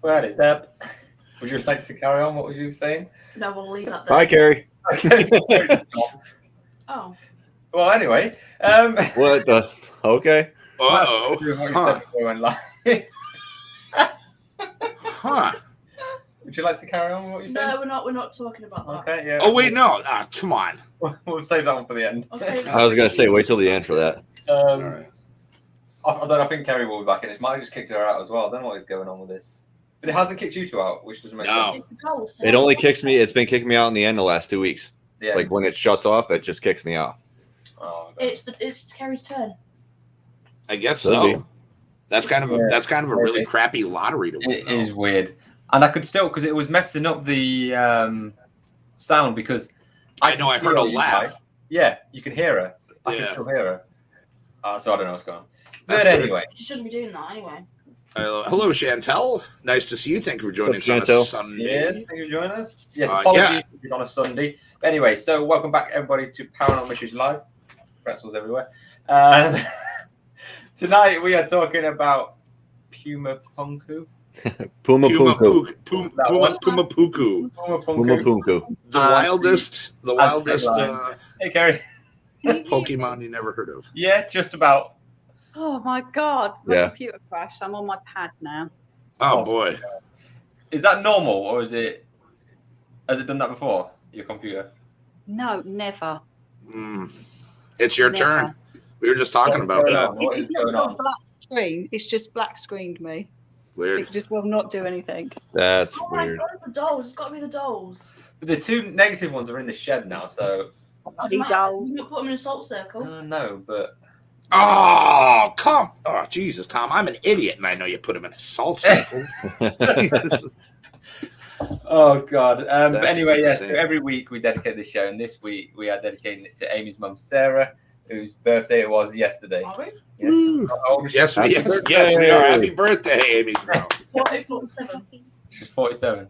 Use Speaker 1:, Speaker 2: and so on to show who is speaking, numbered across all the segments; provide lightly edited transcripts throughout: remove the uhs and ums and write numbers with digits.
Speaker 1: Well, it's up. Would you like to carry on? What were you saying?
Speaker 2: No, we'll leave that there.
Speaker 3: Hi, Kerry.
Speaker 2: Oh.
Speaker 1: Well, anyway.
Speaker 3: What the? Okay.
Speaker 4: Uh-oh.
Speaker 1: What you
Speaker 4: Huh.
Speaker 1: said before we went live.
Speaker 4: Huh.
Speaker 1: Would you like to carry on with what you said?
Speaker 2: No, we're not talking about that.
Speaker 1: Okay, yeah.
Speaker 4: Oh, wait, no. Come on.
Speaker 1: We'll save that one for the end.
Speaker 2: I'll save
Speaker 3: I was gonna say, wait till the end for that.
Speaker 4: All right.
Speaker 1: I think Kerry will be back in. It might have just kicked her out as well. I don't know what is going on with this. But it hasn't kicked you two out, which doesn't make
Speaker 4: No.
Speaker 1: sense.
Speaker 3: It only kicks me. It's been kicking me out in the end the last 2 weeks.
Speaker 1: Yeah.
Speaker 3: Like when it shuts off, it just kicks me off.
Speaker 1: Oh, okay.
Speaker 2: It's Kerry's turn.
Speaker 4: I guess
Speaker 3: Could
Speaker 4: so.
Speaker 3: be.
Speaker 4: That's kind of a really
Speaker 1: maybe.
Speaker 4: crappy lottery to win.
Speaker 1: It is weird. And I could still, because it was messing up the sound, because
Speaker 4: I know, I
Speaker 1: could
Speaker 4: heard a
Speaker 1: hear you
Speaker 4: laugh.
Speaker 1: guys. Yeah, you can hear her. I
Speaker 4: Yeah.
Speaker 1: can still hear her. So I don't know what's going on.
Speaker 4: That's
Speaker 1: But
Speaker 4: weird.
Speaker 1: anyway.
Speaker 2: You shouldn't be doing that anyway.
Speaker 4: Hello, Chantel. Nice to see you. Thank you for joining us on a
Speaker 3: Chantel.
Speaker 4: Sunday.
Speaker 1: Yeah, thank you for joining us. Yes,
Speaker 4: Yeah.
Speaker 1: apologies, it's on a Sunday. But anyway, so welcome back, everybody, to Paranormal Mysteries Live. Pretzels everywhere. Tonight we are talking about Pumapunku.
Speaker 3: Pumapunku.
Speaker 4: Pumapunku.
Speaker 3: Pumapunku.
Speaker 4: The wildest
Speaker 1: Hey, Kerry.
Speaker 4: Pokemon you never heard of.
Speaker 1: Yeah, just about.
Speaker 5: Oh my god, my
Speaker 3: Yeah.
Speaker 5: computer crashed. I'm on my pad now.
Speaker 4: Oh boy.
Speaker 1: Is that normal, or has it done that before? Your computer?
Speaker 5: No, never.
Speaker 4: It's your
Speaker 5: Never.
Speaker 4: turn. We were just talking about
Speaker 1: going
Speaker 4: that.
Speaker 1: on? What is
Speaker 5: It's not
Speaker 1: going
Speaker 5: got
Speaker 1: on?
Speaker 5: black screen. It's just black screened me.
Speaker 4: Weird.
Speaker 5: It just will not do anything.
Speaker 3: That's
Speaker 2: Oh my
Speaker 3: weird.
Speaker 2: god, the dolls. It's got to be the dolls.
Speaker 1: But the two negative ones are in the shed now, so
Speaker 2: Doesn't matter.
Speaker 5: dolls.
Speaker 2: You don't put them in a salt circle.
Speaker 1: no, but
Speaker 4: Oh, come. Oh, Jesus, Tom. I'm an idiot, and I know you put him in a salt circle.
Speaker 1: oh god. But
Speaker 4: That's
Speaker 1: anyway, yes.
Speaker 4: insane.
Speaker 1: So every week we dedicate this show, and this week we are dedicating it to Amy's mum, Sarah, whose birthday it was yesterday.
Speaker 2: Are we?
Speaker 1: Yes.
Speaker 4: Woo.
Speaker 1: How old is she?
Speaker 4: yes,
Speaker 3: Happy
Speaker 4: we
Speaker 3: birthday.
Speaker 4: are. Happy birthday, Amy. No.
Speaker 2: 47.
Speaker 1: She's 47.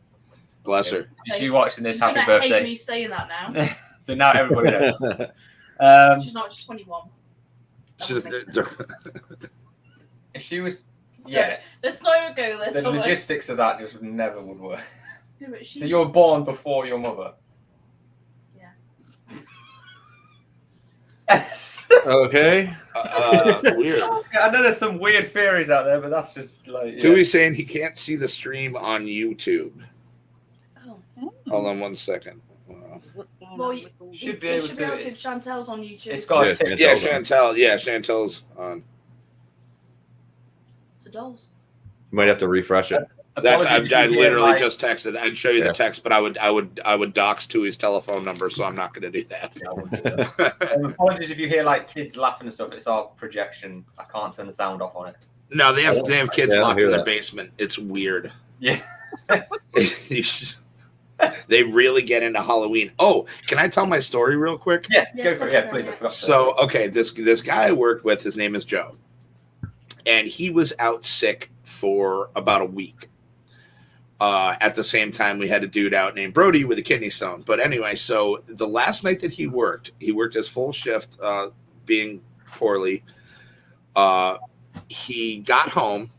Speaker 4: Bless her.
Speaker 1: Is she watching this?
Speaker 2: She's
Speaker 1: Happy
Speaker 2: gonna hate
Speaker 1: birthday.
Speaker 2: me saying that now.
Speaker 1: So now everybody knows.
Speaker 2: She's not. She's 21.
Speaker 1: If she was, yeah,
Speaker 2: Let's not even go there.
Speaker 1: the
Speaker 2: Thomas.
Speaker 1: logistics of that just never would work.
Speaker 2: Yeah, but she-
Speaker 1: So you were born before your mother.
Speaker 2: Yeah.
Speaker 3: Okay.
Speaker 4: Weird.
Speaker 1: I know there's some weird theories out there, but that's just like. Yeah.
Speaker 4: Tui's saying he can't see the stream on YouTube.
Speaker 2: Oh.
Speaker 4: Hold on 1 second.
Speaker 5: What's going
Speaker 2: Well,
Speaker 5: on
Speaker 2: you-
Speaker 5: with all
Speaker 1: should
Speaker 5: this?
Speaker 1: be
Speaker 2: You
Speaker 1: able
Speaker 2: should
Speaker 1: to.
Speaker 2: be able to.
Speaker 1: It's-
Speaker 2: Chantel's on YouTube.
Speaker 1: It's got a
Speaker 3: Yes,
Speaker 1: tip.
Speaker 4: Yeah,
Speaker 3: Chantel's
Speaker 4: Chantel's on.
Speaker 2: It's the dolls.
Speaker 3: You might have to refresh it.
Speaker 4: That's I
Speaker 1: Apologies if you hear,
Speaker 4: literally
Speaker 1: like-
Speaker 4: just texted. I'd show you
Speaker 3: Yeah.
Speaker 4: the text, but I would dox Tui's telephone number, so I'm not going to do that.
Speaker 1: Yeah, I wouldn't do that. Apologies if you hear like kids laughing and stuff. It's our projection. I can't turn the sound off on it.
Speaker 4: No, they have kids
Speaker 3: Yeah, I
Speaker 4: locked
Speaker 3: hear
Speaker 4: in their
Speaker 3: that.
Speaker 4: basement. It's weird.
Speaker 1: Yeah.
Speaker 4: They really get into Halloween. Oh, can I tell my story real quick?
Speaker 1: Yes,
Speaker 2: Yeah,
Speaker 1: go for it.
Speaker 2: that's
Speaker 1: Yeah,
Speaker 2: fair,
Speaker 1: please. I
Speaker 2: yeah.
Speaker 1: forgot to say.
Speaker 4: So, okay, this guy I worked with, his name is Joe, and he was out sick for about a week. At the same time, we had a dude out named Brody with a kidney stone. But anyway, so the last night that he worked his full shift, being poorly. He got home,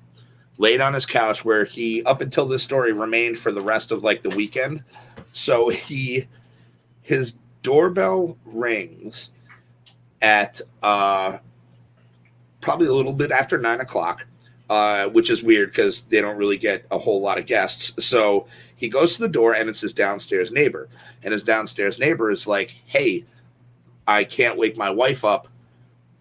Speaker 4: laid on his couch where he, up until this story, remained for the rest of like the weekend. So his doorbell rings at probably a little bit after 9 o'clock. which is weird because they don't really get a whole lot of guests. So he goes to the door, and it's his downstairs neighbor. And his downstairs neighbor is like, hey, I can't wake my wife up.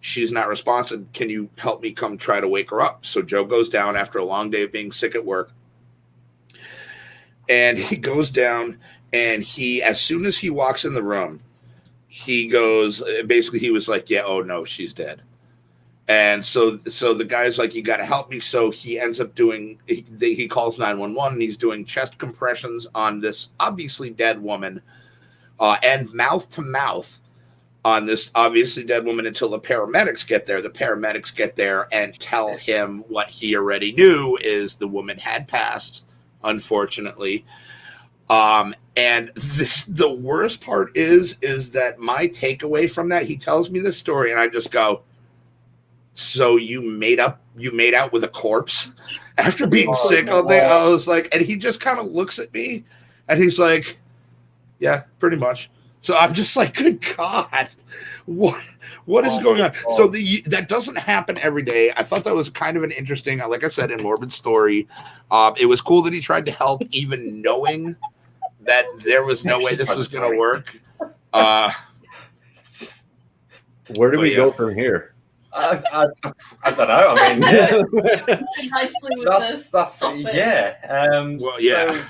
Speaker 4: She's not responsive. Can you help me come try to wake her up? So Joe goes down after a long day of being sick at work. And he goes down, and as soon as he walks in the room, he goes, basically he was like, yeah, oh no, she's dead. And so the guy's like, you got to help me. So he ends up doing, he calls 911, and he's doing chest compressions on this obviously dead woman, and mouth to mouth on this obviously dead woman until the paramedics get there. The paramedics get there and tell him what he already knew, is the woman had passed, unfortunately. And the worst part is that my takeaway from that, he tells me this story, and I just go, so you made out with a corpse after being sick all day? I was like, and he just kind of looks at me, and he's like, yeah, pretty much. So I'm just like, good God, what is going on? So that doesn't happen every day. I thought that was kind of an interesting, like I said, in morbid story. It was cool that he tried to help, even knowing that there was no way this was going to work.
Speaker 3: Where do we go from here?
Speaker 1: I don't know. I mean, yeah.
Speaker 2: Nicely with
Speaker 1: that's yeah.
Speaker 4: Well, yeah.
Speaker 1: So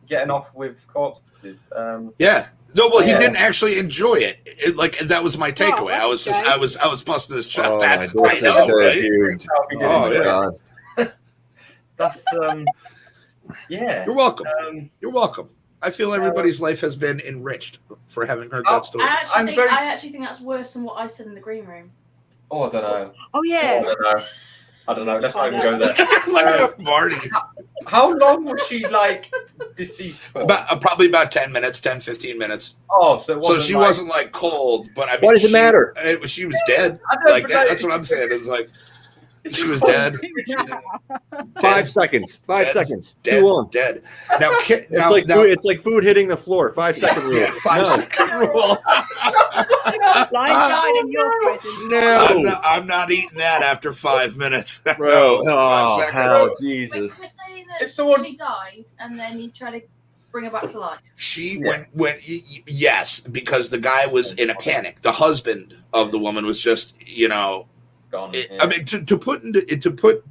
Speaker 1: getting off with corpses.
Speaker 4: Yeah. No, well, he
Speaker 1: Yeah.
Speaker 4: didn't actually enjoy it. Like, that was my takeaway. I was just, I was busting his chest. That's I know, right?
Speaker 3: Dude.
Speaker 4: Oh, yeah.
Speaker 3: God.
Speaker 1: That's yeah.
Speaker 4: You're welcome. You're welcome. I feel everybody's life has been enriched for having heard that story.
Speaker 2: I actually think that's worse than what I said in the green room.
Speaker 1: Oh, I don't know.
Speaker 5: Oh yeah.
Speaker 1: I don't know. Let's not even go there.
Speaker 4: Look at Marty.
Speaker 1: How long was she like deceased for?
Speaker 4: Probably about 10 minutes, 10, 15 minutes.
Speaker 1: Oh, so
Speaker 4: she wasn't like cold, but I mean,
Speaker 3: What does it matter?
Speaker 4: She was dead. Like that's what I'm saying. It's like she was dead.
Speaker 3: 5 seconds. 5 seconds.
Speaker 4: Dead.
Speaker 3: Too long.
Speaker 4: Dead.
Speaker 3: It's like food hitting the floor. 5 second rule.
Speaker 4: Yeah, 5 second rule.
Speaker 5: Lying in your presence.
Speaker 3: No.
Speaker 4: I'm not eating that after 5 minutes.
Speaker 3: Bro.
Speaker 4: No,
Speaker 3: Oh,
Speaker 4: 5 seconds.
Speaker 3: hell,
Speaker 2: Wait,
Speaker 3: Jesus.
Speaker 2: we're saying that
Speaker 1: If someone-
Speaker 2: she died and then you try to bring her back to life.
Speaker 4: She went yes, because the guy was in a panic. The husband of the woman was just,
Speaker 1: Gone.
Speaker 4: I mean, to put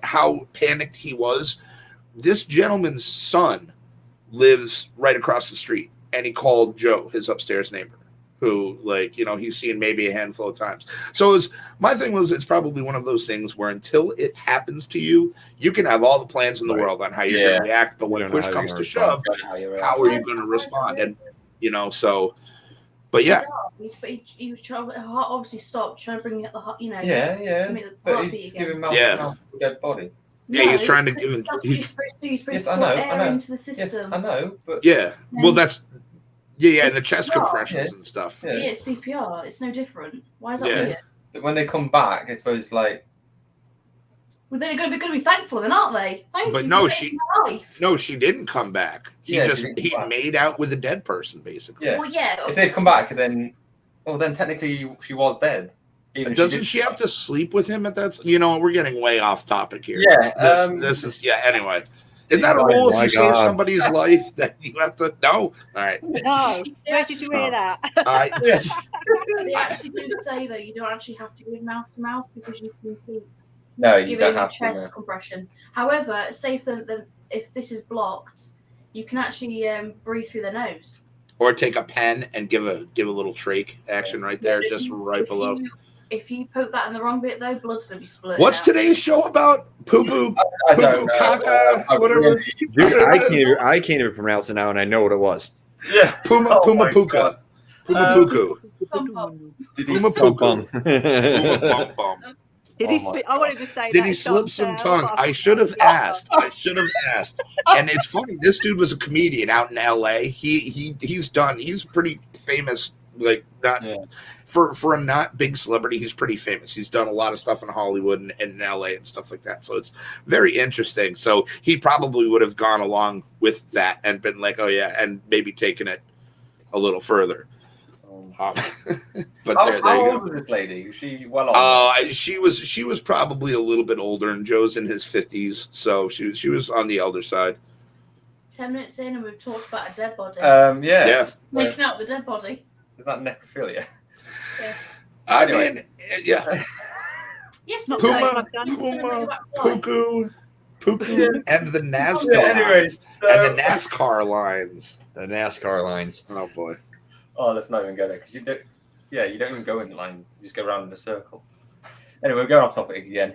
Speaker 4: how panicked he was. This gentleman's son lives right across the street, and he called Joe, his upstairs neighbor, who, he's seen maybe a handful of times. So my thing was, it's probably one of those things where until it happens to you, you can have all the plans in the world on how you're going to react, but when push comes to shove, how are you going to respond? And so. But yeah,
Speaker 2: But he was trying. Her heart obviously stopped, trying to bring out the heart.
Speaker 1: Yeah.
Speaker 2: Make the
Speaker 1: But
Speaker 2: heart
Speaker 1: he's
Speaker 2: beat again.
Speaker 1: giving mouth
Speaker 4: Yeah.
Speaker 1: to dead body.
Speaker 4: yeah, he's trying to give him.
Speaker 2: That's what you're supposed to do. You're supposed
Speaker 1: Yes,
Speaker 2: to
Speaker 1: I
Speaker 2: put
Speaker 1: know,
Speaker 2: air into the system.
Speaker 1: Yes, I know, but
Speaker 4: Yeah, well, that's and
Speaker 2: It's
Speaker 4: the chest
Speaker 2: CPR.
Speaker 4: compressions and stuff.
Speaker 1: Yeah.
Speaker 2: Yeah, it's CPR. It's no different. Why is that
Speaker 4: Yeah.
Speaker 2: weird?
Speaker 1: But when they come back, I suppose like
Speaker 2: Well, they're going to be thankful, then, aren't they? Thank
Speaker 4: But
Speaker 2: you
Speaker 4: no,
Speaker 2: for saving my life.
Speaker 4: No, she didn't come back. He
Speaker 1: Yeah, she didn't
Speaker 4: he
Speaker 1: come back.
Speaker 4: made out with a dead person, basically.
Speaker 1: Yeah.
Speaker 2: Well, yeah.
Speaker 1: if they come back, then technically she was dead. Even if
Speaker 4: Doesn't she have to sleep with him at that? We're getting way off topic here.
Speaker 1: Yeah,
Speaker 4: This is anyway. Isn't that a rule if
Speaker 3: my
Speaker 4: you save
Speaker 3: God.
Speaker 4: somebody's life that you have to? No. All right.
Speaker 5: No. Where did you hear that?
Speaker 2: They actually do say, though, you don't actually have to give mouth to mouth because you can keep
Speaker 1: No, you
Speaker 2: giving
Speaker 1: don't
Speaker 2: a
Speaker 1: have to.
Speaker 2: chest
Speaker 1: No.
Speaker 2: compression. However, safe than if this is blocked, you can actually breathe through the nose.
Speaker 4: Or take a pen and give a little trake action right there, just right below.
Speaker 2: If you poke that in the wrong bit, though, blood's going to be split.
Speaker 4: What's today's show about? Poo poo.
Speaker 1: I don't know.
Speaker 4: Caca, whatever.
Speaker 3: Dude, I can't even pronounce it now, and I know what it was.
Speaker 1: Yeah.
Speaker 4: Pumapunku. Pumapunku.
Speaker 1: Did he
Speaker 4: Pumapunku.
Speaker 1: Pum-pum.
Speaker 5: Did he
Speaker 1: Oh my
Speaker 5: slip? I wanted to say
Speaker 4: Did
Speaker 5: that.
Speaker 4: he slip
Speaker 5: shot,
Speaker 4: some tongue? I should have asked. And it's funny. This dude was a comedian out in L.A. He's pretty famous. Like not for a not big celebrity, he's pretty famous. He's done a lot of stuff in Hollywood and in L.A. and stuff like that. So it's very interesting. So he probably would have gone along with that and been like, oh yeah, and maybe taken it a little further. But
Speaker 1: How
Speaker 4: there you
Speaker 1: old
Speaker 4: go.
Speaker 1: was this lady? Was she well on?
Speaker 4: She was probably a little bit older, and Joe's in his 50s, so she was on the elder side.
Speaker 2: 10 minutes in and we've talked about a dead body.
Speaker 1: Yeah.
Speaker 2: Making out with a dead body.
Speaker 1: Is that necrophilia?
Speaker 2: Yeah.
Speaker 4: I
Speaker 1: Anyway.
Speaker 4: mean, yeah.
Speaker 2: Yes,
Speaker 5: Not
Speaker 2: okay.
Speaker 4: Pumapunku, and the Nazca
Speaker 1: Yeah, anyway,
Speaker 4: lines, and the NASCAR lines.
Speaker 3: The NASCAR lines.
Speaker 4: Oh boy.
Speaker 1: Oh, let's not even go there because you don't. Yeah, you don't even go in line. You just go around in a circle. Anyway, we're going off topic again.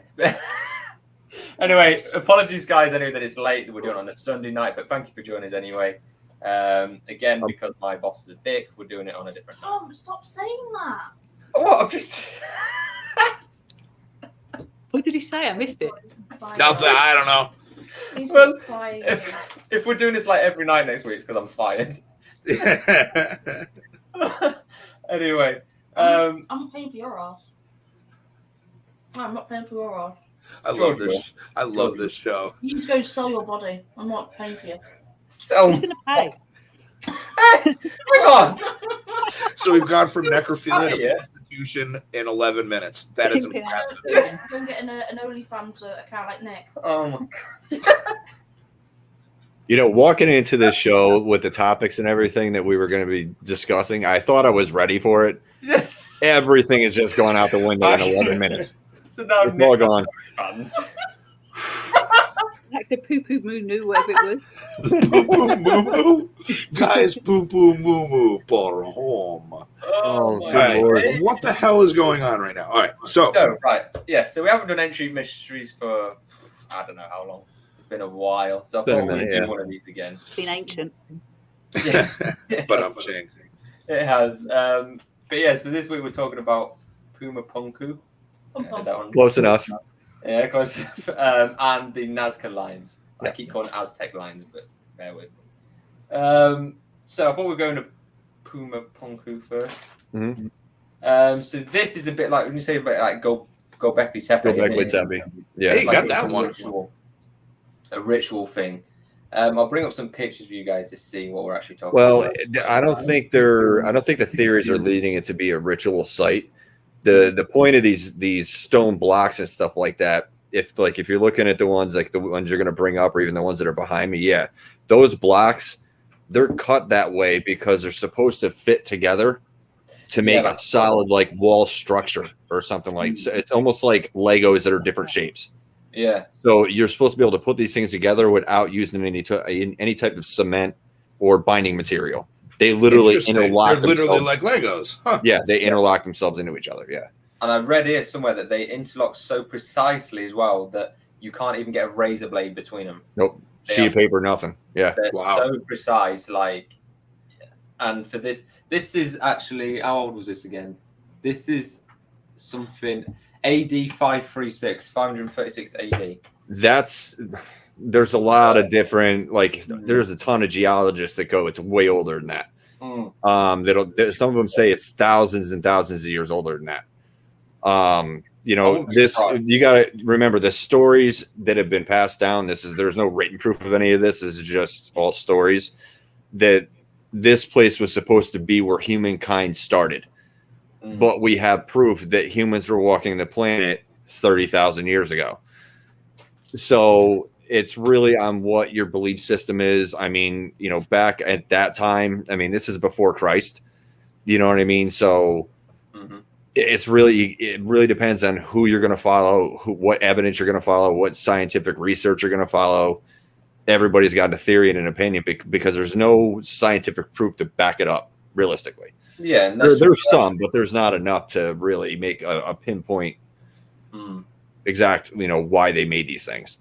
Speaker 1: Anyway, apologies, guys. Anyway, that it's late. We're doing it on a Sunday night, but thank you for joining us anyway. Again, because my boss is a dick, we're doing it on a different.
Speaker 2: Tom, stop saying that.
Speaker 1: What? I'm just.
Speaker 5: What did he say? I missed it.
Speaker 4: Nothing. I don't know.
Speaker 2: He's
Speaker 1: Well,
Speaker 2: got fired.
Speaker 1: If we're doing this like every night next week, it's because I'm fired. Anyway,
Speaker 2: I'm not paying for your ass. No, I'm not paying for your ass.
Speaker 4: I love this. I love this show.
Speaker 2: You just go sell your body. I'm not paying for you.
Speaker 1: so
Speaker 5: Who's going to pay?
Speaker 1: hang on.
Speaker 4: So we've gone from necrophilia to
Speaker 1: Yeah.
Speaker 4: prostitution in 11 minutes. That is
Speaker 5: Pimping
Speaker 4: impressive.
Speaker 2: Go and get an OnlyFans account like Nick.
Speaker 1: Oh my god.
Speaker 3: You know, walking into this show with the topics and everything that we were going to be discussing, I thought I was ready for it.
Speaker 1: Yes.
Speaker 3: Everything has just gone out the window in 11 minutes.
Speaker 1: So now
Speaker 3: It's all
Speaker 1: Nick
Speaker 3: gone.
Speaker 1: fans.
Speaker 5: Like the poo poo moo moo, whatever it was.
Speaker 4: Poo poo moo moo. Guys, poo poo moo moo for home.
Speaker 3: Oh,
Speaker 1: my
Speaker 3: good Lord.
Speaker 1: God.
Speaker 4: What the hell is going on right now? All right, so
Speaker 1: So right, yeah. So we haven't done entry mysteries for I don't know how long. It's been a while. So I
Speaker 3: Been a
Speaker 1: thought we'd
Speaker 3: minute,
Speaker 1: do
Speaker 3: yeah.
Speaker 1: one of these again.
Speaker 5: It's been ancient.
Speaker 1: Yeah.
Speaker 4: but I'm saying
Speaker 1: It has. But yeah, so this week we're talking about Pumapunku. Yeah, that one.
Speaker 3: Close enough.
Speaker 1: Yeah, close. And the Nazca Lines. I
Speaker 3: Yeah.
Speaker 1: keep calling Aztec Lines, but bear with me. So I thought we were going to Pumapunku first.
Speaker 3: Mhm.
Speaker 1: So this is a bit like when you say about like Gobekli Tepe.
Speaker 3: Gobekli Tepe. Yeah.
Speaker 4: Hey, got
Speaker 1: it's
Speaker 4: that
Speaker 1: a
Speaker 4: one.
Speaker 1: a ritual thing. I'll bring up some pictures for you guys to see what we're actually talking
Speaker 3: Well,
Speaker 1: about.
Speaker 3: I don't think the theories are leading it to be a ritual site. The point of these stone blocks and stuff like that, if you're looking at the ones like the ones you're going to bring up or even the ones that are behind me, yeah, those blocks, they're cut that way because they're supposed to fit together to make a solid like wall structure or something like. So it's almost like Legos that are different shapes.
Speaker 1: Yeah.
Speaker 3: So you're supposed to be able to put these things together without using any type of cement or binding material. They literally
Speaker 4: Interesting.
Speaker 3: interlock
Speaker 4: They're literally
Speaker 3: themselves.
Speaker 4: like Legos. Huh.
Speaker 3: Yeah, they interlock themselves into each other. Yeah.
Speaker 1: And I read here somewhere that they interlock so precisely as well that you can't even get a razor blade between them.
Speaker 3: Nope. Sheet of paper, nothing. Yeah.
Speaker 1: They're
Speaker 4: Wow.
Speaker 1: so precise. And for this is actually, how old was this again? This is something AD 536 AD.
Speaker 3: There's a lot of different, there's a ton of geologists that go, it's way older than that. Some of them say it's thousands and thousands of years older than that. You got to remember the stories that have been passed down. There's no written proof of any of this. This is just all stories that this place was supposed to be where humankind started. But we have proof that humans were walking the planet 30,000 years ago. So it's really on what your belief system is. I mean, back at that time, I mean, this is before Christ. You know what I mean? So it really depends on who you're going to follow, what evidence you're going to follow, what scientific research you're going to follow. Everybody's got a theory and an opinion because there's no scientific proof to back it up realistically.
Speaker 1: Yeah, and
Speaker 3: there's some, but there's not enough to really make a pinpoint exact, why they made these things.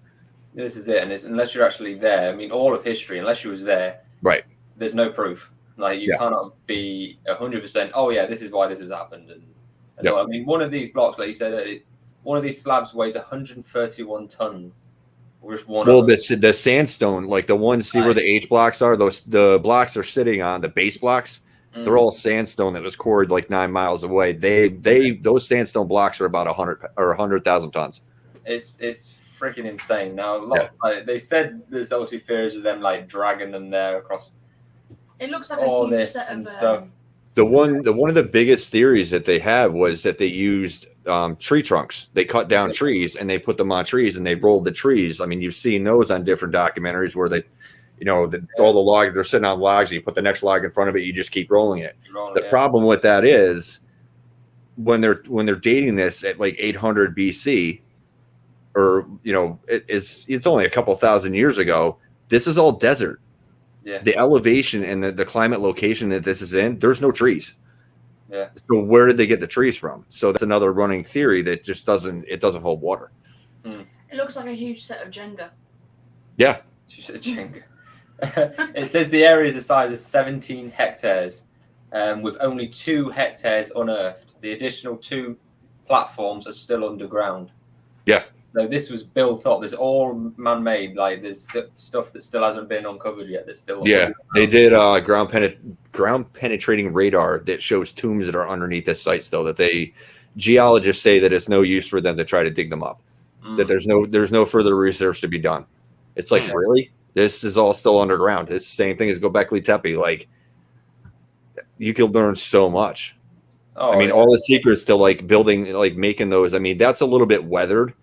Speaker 1: This is it, and unless you're actually there, I mean, all of history, unless you was there,
Speaker 3: right?
Speaker 1: There's no proof. Like you cannot be 100%. Oh yeah, this is why this has happened. And I mean, one of these blocks, like you said, one of these slabs weighs 131 tons.
Speaker 3: The sandstone, like the ones, see where the H blocks are. The blocks are sitting on the base blocks. They're all sandstone that was quarried like 9 miles away. Those sandstone blocks are about 100,000 tons.
Speaker 1: It's freaking insane. Now, they said there's obviously fears of them like dragging them there across.
Speaker 2: It looks like
Speaker 1: all
Speaker 2: a huge
Speaker 1: this
Speaker 2: set
Speaker 1: and
Speaker 2: of
Speaker 1: stuff.
Speaker 3: one of the biggest theories that they had was that they used tree trunks. They cut down trees and they put them on trees and they rolled the trees. I mean, you've seen those on different documentaries where they, all the logs, they're sitting on logs and you put the next log in front of it, you just keep rolling it. The problem with that is when they're dating this at like 800 BC, or it's only a couple thousand years ago. This is all desert.
Speaker 1: Yeah.
Speaker 3: The elevation and the climate location that this is in, there's no trees.
Speaker 1: Yeah.
Speaker 3: So where did they get the trees from? So that's another running theory that just doesn't hold water.
Speaker 2: It looks like a huge set of Jenga.
Speaker 3: Yeah.
Speaker 1: It says the area is the size of 17 hectares, with only 2 hectares unearthed. The additional 2 platforms are still underground.
Speaker 3: Yeah.
Speaker 1: So this was built up. There's all man-made. Like there's stuff that still hasn't been uncovered yet. That's still
Speaker 3: They did ground penetrating radar that shows tombs that are underneath this site still. That geologists say that it's no use for them to try to dig them up. That there's no further research to be done. It's like really, this is all still underground. It's the same thing as Göbekli Tepe. Like you could learn so much. I mean, all the secrets to like building, like making those. I mean, that's a little bit weathered.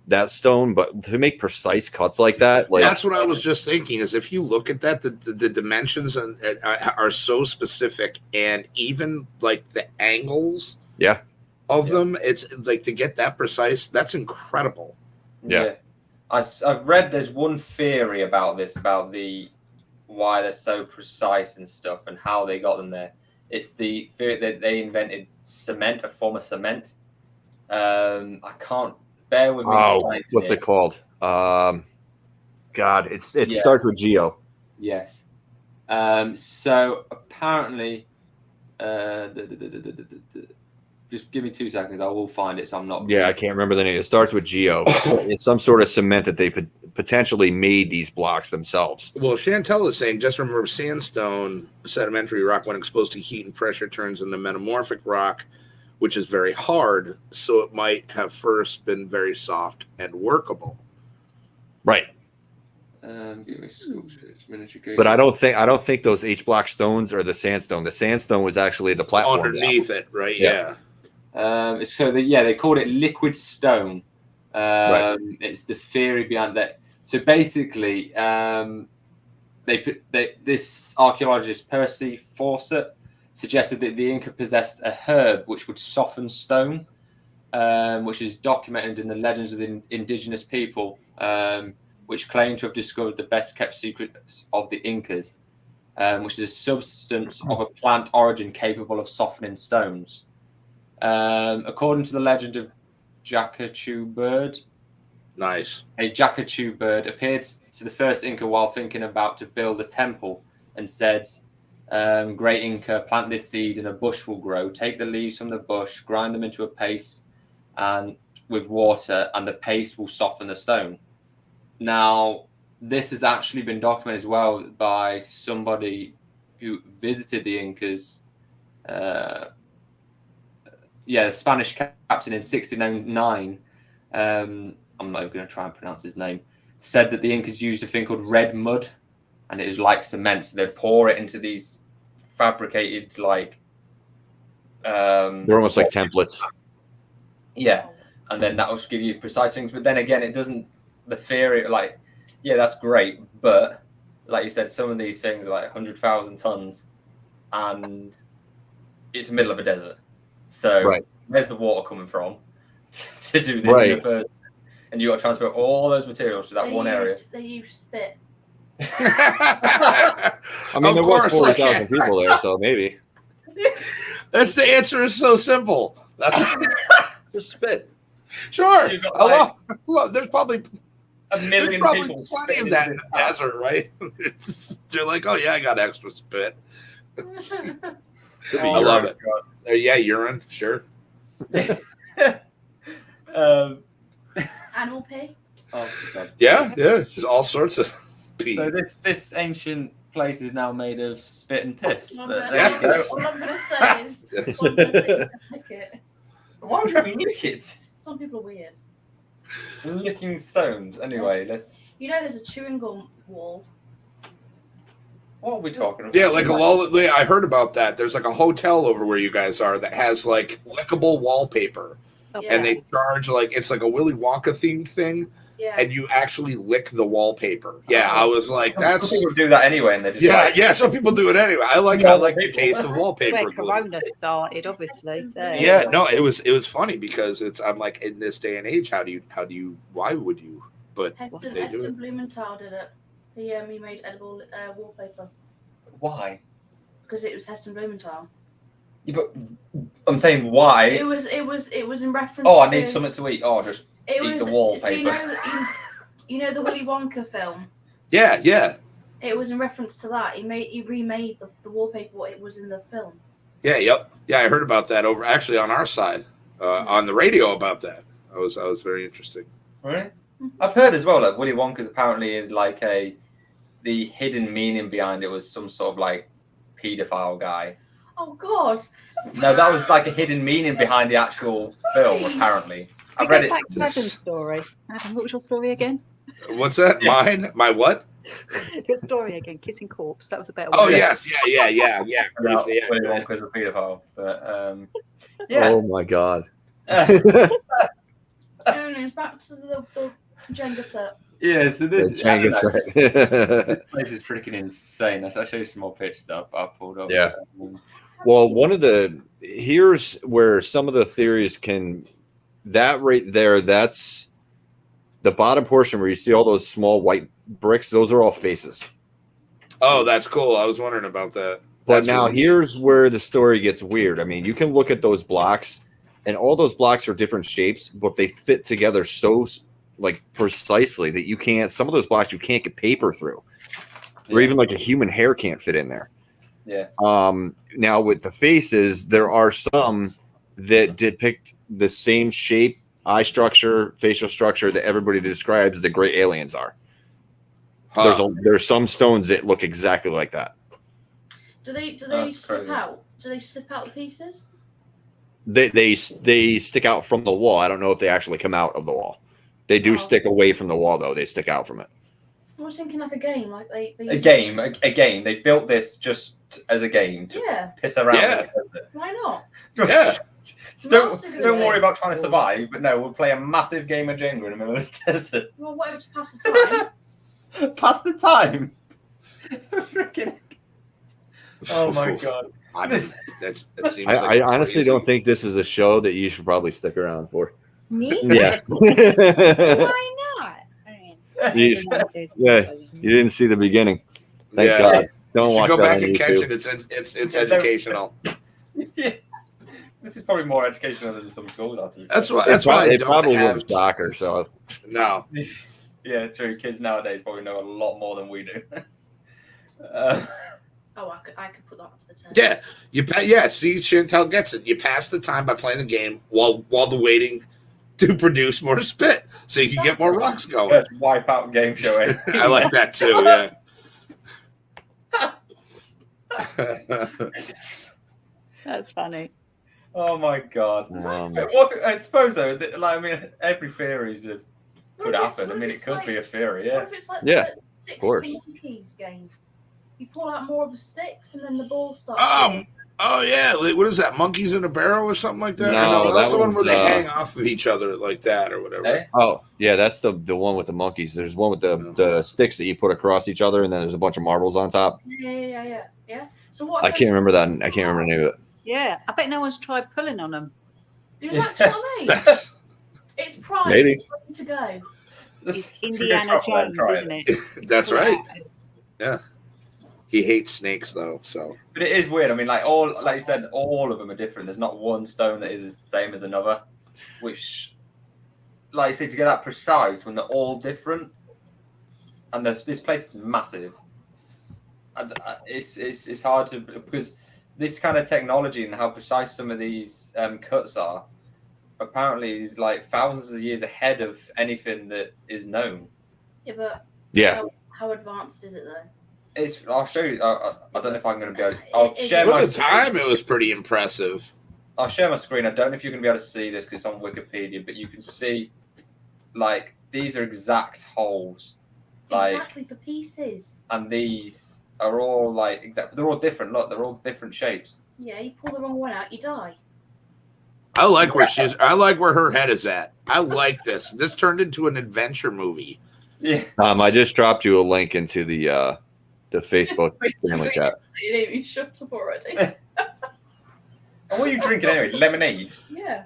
Speaker 3: That stone, but to make precise cuts like that, like
Speaker 4: that's what I was just thinking. Is if you look at that, the dimensions are so specific, and even like the angles, of them, it's like to get that precise. That's incredible.
Speaker 1: Yeah. I've read there's one theory about this, about why they're so precise and stuff, and how they got them there. It's the theory that they invented cement, a form of cement. I can't. Bear with me.
Speaker 3: Oh, what's it called? God, it starts with Geo.
Speaker 1: Yes. So apparently, just give me 2 seconds. I will find it. So I'm not.
Speaker 3: Yeah, I can't remember the name. It starts with Geo. It's some sort of cement that they potentially made these blocks themselves.
Speaker 4: Well, Chantel is saying, just remember, sandstone sedimentary rock, when exposed to heat and pressure, turns into metamorphic rock, which is very hard, so it might have first been very soft and workable.
Speaker 3: Right. But I don't think those H-block stones are the sandstone. The sandstone was actually the platform
Speaker 4: underneath it, right? Yeah.
Speaker 1: They called it liquid stone. It's the theory behind that. So basically, this archaeologist Percy Fawcett suggested that the Inca possessed a herb which would soften stone, which is documented in the legends of the indigenous people, which claim to have discovered the best kept secrets of the Incas, which is a substance of a plant origin capable of softening stones. According to the legend of Jackachu bird, a Jackachu bird appeared to the first Inca while thinking about to build a temple and said, great Inca, plant this seed and a bush will grow. Take the leaves from the bush, grind them into a paste and with water, and the paste will soften the stone. Now, this has actually been documented as well by somebody who visited the Incas. The Spanish captain in 1609. I'm not even going to try and pronounce his name. Said that the Incas used a thing called red mud, and it was like cement. So they'd pour it into these fabricated, like
Speaker 3: they're almost like templates.
Speaker 1: Yeah, and then that will give you precise things. But then again, it doesn't. The theory, like, yeah, that's great, but like you said, some of these things are like 100,000 tons, and it's the middle of a desert. So where's the water coming from to do this in the first? And you got to transfer all those materials to that one area.
Speaker 2: They use spit.
Speaker 3: I mean, there was 40,000 people there, so maybe.
Speaker 4: That's the answer. Is so simple. That's
Speaker 3: just spit.
Speaker 4: Sure.
Speaker 1: Got,
Speaker 4: look, there's probably
Speaker 1: a million people.
Speaker 4: Plenty of that in the desert, right? They're like, oh yeah, I got extra spit. I love it. Urine, sure.
Speaker 2: Animal pee.
Speaker 1: Oh, God.
Speaker 4: Yeah, just all sorts of pee.
Speaker 1: So this ancient place is now made of spit and piss.
Speaker 2: All I'm going to say is, lick it.
Speaker 1: Why would you lick it?
Speaker 2: Some people are weird.
Speaker 1: Licking stones. Anyway, let's.
Speaker 2: You know, there's a chewing gum wall.
Speaker 1: What are we talking about?
Speaker 4: Yeah, like I heard about that. There's like a hotel over where you guys are that has like lickable wallpaper,
Speaker 2: Yeah.
Speaker 4: and they charge like it's like a Willy Wonka themed thing,
Speaker 2: Yeah.
Speaker 4: and you actually lick the wallpaper. Yeah, I was like,
Speaker 1: Some
Speaker 4: that's
Speaker 1: people do that anyway, and they just
Speaker 4: yeah. Some people do it anyway. I like the taste of wallpaper.
Speaker 5: Where Corona started, obviously. There.
Speaker 4: Yeah, no, it was funny because I'm like, in this day and age, how do you why would you? But
Speaker 2: Heston
Speaker 4: they do it.
Speaker 2: Blumenthal did it. He made edible wallpaper
Speaker 1: Why?
Speaker 2: because it was Heston Blumenthal.
Speaker 1: Yeah, but I'm saying why.
Speaker 2: It was in reference.
Speaker 1: Oh, I
Speaker 2: to,
Speaker 1: need something to eat. Oh, just
Speaker 2: it
Speaker 1: eat
Speaker 2: was,
Speaker 1: the wallpaper.
Speaker 2: So you know the Willy Wonka film.
Speaker 4: Yeah.
Speaker 2: It was in reference to that. He remade the wallpaper what it was in the film.
Speaker 4: Yeah, yep. Yeah, I heard about that over actually on our side, on the radio about that. I was very interesting.
Speaker 1: Really? I've heard as well that Willy Wonka's apparently like the hidden meaning behind it was some sort of like paedophile guy.
Speaker 2: Oh God!
Speaker 1: No, that was like a hidden meaning behind the actual film. Apparently, I read it.
Speaker 5: Back to Adam's story. Adam, what was your story again?
Speaker 4: What's that?
Speaker 1: Yeah.
Speaker 4: Mine? My what?
Speaker 5: Your story again. Kissing corpse. That was a better
Speaker 4: Oh
Speaker 5: one.
Speaker 4: yes, yeah.
Speaker 1: About
Speaker 4: Yeah.
Speaker 1: Willy Wonka's a paedophile, but yeah.
Speaker 3: Oh my god.
Speaker 2: And it's back to the Jenga set.
Speaker 1: Yeah, so
Speaker 3: The
Speaker 1: this, I don't know,
Speaker 3: Jenga
Speaker 1: this place is freaking insane. I'll show you some more pictures I pulled up.
Speaker 3: Yeah. Well, here's where some of the theories that right there, that's the bottom portion where you see all those small white bricks. Those are all faces.
Speaker 4: Oh, that's cool. I was wondering about that.
Speaker 3: But
Speaker 4: That's
Speaker 3: now
Speaker 4: really-
Speaker 3: here's where the story gets weird. I mean, you can look at those blocks, and all those blocks are different shapes, but they fit together so like precisely that you can't. Some of those blocks you can't get paper through, or even like a human hair can't fit in there.
Speaker 1: Yeah.
Speaker 3: Now with the faces, there are some that depict the same shape, eye structure, facial structure that everybody describes the great aliens are. There's some stones that look exactly like that.
Speaker 2: Do they
Speaker 1: That's
Speaker 2: slip
Speaker 1: crazy.
Speaker 2: out? Do they slip out the pieces?
Speaker 3: They stick out from the wall. I don't know if they actually come out of the wall. They do
Speaker 2: Oh.
Speaker 3: stick away from the wall, though. They stick out from it.
Speaker 2: I was thinking like a game, like they
Speaker 1: A game. They built this just as a game to
Speaker 2: Yeah,
Speaker 1: piss around.
Speaker 4: Yeah.
Speaker 1: with.
Speaker 2: why not?
Speaker 4: Yeah.
Speaker 1: So
Speaker 2: What else are you
Speaker 1: don't
Speaker 2: gonna
Speaker 1: worry
Speaker 2: do?
Speaker 1: about trying to survive, but no, we'll play a massive game of Jenga in the middle of the desert.
Speaker 2: Well, whatever to pass the time.
Speaker 1: Pass the time. Freaking. Oh my god.
Speaker 4: I mean, that seems.
Speaker 3: I honestly don't think this is a show that you should probably stick around for.
Speaker 6: Me?
Speaker 3: Yeah.
Speaker 6: Why not? I mean,
Speaker 3: You- yeah, you didn't see the beginning. Thank
Speaker 4: Yeah.
Speaker 3: God. Don't
Speaker 4: You should
Speaker 3: watch
Speaker 4: go
Speaker 3: that
Speaker 4: back
Speaker 3: on
Speaker 4: and catch
Speaker 3: YouTube.
Speaker 4: it. It's
Speaker 1: Yeah, don't-
Speaker 4: educational.
Speaker 1: Yeah. This is probably more educational than some schools are.
Speaker 4: That's why.
Speaker 3: They
Speaker 4: That's why I
Speaker 3: probably
Speaker 4: don't have.
Speaker 3: love soccer, so
Speaker 4: No.
Speaker 1: Yeah, true. Kids nowadays probably know a lot more than we do.
Speaker 2: Oh, I could put that to the test.
Speaker 4: Yeah, yeah. See, Chantel gets it. You pass the time by playing the game while the waiting to produce more spit, so you can get more rocks going.
Speaker 1: Let's wipe out game show. Eh?
Speaker 4: I like that too. Yeah.
Speaker 5: That's funny.
Speaker 1: Oh my god.
Speaker 3: Um,
Speaker 1: I suppose though, like I mean, every theory could happen. I mean, it could be a theory.
Speaker 2: What
Speaker 1: Yeah.
Speaker 2: if it's like
Speaker 3: Yeah,
Speaker 2: the sticks
Speaker 3: course.
Speaker 2: and monkeys games? You pull out more of the sticks and then the ball starts.
Speaker 4: Oh yeah. Like, what is that? Monkeys in a barrel or something like that?
Speaker 3: No,
Speaker 4: Or that's
Speaker 3: that
Speaker 4: the one where
Speaker 3: one's,
Speaker 4: they hang off of each other like that or whatever.
Speaker 1: Eh?
Speaker 3: oh yeah, that's the one with the monkeys. There's one with the sticks that you put across each other, and then there's a bunch of marbles on top.
Speaker 2: Yeah. So what?
Speaker 3: I can't remember that. I can't remember the name of it.
Speaker 5: Yeah, I bet no one's tried pulling on them.
Speaker 2: Is that what I mean?
Speaker 4: That's-
Speaker 2: It's prime.
Speaker 3: Maybe.
Speaker 2: It's ready to go.
Speaker 5: It's
Speaker 1: Let's go
Speaker 5: Indiana
Speaker 1: try it,
Speaker 5: Jones,
Speaker 1: try
Speaker 5: isn't
Speaker 1: it.
Speaker 5: it?
Speaker 4: That's right. He hates snakes though, so
Speaker 1: But it is weird. I mean, like you said, all of them are different. There's not one stone that is the same as another, which, like you said, to get that precise when they're all different, and this place is massive. And it's hard to, because this kind of technology and how precise some of these cuts are, apparently is like thousands of years ahead of anything that is known.
Speaker 2: Yeah, but
Speaker 3: Yeah,
Speaker 2: how advanced is it though?
Speaker 1: I'll show you. I don't know if I'm going to be able. I'll share
Speaker 4: for
Speaker 1: my
Speaker 4: the time it was pretty impressive.
Speaker 1: I'll share my screen. I don't know if you're going to be able to see this because it's on Wikipedia, but you can see, like, these are exact holes, like,
Speaker 2: Exactly for pieces.
Speaker 1: and these are all like exactly. They're all different. Look, they're all different shapes.
Speaker 2: Yeah, you pull the wrong one out, you die.
Speaker 4: I like where her head is at. I like this. This turned into an adventure movie.
Speaker 1: Yeah.
Speaker 3: I just dropped you a link into the Facebook family chat.
Speaker 2: You shut up already.
Speaker 1: And what are you drinking anyway? Lemonade.
Speaker 2: Yeah.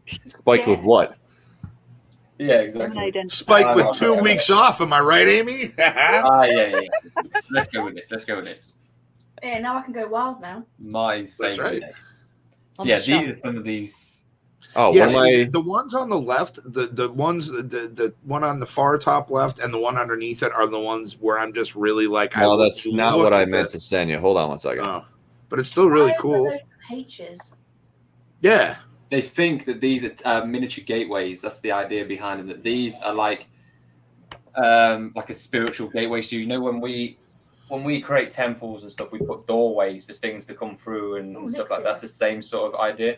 Speaker 3: Spiked with what?
Speaker 1: Yeah, exactly.
Speaker 5: Lemonade and
Speaker 4: Spike with 2 weeks off. Am I right, Amy?
Speaker 1: Yeah. So let's go with this.
Speaker 2: Yeah, now I can go wild now.
Speaker 1: My same
Speaker 4: right.
Speaker 1: day. So
Speaker 5: On
Speaker 1: yeah,
Speaker 5: the shelf.
Speaker 1: these are some of these.
Speaker 3: Oh,
Speaker 4: Yes,
Speaker 3: one of my
Speaker 4: the ones on the left, the one on the far top left and the one underneath it are the ones where I'm just really like.
Speaker 3: no,
Speaker 4: I
Speaker 3: that's not what I meant to send you. Hold on one second.
Speaker 4: Oh, but it's still really
Speaker 2: Why are
Speaker 4: cool.
Speaker 2: there H's?
Speaker 4: Yeah.
Speaker 1: They think that these are miniature gateways. That's the idea behind them. That these are like a spiritual gateway. So you know when we create temples and stuff, we put doorways for things to come through and stuff like that. That's the same sort of idea.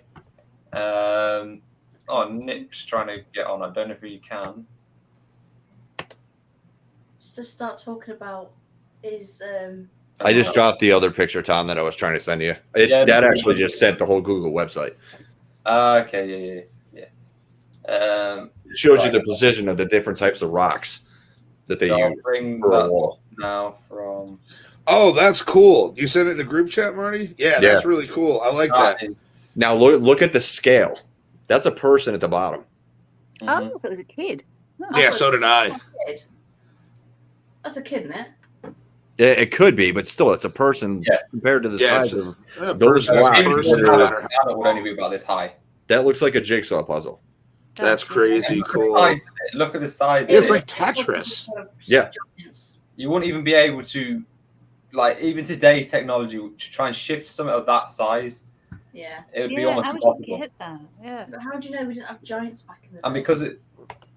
Speaker 1: Nick's trying to get on. I don't know if you can.
Speaker 2: Just start talking about is
Speaker 3: I just dropped the other picture, Tom, that I was trying to send you. That actually just sent the whole Google website.
Speaker 1: Okay, yeah.
Speaker 3: It shows you the position of the different types of rocks that they
Speaker 1: So I'll
Speaker 3: use
Speaker 1: bring
Speaker 3: for a
Speaker 1: that
Speaker 3: wall.
Speaker 1: up now from.
Speaker 4: Oh, that's cool. You sent it in the group chat, Marty? Yeah, that's really cool. I like that.
Speaker 3: Now look at the scale. That's a person at the bottom.
Speaker 5: Oh, so it was a kid. Oh,
Speaker 4: Yeah, so did I.
Speaker 2: kid. That's a kid, isn't it?
Speaker 3: It could be, but still, it's a person compared to the
Speaker 4: Yeah,
Speaker 3: size of
Speaker 4: those
Speaker 3: blocks.
Speaker 1: That would only be about this high.
Speaker 3: That looks like a jigsaw puzzle.
Speaker 4: That's crazy
Speaker 1: Look
Speaker 4: cool.
Speaker 1: at the size of it. Look at the size.
Speaker 4: It's
Speaker 1: of
Speaker 4: like
Speaker 1: it.
Speaker 4: Tetris.
Speaker 3: Yeah.
Speaker 1: You wouldn't even be able to, like, even today's technology to try and shift something of that size.
Speaker 2: Yeah.
Speaker 1: It would be
Speaker 5: Yeah,
Speaker 1: almost
Speaker 5: how would
Speaker 1: impossible.
Speaker 5: you get that? Yeah.
Speaker 2: But how do you know we didn't have giants back in the day?
Speaker 1: And because it,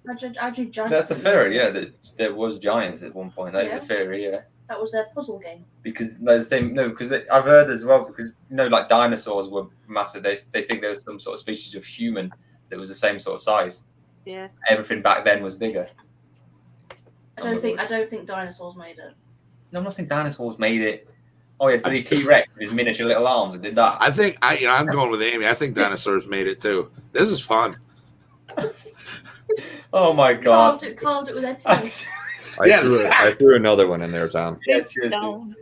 Speaker 2: How do giants?
Speaker 1: that's a theory, yeah. That there was giants at one point. That is
Speaker 2: Yeah.
Speaker 1: a theory, yeah.
Speaker 2: That was their puzzle game.
Speaker 1: Because they're the same. No, because I've heard as well. Because like dinosaurs were massive. They think there was some sort of species of human that was the same sort of size.
Speaker 5: Yeah.
Speaker 1: Everything back then was bigger.
Speaker 2: I don't think dinosaurs made it.
Speaker 1: No, I'm not saying dinosaurs made it. Oh yeah, the T-Rex with his miniature little arms that did that.
Speaker 4: I think I'm going with Amy. I think dinosaurs made it too. This is fun.
Speaker 1: Oh my god.
Speaker 2: Carved it with their teeth.
Speaker 3: I threw another one in there, Tom.
Speaker 1: Yeah, cheers,
Speaker 5: Down.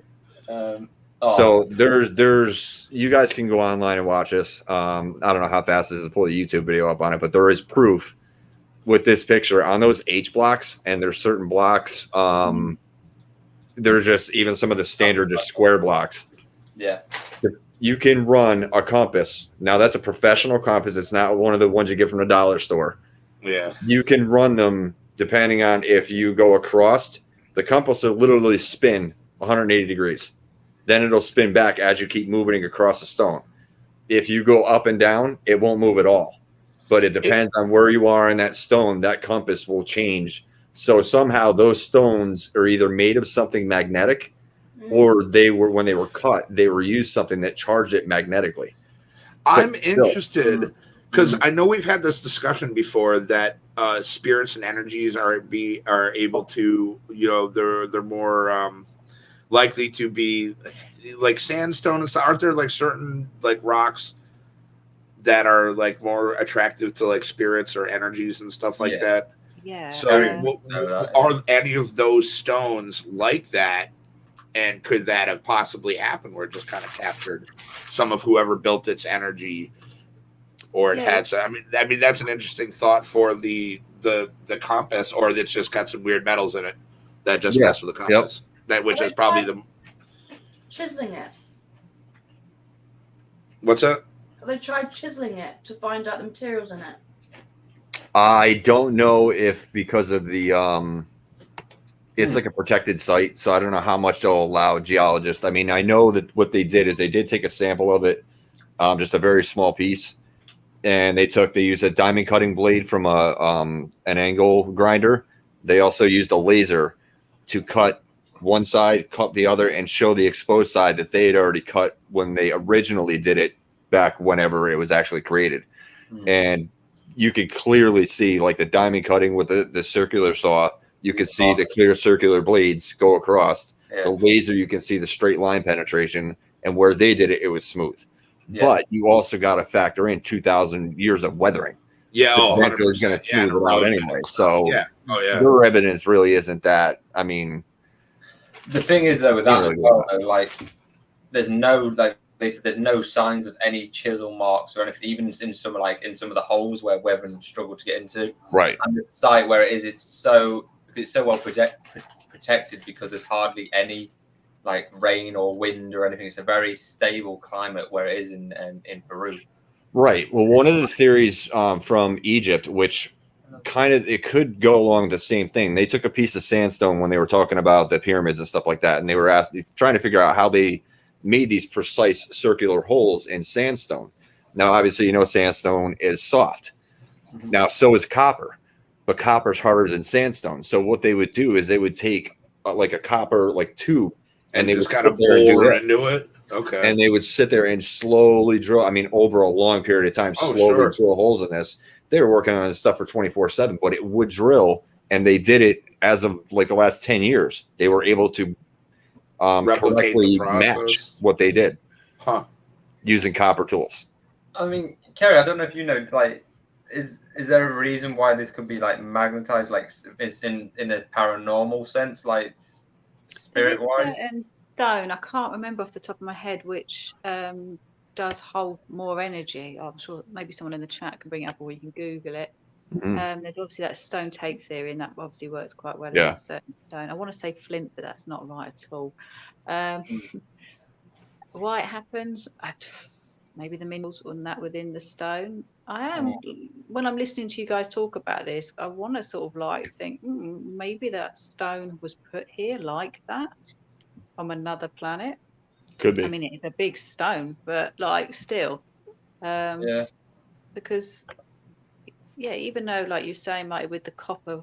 Speaker 1: dude.
Speaker 3: So there's you guys can go online and watch this. I don't know how fast this is to pull a YouTube video up on it, but there is proof with this picture on those H blocks, and there's certain blocks. There's just even some of the standard just square blocks.
Speaker 1: Yeah.
Speaker 3: You can run a compass. Now that's a professional compass. It's not one of the ones you get from the dollar store.
Speaker 4: Yeah.
Speaker 3: You can run them depending on if you go across. The compass will literally spin 180 degrees. Then it'll spin back as you keep moving across the stone. If you go up and down, it won't move at all. But it depends on where you are in that stone. That compass will change. So somehow those stones are either made of something magnetic, or they were, when they were cut, they were used something that charged it magnetically.
Speaker 4: I'm
Speaker 3: still.
Speaker 4: interested because I know we've had this discussion before that spirits and energies are able to, they're more likely to be like sandstone and stuff. Aren't there like certain like rocks that are like more attractive to like spirits or energies and stuff like that?
Speaker 5: Yeah.
Speaker 4: So are any of those stones like that? And could that have possibly happened where it just kind of captured some of whoever built its energy, or it had some? I mean, that's an interesting thought for the compass, or it's just got some weird metals in it that just mess with the compass. Which is probably the
Speaker 2: chiseling it.
Speaker 4: What's that?
Speaker 2: They tried chiseling it to find out the materials in it.
Speaker 3: I don't know if because of the it's like a protected site, so I don't know how much they'll allow geologists. I mean, I know that what they did is they did take a sample of it, just a very small piece, and they used a diamond cutting blade from an angle grinder. They also used a laser to cut one side, cut the other, and show the exposed side that they had already cut when they originally did it back whenever it was actually created. And you could clearly see like the diamond cutting with the circular saw. You could see the clear circular blades go across, The laser, you can see the straight line penetration, and where they did it, it was smooth.
Speaker 1: Yeah.
Speaker 3: But you also got to factor in 2,000 years of weathering.
Speaker 4: Yeah,
Speaker 3: Eventually it's going to smooth it out anyway. So their evidence really isn't that. I mean,
Speaker 1: the thing is though with that, as well, though, like there's no like they said there's no signs of any chisel marks or anything, even in some of the holes where weapons struggle to get into.
Speaker 3: Right.
Speaker 1: And the site where it is so well protected because there's hardly any like rain or wind or anything. It's a very stable climate where it is in Peru.
Speaker 3: Right. Well, one of the theories from Egypt, which kind of it could go along the same thing. They took a piece of sandstone when they were talking about the pyramids and stuff like that, and they were trying to figure out how they made these precise circular holes in sandstone. Now, obviously, sandstone is soft. Mm-hmm. Now, so is copper, but copper's harder than sandstone. So what they would do is they would take like a copper tube, and they
Speaker 4: just
Speaker 3: would
Speaker 4: kind of bore into it. Okay.
Speaker 3: And they would sit there and slowly drill. I mean, over a long period of time, slowly drill holes in this. They were working on this stuff for 24/7, but it would drill, and they did it as of like the last 10 years. They were able to correctly match what they did using copper tools.
Speaker 1: I mean, Kerry, I don't know if you know, like, is there a reason why this could be like magnetized, like it's in a paranormal sense, like spirit wise?
Speaker 5: Stone, I can't remember off the top of my head which does hold more energy. I'm sure maybe someone in the chat can bring it up, or you can Google it. Mm-hmm. There's obviously that stone tape theory, and that obviously works quite well.
Speaker 3: Yeah.
Speaker 5: In certain stone. I want to say flint, but that's not right at all. Why it happens? Maybe the minerals and that within the stone. When I'm listening to you guys talk about this, I want to sort of like think maybe that stone was put here like that from another planet.
Speaker 3: Could be.
Speaker 5: I mean, it's a big stone, but like still, because even though like you're saying, like with the copper,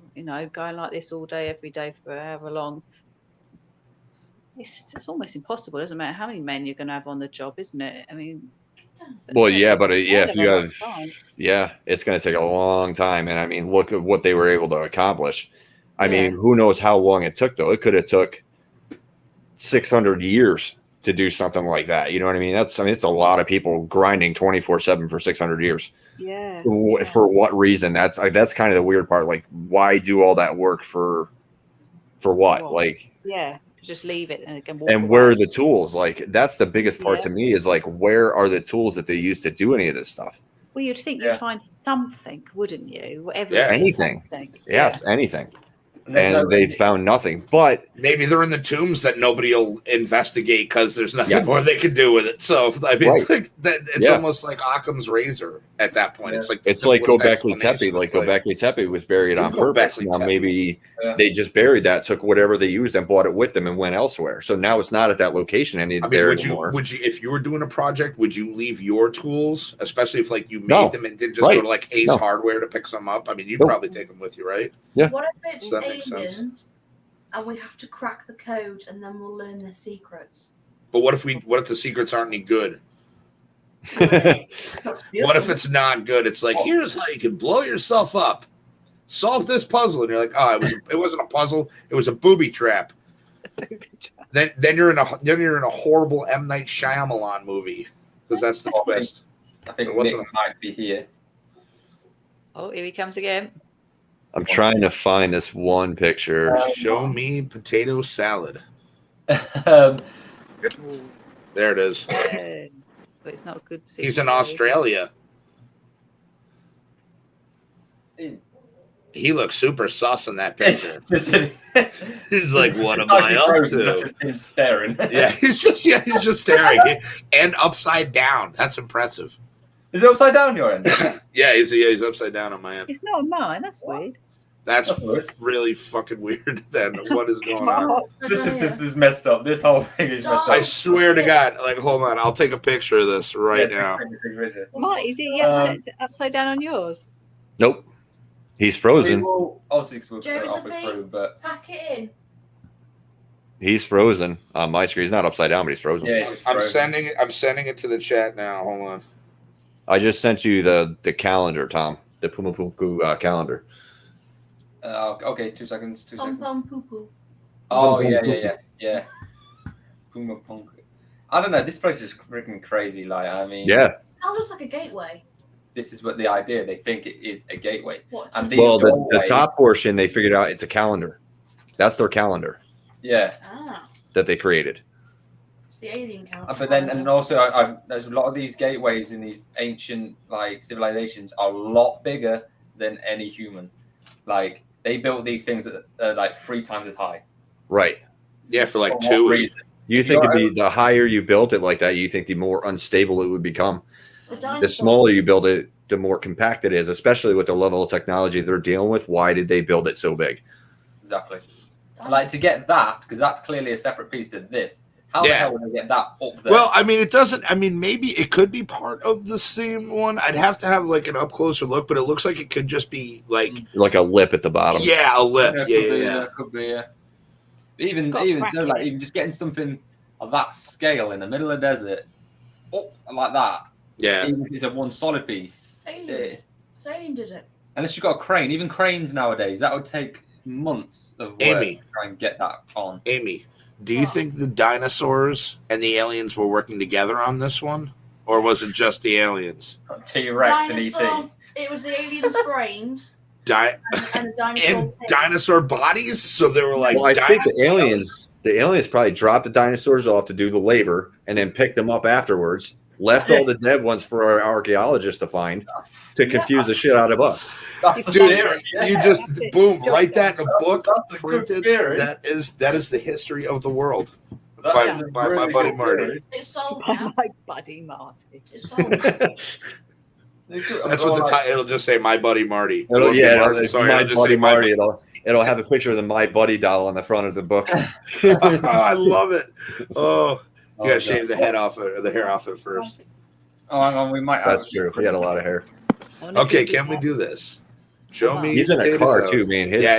Speaker 5: going like this all day, every day for however long, it's almost impossible. It doesn't matter how many men you're going to have on the job, isn't it? I mean,
Speaker 3: well, yeah, but if you have, it's going to take a long time. And I mean, look at what they were able to accomplish. I mean, who knows how long it took though? It could have took 600 years to do something like that. You know what I mean? It's a lot of people grinding 24/7 for 600 years.
Speaker 5: Yeah.
Speaker 3: For what reason? That's kind of the weird part. Like, why do all that work for what?
Speaker 5: Well,
Speaker 3: like,
Speaker 5: just leave it
Speaker 3: and where are the tools? Like, that's the biggest part to me is like, where are the tools that they use to do any of this stuff?
Speaker 5: Well, you'd think you'd find something, wouldn't you? Whatever.
Speaker 3: Anything. Yes, anything. And they found nothing. But
Speaker 4: maybe they're in the tombs that nobody will investigate because there's nothing more they can do with it. So I mean, like that, it's almost like Occam's razor at that point. It's like
Speaker 3: Gobekli Tepe. Like Gobekli Tepe was buried on purpose. Now maybe they just buried that, took whatever they used, and brought it with them and went elsewhere. So now it's not at that location anymore.
Speaker 4: Would you, if you were doing a project, would you leave your tools, especially if like you made them and didn't just go to like Ace Hardware to pick some up? I mean, you'd probably take them with you, right?
Speaker 3: Yeah.
Speaker 2: What if it's aliens and we have to crack the code and then we'll learn their secrets?
Speaker 4: But what if the secrets aren't any good? What if it's not good? It's like, here's how you can blow yourself up. Solve this puzzle, and you're like, oh, it wasn't a puzzle. It was a booby trap. Then you're in a horrible M. Night Shyamalan movie because that's the twist.
Speaker 1: I think Nick might be here.
Speaker 5: Oh, here he comes again.
Speaker 3: I'm trying to find this one picture.
Speaker 4: Show me potato salad. There it is.
Speaker 5: But it's not good.
Speaker 4: He's in Australia. He looks super sus in that picture. He's like, "What am I up to?"
Speaker 1: Just him staring.
Speaker 4: He's just staring and upside down. That's impressive.
Speaker 1: Is it upside down your end?
Speaker 4: He's upside down on my end.
Speaker 5: It's not on mine. That's weird.
Speaker 4: That's really fucking weird. Then what is going on?
Speaker 1: This is messed up. This whole thing is messed up.
Speaker 4: I swear to God. Like, hold on. I'll take a picture of this right now.
Speaker 5: Marty, is he upside down on yours?
Speaker 3: Nope. He's frozen.
Speaker 1: Obviously, we'll through, but
Speaker 2: pack it in.
Speaker 3: He's frozen on my screen. He's not upside down, but he's frozen.
Speaker 1: Yeah,
Speaker 4: I'm sending it to the chat now. Hold on.
Speaker 3: I just sent you the calendar, Tom. The Pumapunku calendar.
Speaker 1: Okay, 2 seconds.
Speaker 2: Pum pum poo poo.
Speaker 1: Oh yeah. Pumapunku. I don't know. This place is freaking crazy. Like, I mean,
Speaker 3: Yeah.
Speaker 2: That looks like a gateway.
Speaker 1: This is what the idea. They think it is a gateway.
Speaker 2: What?
Speaker 1: And these
Speaker 3: Well, the
Speaker 1: doorways-
Speaker 3: top portion they figured out it's a calendar. That's their calendar
Speaker 1: Yeah.
Speaker 2: Ah,
Speaker 3: that they created.
Speaker 2: it's the alien count.
Speaker 1: But then, and also, there's a lot of these gateways in these ancient like civilizations are a lot bigger than any human. Like they built these things that are like 3 times as high.
Speaker 3: Right.
Speaker 4: Yeah, for like
Speaker 1: For what
Speaker 4: 2.
Speaker 1: reason?
Speaker 3: You think the higher you built it like that, you think the more unstable it would become. The smaller you build it, the more compact it is, especially with the level of technology they're dealing with. Why did they build it so big?
Speaker 1: Exactly. Like to get that, because that's clearly a separate piece to this. How the hell would they get that up there?
Speaker 4: Well, I mean, it doesn't. I mean, maybe it could be part of the same one. I'd have to have like an up closer look, but it looks like it could just be like
Speaker 3: a lip at the bottom.
Speaker 4: Yeah, a lip.
Speaker 1: Could be. Even so, like even just getting something of that scale in the middle of the desert, up like that.
Speaker 4: Yeah.
Speaker 1: Even if it's a one solid piece.
Speaker 2: Aliens. Alien did it.
Speaker 1: Unless you've got a crane, even cranes nowadays, that would take months of work to try and get that on.
Speaker 4: Amy, do you think the dinosaurs and the aliens were working together on this one? Or was it just the aliens?
Speaker 1: T-Rex and E.T.
Speaker 2: It was the aliens' brains
Speaker 4: And
Speaker 2: the dinosaur
Speaker 4: and dinosaur bodies? So they were like...
Speaker 3: Well, I think the aliens probably dropped the dinosaurs off to do the labor and then picked them up afterwards, left all the dead ones for our archaeologists to find to confuse the shit out of us.
Speaker 4: Dude, you just boom, write that in a book. Printed.
Speaker 1: Theory.
Speaker 4: That is the history of the world
Speaker 1: That's
Speaker 4: by my buddy Marty.
Speaker 2: It's solved now.
Speaker 5: My buddy Marty.
Speaker 2: It's solved.
Speaker 4: That's what the title. It'll just say "My Buddy Marty."
Speaker 3: It'll
Speaker 4: I'll just say
Speaker 3: Marty. It'll have a picture of the My Buddy doll on the front of the book.
Speaker 4: Oh, I love it. Oh, you gotta shave the head off it, or the hair off it first.
Speaker 1: Oh, hang on, we might.
Speaker 3: That's true. He had a lot of hair.
Speaker 4: Okay, can we do this? Show me.
Speaker 3: He's in a car too, man.
Speaker 4: He's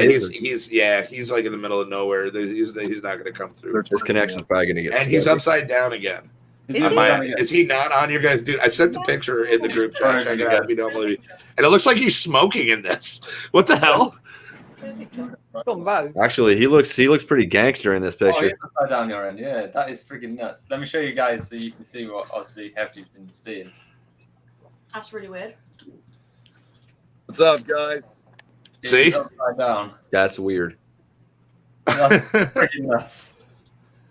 Speaker 4: like in the middle of nowhere. He's not gonna come through.
Speaker 3: His connection's probably gonna get.
Speaker 4: And he's upside down again. Is he not on your guys' dude? I sent the picture in the group chat. Check it out if you don't believe me. And it looks like he's smoking in this. What the hell?
Speaker 3: Actually, he looks pretty gangster in this
Speaker 1: Oh,
Speaker 3: picture.
Speaker 1: he's upside down your end. Yeah, that is freaking nuts. Let me show you guys so you can see what obviously Hefty's been seeing.
Speaker 2: That's really weird.
Speaker 7: What's up, guys?
Speaker 4: See?
Speaker 1: He's upside down.
Speaker 3: That's weird.
Speaker 1: That's freaking nuts.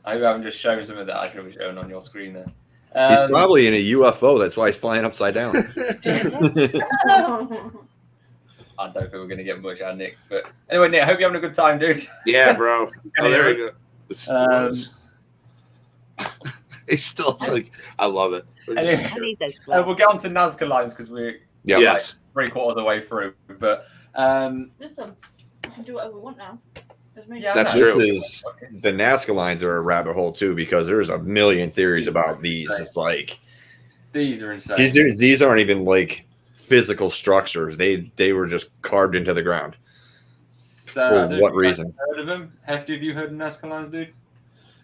Speaker 1: I hope I haven't just shown something that I should have shown on your screen there.
Speaker 3: He's probably in a UFO. That's why he's flying upside down.
Speaker 1: I don't think we're going to get much out of Nick. But anyway, Nick, I hope you're having a good time, dude.
Speaker 4: Yeah, bro. Oh, there we go. He's still like, I love it.
Speaker 1: Anyway, we'll get on to Nazca Lines because we're like 3/4 of the way through. But
Speaker 2: Listen, we can do whatever we want now.
Speaker 1: Yeah,
Speaker 4: that's
Speaker 3: this
Speaker 4: true.
Speaker 3: Is the Nazca Lines are a rabbit hole too because there's a million theories about these. It's like
Speaker 1: these are insane.
Speaker 3: These aren't even like physical structures. They were just carved into the ground.
Speaker 1: So,
Speaker 3: for what reason?
Speaker 1: Heard of them? Hefty, have you heard of Nazca Lines, dude?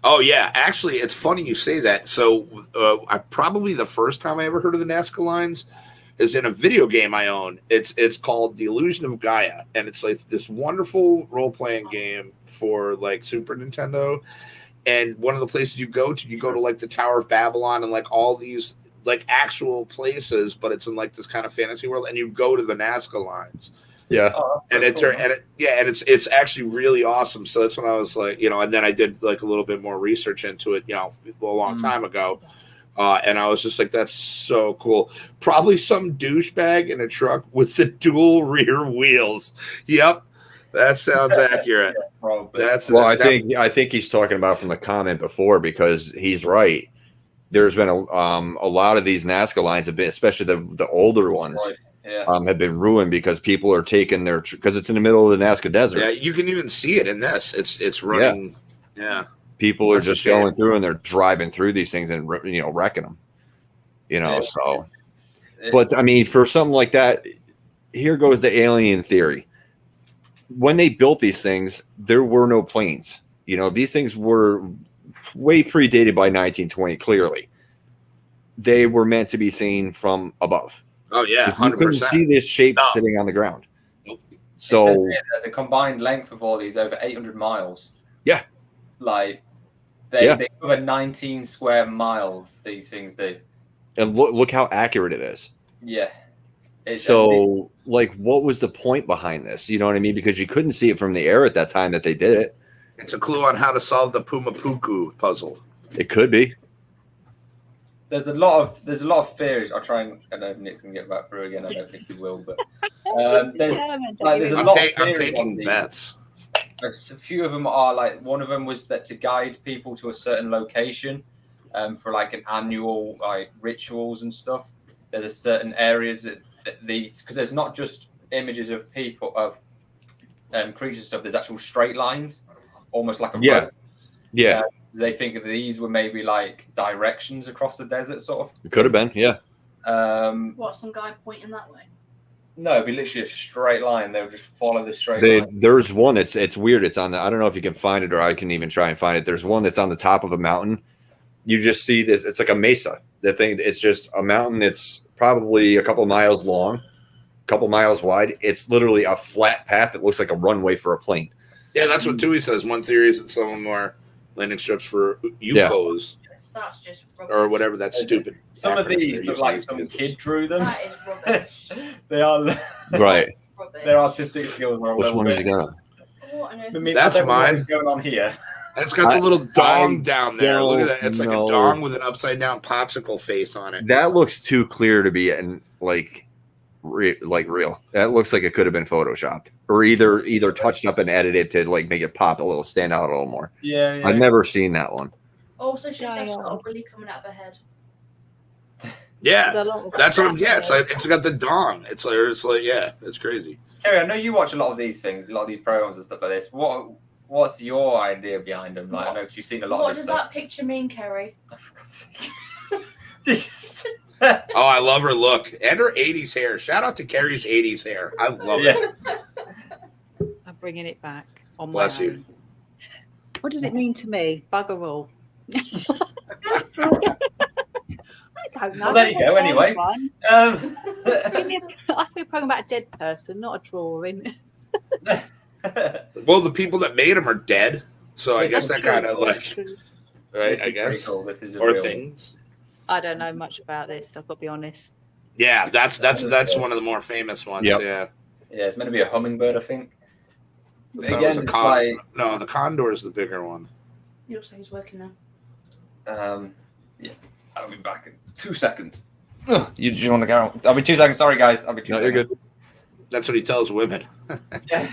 Speaker 4: Oh yeah, actually, it's funny you say that. So, I probably the first time I ever heard of the Nazca Lines is in a video game I own. It's called The Illusion of Gaia, and it's like this wonderful role playing game for like Super Nintendo. And one of the places you go to like the Tower of Babylon and like all these like actual places, but it's in like this kind of fantasy world, and you go to the Nazca Lines.
Speaker 3: Yeah,
Speaker 4: it's actually really awesome. So that's when I was like, and then I did like a little bit more research into it, a long time ago, and I was just like, that's so cool. Probably some douchebag in a truck with the dual rear wheels. Yep, that sounds accurate.
Speaker 3: I think he's talking about from the comment before because he's right. There's been a lot of these Nazca Lines have been, especially the older ones.
Speaker 1: Right. Yeah.
Speaker 3: Have been ruined because people are taking their because it's in the middle of the Nazca Desert.
Speaker 4: Yeah, you can even see it in this. It's running. Yeah,
Speaker 3: people are just going through and they're driving through these things and wrecking them. So. But I mean, for something like that, here goes the alien theory. When they built these things, there were no planes. These things were way predated by 1920. Clearly, they were meant to be seen from above.
Speaker 4: Oh yeah, 100%.
Speaker 3: You couldn't see this shape sitting on the ground.
Speaker 4: Nope.
Speaker 3: So
Speaker 1: the combined length of all these over 800 miles.
Speaker 3: Yeah,
Speaker 1: like They cover 19 square miles. These things do.
Speaker 3: And look how accurate it is.
Speaker 1: Yeah.
Speaker 3: So, like, what was the point behind this? You know what I mean? Because you couldn't see it from the air at that time that they did it.
Speaker 4: It's a clue on how to solve the Pumapunku puzzle.
Speaker 3: It could be.
Speaker 1: There's a lot of theories. I'll try and I know Nick's gonna get back through again. I don't think he will, but there's a lot of theories
Speaker 4: I'm
Speaker 1: on
Speaker 4: taking
Speaker 1: these.
Speaker 4: bets.
Speaker 1: A few of them are like, one of them was that to guide people to a certain location for like an annual like rituals and stuff. There's a certain areas that because there's not just images of people of creatures and stuff. There's actual straight lines, almost like a rope.
Speaker 3: Yeah.
Speaker 1: They think that these were maybe like directions across the desert, sort of.
Speaker 3: It could have been, yeah.
Speaker 2: What, some guy pointing that way?
Speaker 1: No, it'd be literally a straight line. They'll just follow the straight line.
Speaker 3: There's one that's it's weird. It's on the, I don't know if you can find it or I can even try and find it. There's one that's on the top of a mountain. You just see this. It's like a mesa. The thing. It's just a mountain. It's probably a couple miles long, a couple miles wide. It's literally a flat path that looks like a runway for a plane.
Speaker 4: Yeah, that's what Tui says. One theory is that some of them are landing strips for UFOs
Speaker 2: That's just rubbish.
Speaker 4: or whatever. That's stupid.
Speaker 1: Some of
Speaker 4: acronym
Speaker 1: these
Speaker 4: they're
Speaker 1: look
Speaker 4: using
Speaker 1: like
Speaker 4: these
Speaker 1: some
Speaker 4: days.
Speaker 1: kid drew them.
Speaker 2: That is rubbish.
Speaker 1: They are
Speaker 3: Right.
Speaker 2: Rubbish.
Speaker 1: their artistic skills are a
Speaker 3: Which
Speaker 1: little
Speaker 3: one has
Speaker 1: bit.
Speaker 3: he got?
Speaker 2: What on earth
Speaker 1: I mean,
Speaker 4: That's
Speaker 1: I don't know
Speaker 4: mine.
Speaker 1: What's going on here?
Speaker 4: It's got the little dong
Speaker 3: I
Speaker 4: down there. Look at that. It's like a
Speaker 3: don't know.
Speaker 4: dong with an upside down popsicle face on it.
Speaker 3: That looks too clear to be like real. That looks like it could have been photoshopped or either touched up and edited to like make it pop a little, stand out a little more.
Speaker 1: Yeah.
Speaker 3: I've never seen that one.
Speaker 2: Also, she's actually got a willy coming out of her head.
Speaker 4: Yeah,
Speaker 5: There's a lot of
Speaker 4: that's what I'm. Yeah, it's got the dong. It's like yeah, it's crazy.
Speaker 1: Kerry, I know you watch a lot of these things, a lot of these programs and stuff like this. What's your idea behind them? Like, I know because you've seen a lot
Speaker 2: What
Speaker 1: of this
Speaker 2: does
Speaker 1: stuff.
Speaker 2: that picture mean, Kerry?
Speaker 1: Oh, for God's sake.
Speaker 4: Oh, I love her look and her '80s hair. Shout out to Kerry's '80s hair. I love it.
Speaker 5: I'm bringing it back on
Speaker 4: Bless
Speaker 5: my
Speaker 4: you.
Speaker 5: own. What did it mean to me? Bugger all. I don't know.
Speaker 1: Well, there you go, anyway.
Speaker 5: I feel talking about a dead person, not a drawing.
Speaker 4: Well, the people that made them are dead, so I guess that kind of like right.
Speaker 1: This
Speaker 4: I
Speaker 1: is pretty
Speaker 4: guess
Speaker 1: cool. This is a
Speaker 4: or
Speaker 1: real-
Speaker 4: things.
Speaker 5: I don't know much about this. I've got to be honest.
Speaker 4: Yeah, that's one of the more famous ones.
Speaker 3: Yep.
Speaker 4: Yeah.
Speaker 1: Yeah, it's meant to be a hummingbird, I think.
Speaker 4: I thought it was
Speaker 1: Again,
Speaker 4: a
Speaker 1: it's
Speaker 4: con- no, the condor is the bigger one.
Speaker 2: He looks like he's working now.
Speaker 1: Yeah, I'll be back in 2 seconds. Ugh, you want to go? I'll be 2 seconds. Sorry, guys. I'll be 2
Speaker 3: No,
Speaker 1: seconds.
Speaker 3: you're good.
Speaker 4: That's what he tells women.
Speaker 1: Yeah.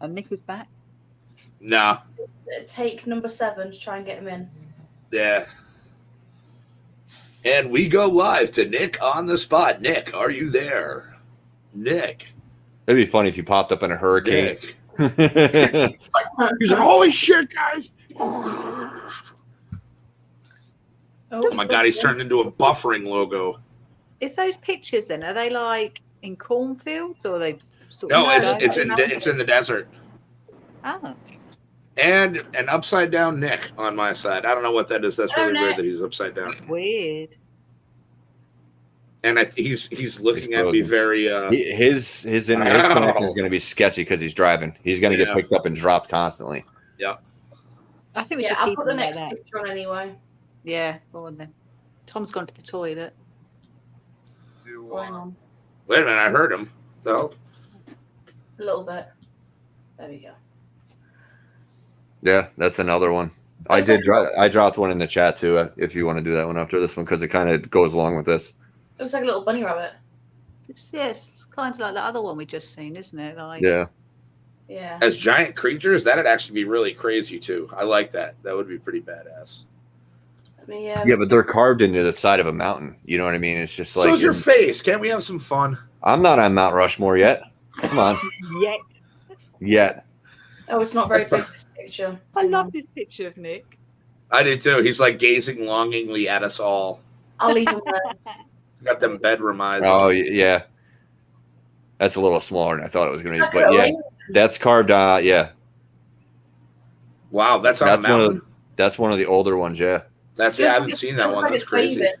Speaker 5: And Nick is back.
Speaker 4: No.
Speaker 2: Take number 7 to try and get him in.
Speaker 4: Yeah. And we go live to Nick on the spot. Nick, are you there? Nick.
Speaker 3: It'd be funny if you popped up in a hurricane.
Speaker 4: Nick. He's like, holy shit, guys. Oh my God, he's turned into a buffering logo.
Speaker 5: Is those pictures then? Are they like in cornfields or are they sort
Speaker 4: No,
Speaker 5: of?
Speaker 4: it's in the desert.
Speaker 5: Oh.
Speaker 4: And an upside down Nick on my side. I don't know what that is. That's really weird that he's upside down.
Speaker 5: Weird.
Speaker 4: And he's looking at me very.
Speaker 3: His connection is going to be sketchy because he's driving. He's going to get
Speaker 4: Yeah.
Speaker 3: picked up and dropped constantly.
Speaker 4: Yep.
Speaker 5: I think we
Speaker 2: Yeah,
Speaker 5: should
Speaker 2: I'll
Speaker 5: keep
Speaker 2: put the
Speaker 5: them like
Speaker 2: next
Speaker 5: that.
Speaker 2: picture on anyway.
Speaker 5: Yeah, go on then. Tom's gone to the toilet.
Speaker 2: Going on.
Speaker 4: Wait a minute, I heard him. No.
Speaker 2: A little bit. There we go.
Speaker 3: Yeah, that's another one. I dropped one in the chat too. If you want to do that one after this one, because it kind of goes along with this.
Speaker 2: It looks like a little bunny rabbit.
Speaker 5: It's kind of like the other one we just seen, isn't it? Like,
Speaker 3: Yeah.
Speaker 2: Yeah.
Speaker 4: As giant creatures, that'd actually be really crazy too. I like that. That would be pretty badass.
Speaker 2: Let me,
Speaker 3: Yeah, but they're carved into the side of a mountain. You know what I mean? It's just like
Speaker 4: So's your face. Can't we have some fun?
Speaker 3: I'm not on Mount Rushmore yet. Come on, yet.
Speaker 2: Oh, it's not very big, this picture.
Speaker 5: I love this picture of Nick.
Speaker 4: I do too. He's like gazing longingly at us all.
Speaker 2: I'll leave him there.
Speaker 4: Got them bedroom eyes.
Speaker 3: Oh
Speaker 4: on.
Speaker 3: yeah, that's a little smaller than I thought it was going to be.
Speaker 2: Okay,
Speaker 3: But yeah,
Speaker 2: well,
Speaker 3: that's carved. Yeah,
Speaker 4: Wow, that's on a
Speaker 3: that's
Speaker 4: mountain.
Speaker 3: that's one of the older ones. Yeah,
Speaker 4: That's I haven't seen that one.
Speaker 2: like
Speaker 4: That's
Speaker 2: it's
Speaker 4: crazy.
Speaker 2: waving.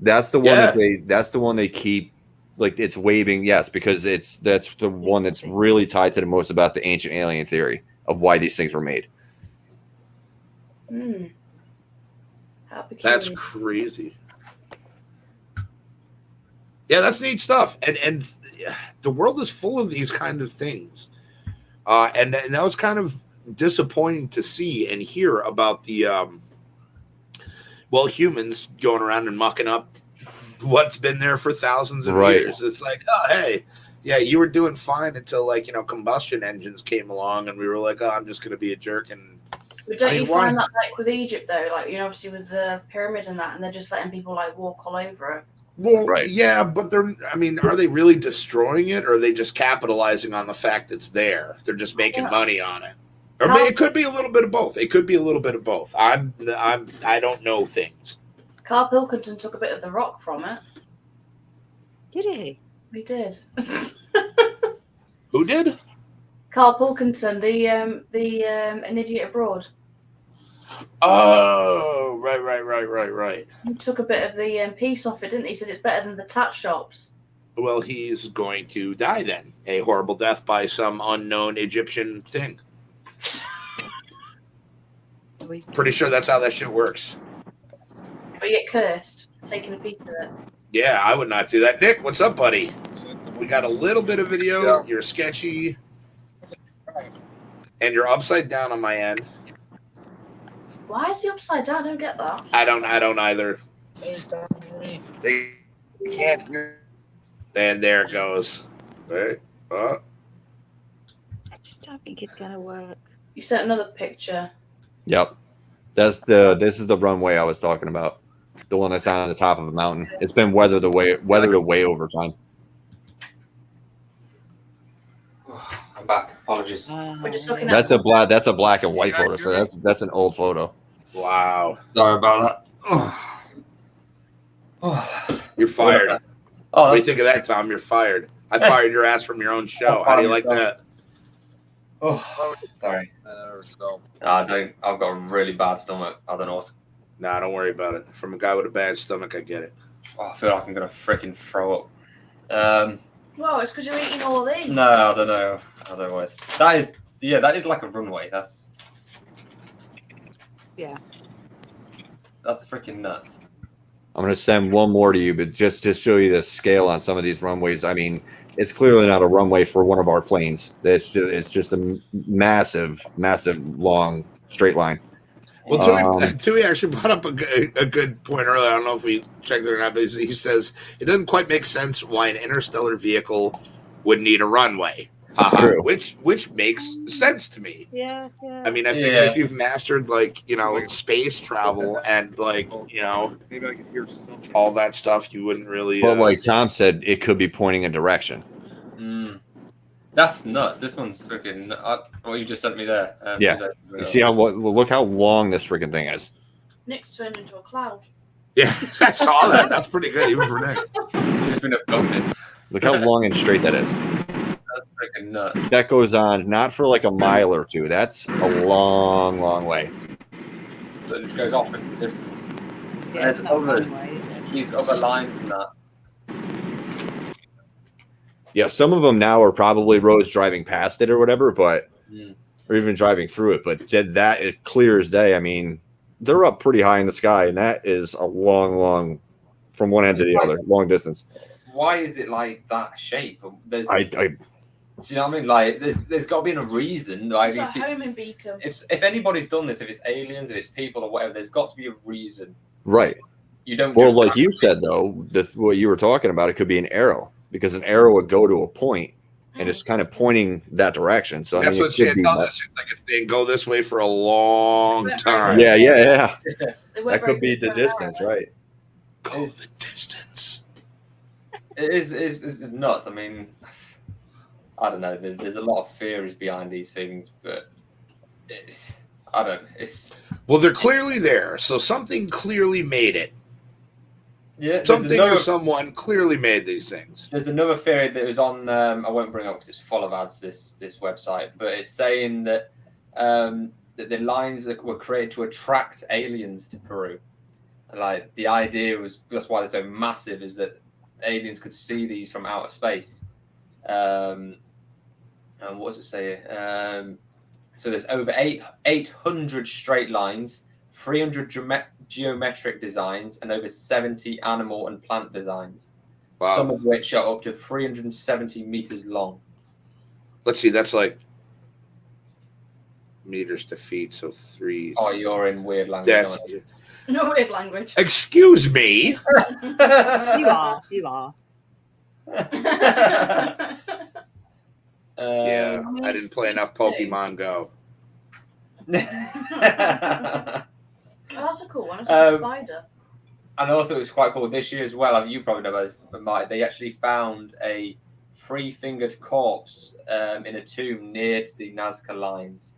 Speaker 3: that's the one
Speaker 4: Yeah.
Speaker 3: that's the one they keep. Like it's waving, yes, because that's the one that's really tied to the most about the ancient alien theory. of why these things were made.
Speaker 2: Hmm. How
Speaker 4: That's
Speaker 2: peculiar.
Speaker 4: crazy. Yeah, that's neat stuff. And the world is full of these kind of things. And that was kind of disappointing to see and hear about the humans going around and mucking up what's been there for thousands of years. It's like, oh, hey, yeah, you were doing fine until combustion engines came along, and we were like, oh, I'm just gonna be a jerk. And
Speaker 2: But don't you find that with Egypt though, obviously with the pyramid and that, and they're just letting people walk all over it.
Speaker 4: Well, yeah, but are they really destroying it, or are they just capitalizing on the fact it's there? They're just making money on it. Or it could be a little bit of both. It could be a little bit of both. I don't know things.
Speaker 2: Carl Pilkington took a bit of the rock from it.
Speaker 5: Did he?
Speaker 2: He did.
Speaker 4: Who did?
Speaker 2: Carl Pilkington, the An Idiot Abroad.
Speaker 4: Oh, right.
Speaker 2: He took a bit of the piece off it, didn't he? He said it's better than the tat shops.
Speaker 4: Well, he's going to die then. A horrible death by some unknown Egyptian thing. Pretty sure that's how that shit works.
Speaker 2: But you get cursed taking a piece of it.
Speaker 4: Yeah, I would not do that. Nick, what's up, buddy? We got a little bit of video. Yeah. You're sketchy. And you're upside down on my end.
Speaker 2: Why is he upside down? I don't get that.
Speaker 4: I don't either.
Speaker 7: They can't hear.
Speaker 4: And there it goes. Right.
Speaker 5: I just don't think it's gonna work.
Speaker 2: You sent another picture.
Speaker 3: Yep. This is the runway I was talking about. The one that's on the top of a mountain. It's been weathered away over time.
Speaker 1: I'm back. Apologies.
Speaker 2: We're just looking at
Speaker 3: That's a black and white photo, so that's an old photo.
Speaker 4: Wow.
Speaker 1: Sorry about that.
Speaker 4: You're fired.
Speaker 1: Oh,
Speaker 4: what do you think of that, Tom? You're fired. I fired your ass from your own show. How do you like that?
Speaker 1: Oh, sorry. I've got a really bad stomach. I don't know what's...
Speaker 4: Nah, don't worry about it. From a guy with a bad stomach, I get it.
Speaker 1: Oh, I feel like I'm going to freaking throw up.
Speaker 2: Well, it's because you're eating all of these.
Speaker 1: No, I don't know. Otherwise, that is like a runway. That's freaking nuts.
Speaker 3: I'm going to send one more to you, but just to show you the scale on some of these runways. I mean, it's clearly not a runway for one of our planes. It's just a massive, long straight line.
Speaker 4: Well, Tui actually brought up a good point earlier. I don't know if we checked it or not, but he says it doesn't quite make sense why an interstellar vehicle would need a runway.
Speaker 3: True.
Speaker 4: Which makes sense to me.
Speaker 5: Yeah.
Speaker 4: I mean, I think if you've mastered space travel and
Speaker 7: maybe I can hear something.
Speaker 4: all that stuff, you wouldn't really.
Speaker 3: But like Tom said, it could be pointing a direction.
Speaker 1: That's nuts. This one's freaking. What you just sent me there.
Speaker 3: You see look how long this freaking thing is.
Speaker 2: Nick's turned into a cloud.
Speaker 4: Yeah, I saw that. That's pretty good, even for Nick.
Speaker 1: Just been abducted.
Speaker 3: Look how long and straight that is.
Speaker 1: That's freaking nuts.
Speaker 3: That goes on not for like a mile or two. That's a long way.
Speaker 1: So it just goes off into the distance.
Speaker 5: Yeah, it's not
Speaker 1: other,
Speaker 5: runway, is it?
Speaker 1: these other lines than that.
Speaker 3: Yeah, some of them now are probably roads driving past it or whatever, but or even driving through it. But that is clear as day. I mean, they're up pretty high in the sky, and that is a long from one end to the other, long distance.
Speaker 1: Why is it like that shape? There's,
Speaker 3: I
Speaker 1: do you know what I mean? Like, there's got to be a reason. Like,
Speaker 2: It's a homing beacon.
Speaker 1: if anybody's done this, if it's aliens, if it's people or whatever, there's got to be a reason.
Speaker 3: right.
Speaker 1: You don't.
Speaker 3: Well, like you said though, what you were talking about, it could be an arrow because an arrow would go to a point and it's kind of pointing that direction. So
Speaker 4: That's what Chantal does. It's like it's saying go this way for a long time.
Speaker 3: Yeah.
Speaker 2: They weren't
Speaker 3: That could
Speaker 2: very
Speaker 3: be the
Speaker 2: good for an
Speaker 3: distance,
Speaker 2: arrow.
Speaker 3: right?
Speaker 4: Go the distance.
Speaker 1: It is nuts. I mean, I don't know. There's a lot of theories behind these things, but it's
Speaker 4: Well, they're clearly there, so something clearly made it.
Speaker 1: yeah.
Speaker 4: Something or someone clearly made these things.
Speaker 1: There's another theory that was on. I won't bring it up because it's full of ads. This website, but it's saying that that the lines that were created to attract aliens to Peru. Like the idea was that's why they're so massive is that aliens could see these from outer space. And what does it say? So there's over 800 straight lines, 300 geometric designs, and over 70 animal and plant designs.
Speaker 4: Wow.
Speaker 1: Some of which are up to 370 meters long.
Speaker 4: Let's see. That's like meters to feet. So 3.
Speaker 1: Oh, you're in weird language.
Speaker 4: That's,
Speaker 1: aren't you?
Speaker 2: No weird language.
Speaker 4: excuse me.
Speaker 5: You are. You are.
Speaker 4: Yeah,
Speaker 1: Um,
Speaker 4: I didn't play enough Pokemon Go.
Speaker 1: and
Speaker 2: Oh, that's a cool one. It's like a spider.
Speaker 1: also, it's quite cool this year as well. You probably know about this, but Marty, they actually found a 3-fingered corpse in a tomb near to the Nazca Lines.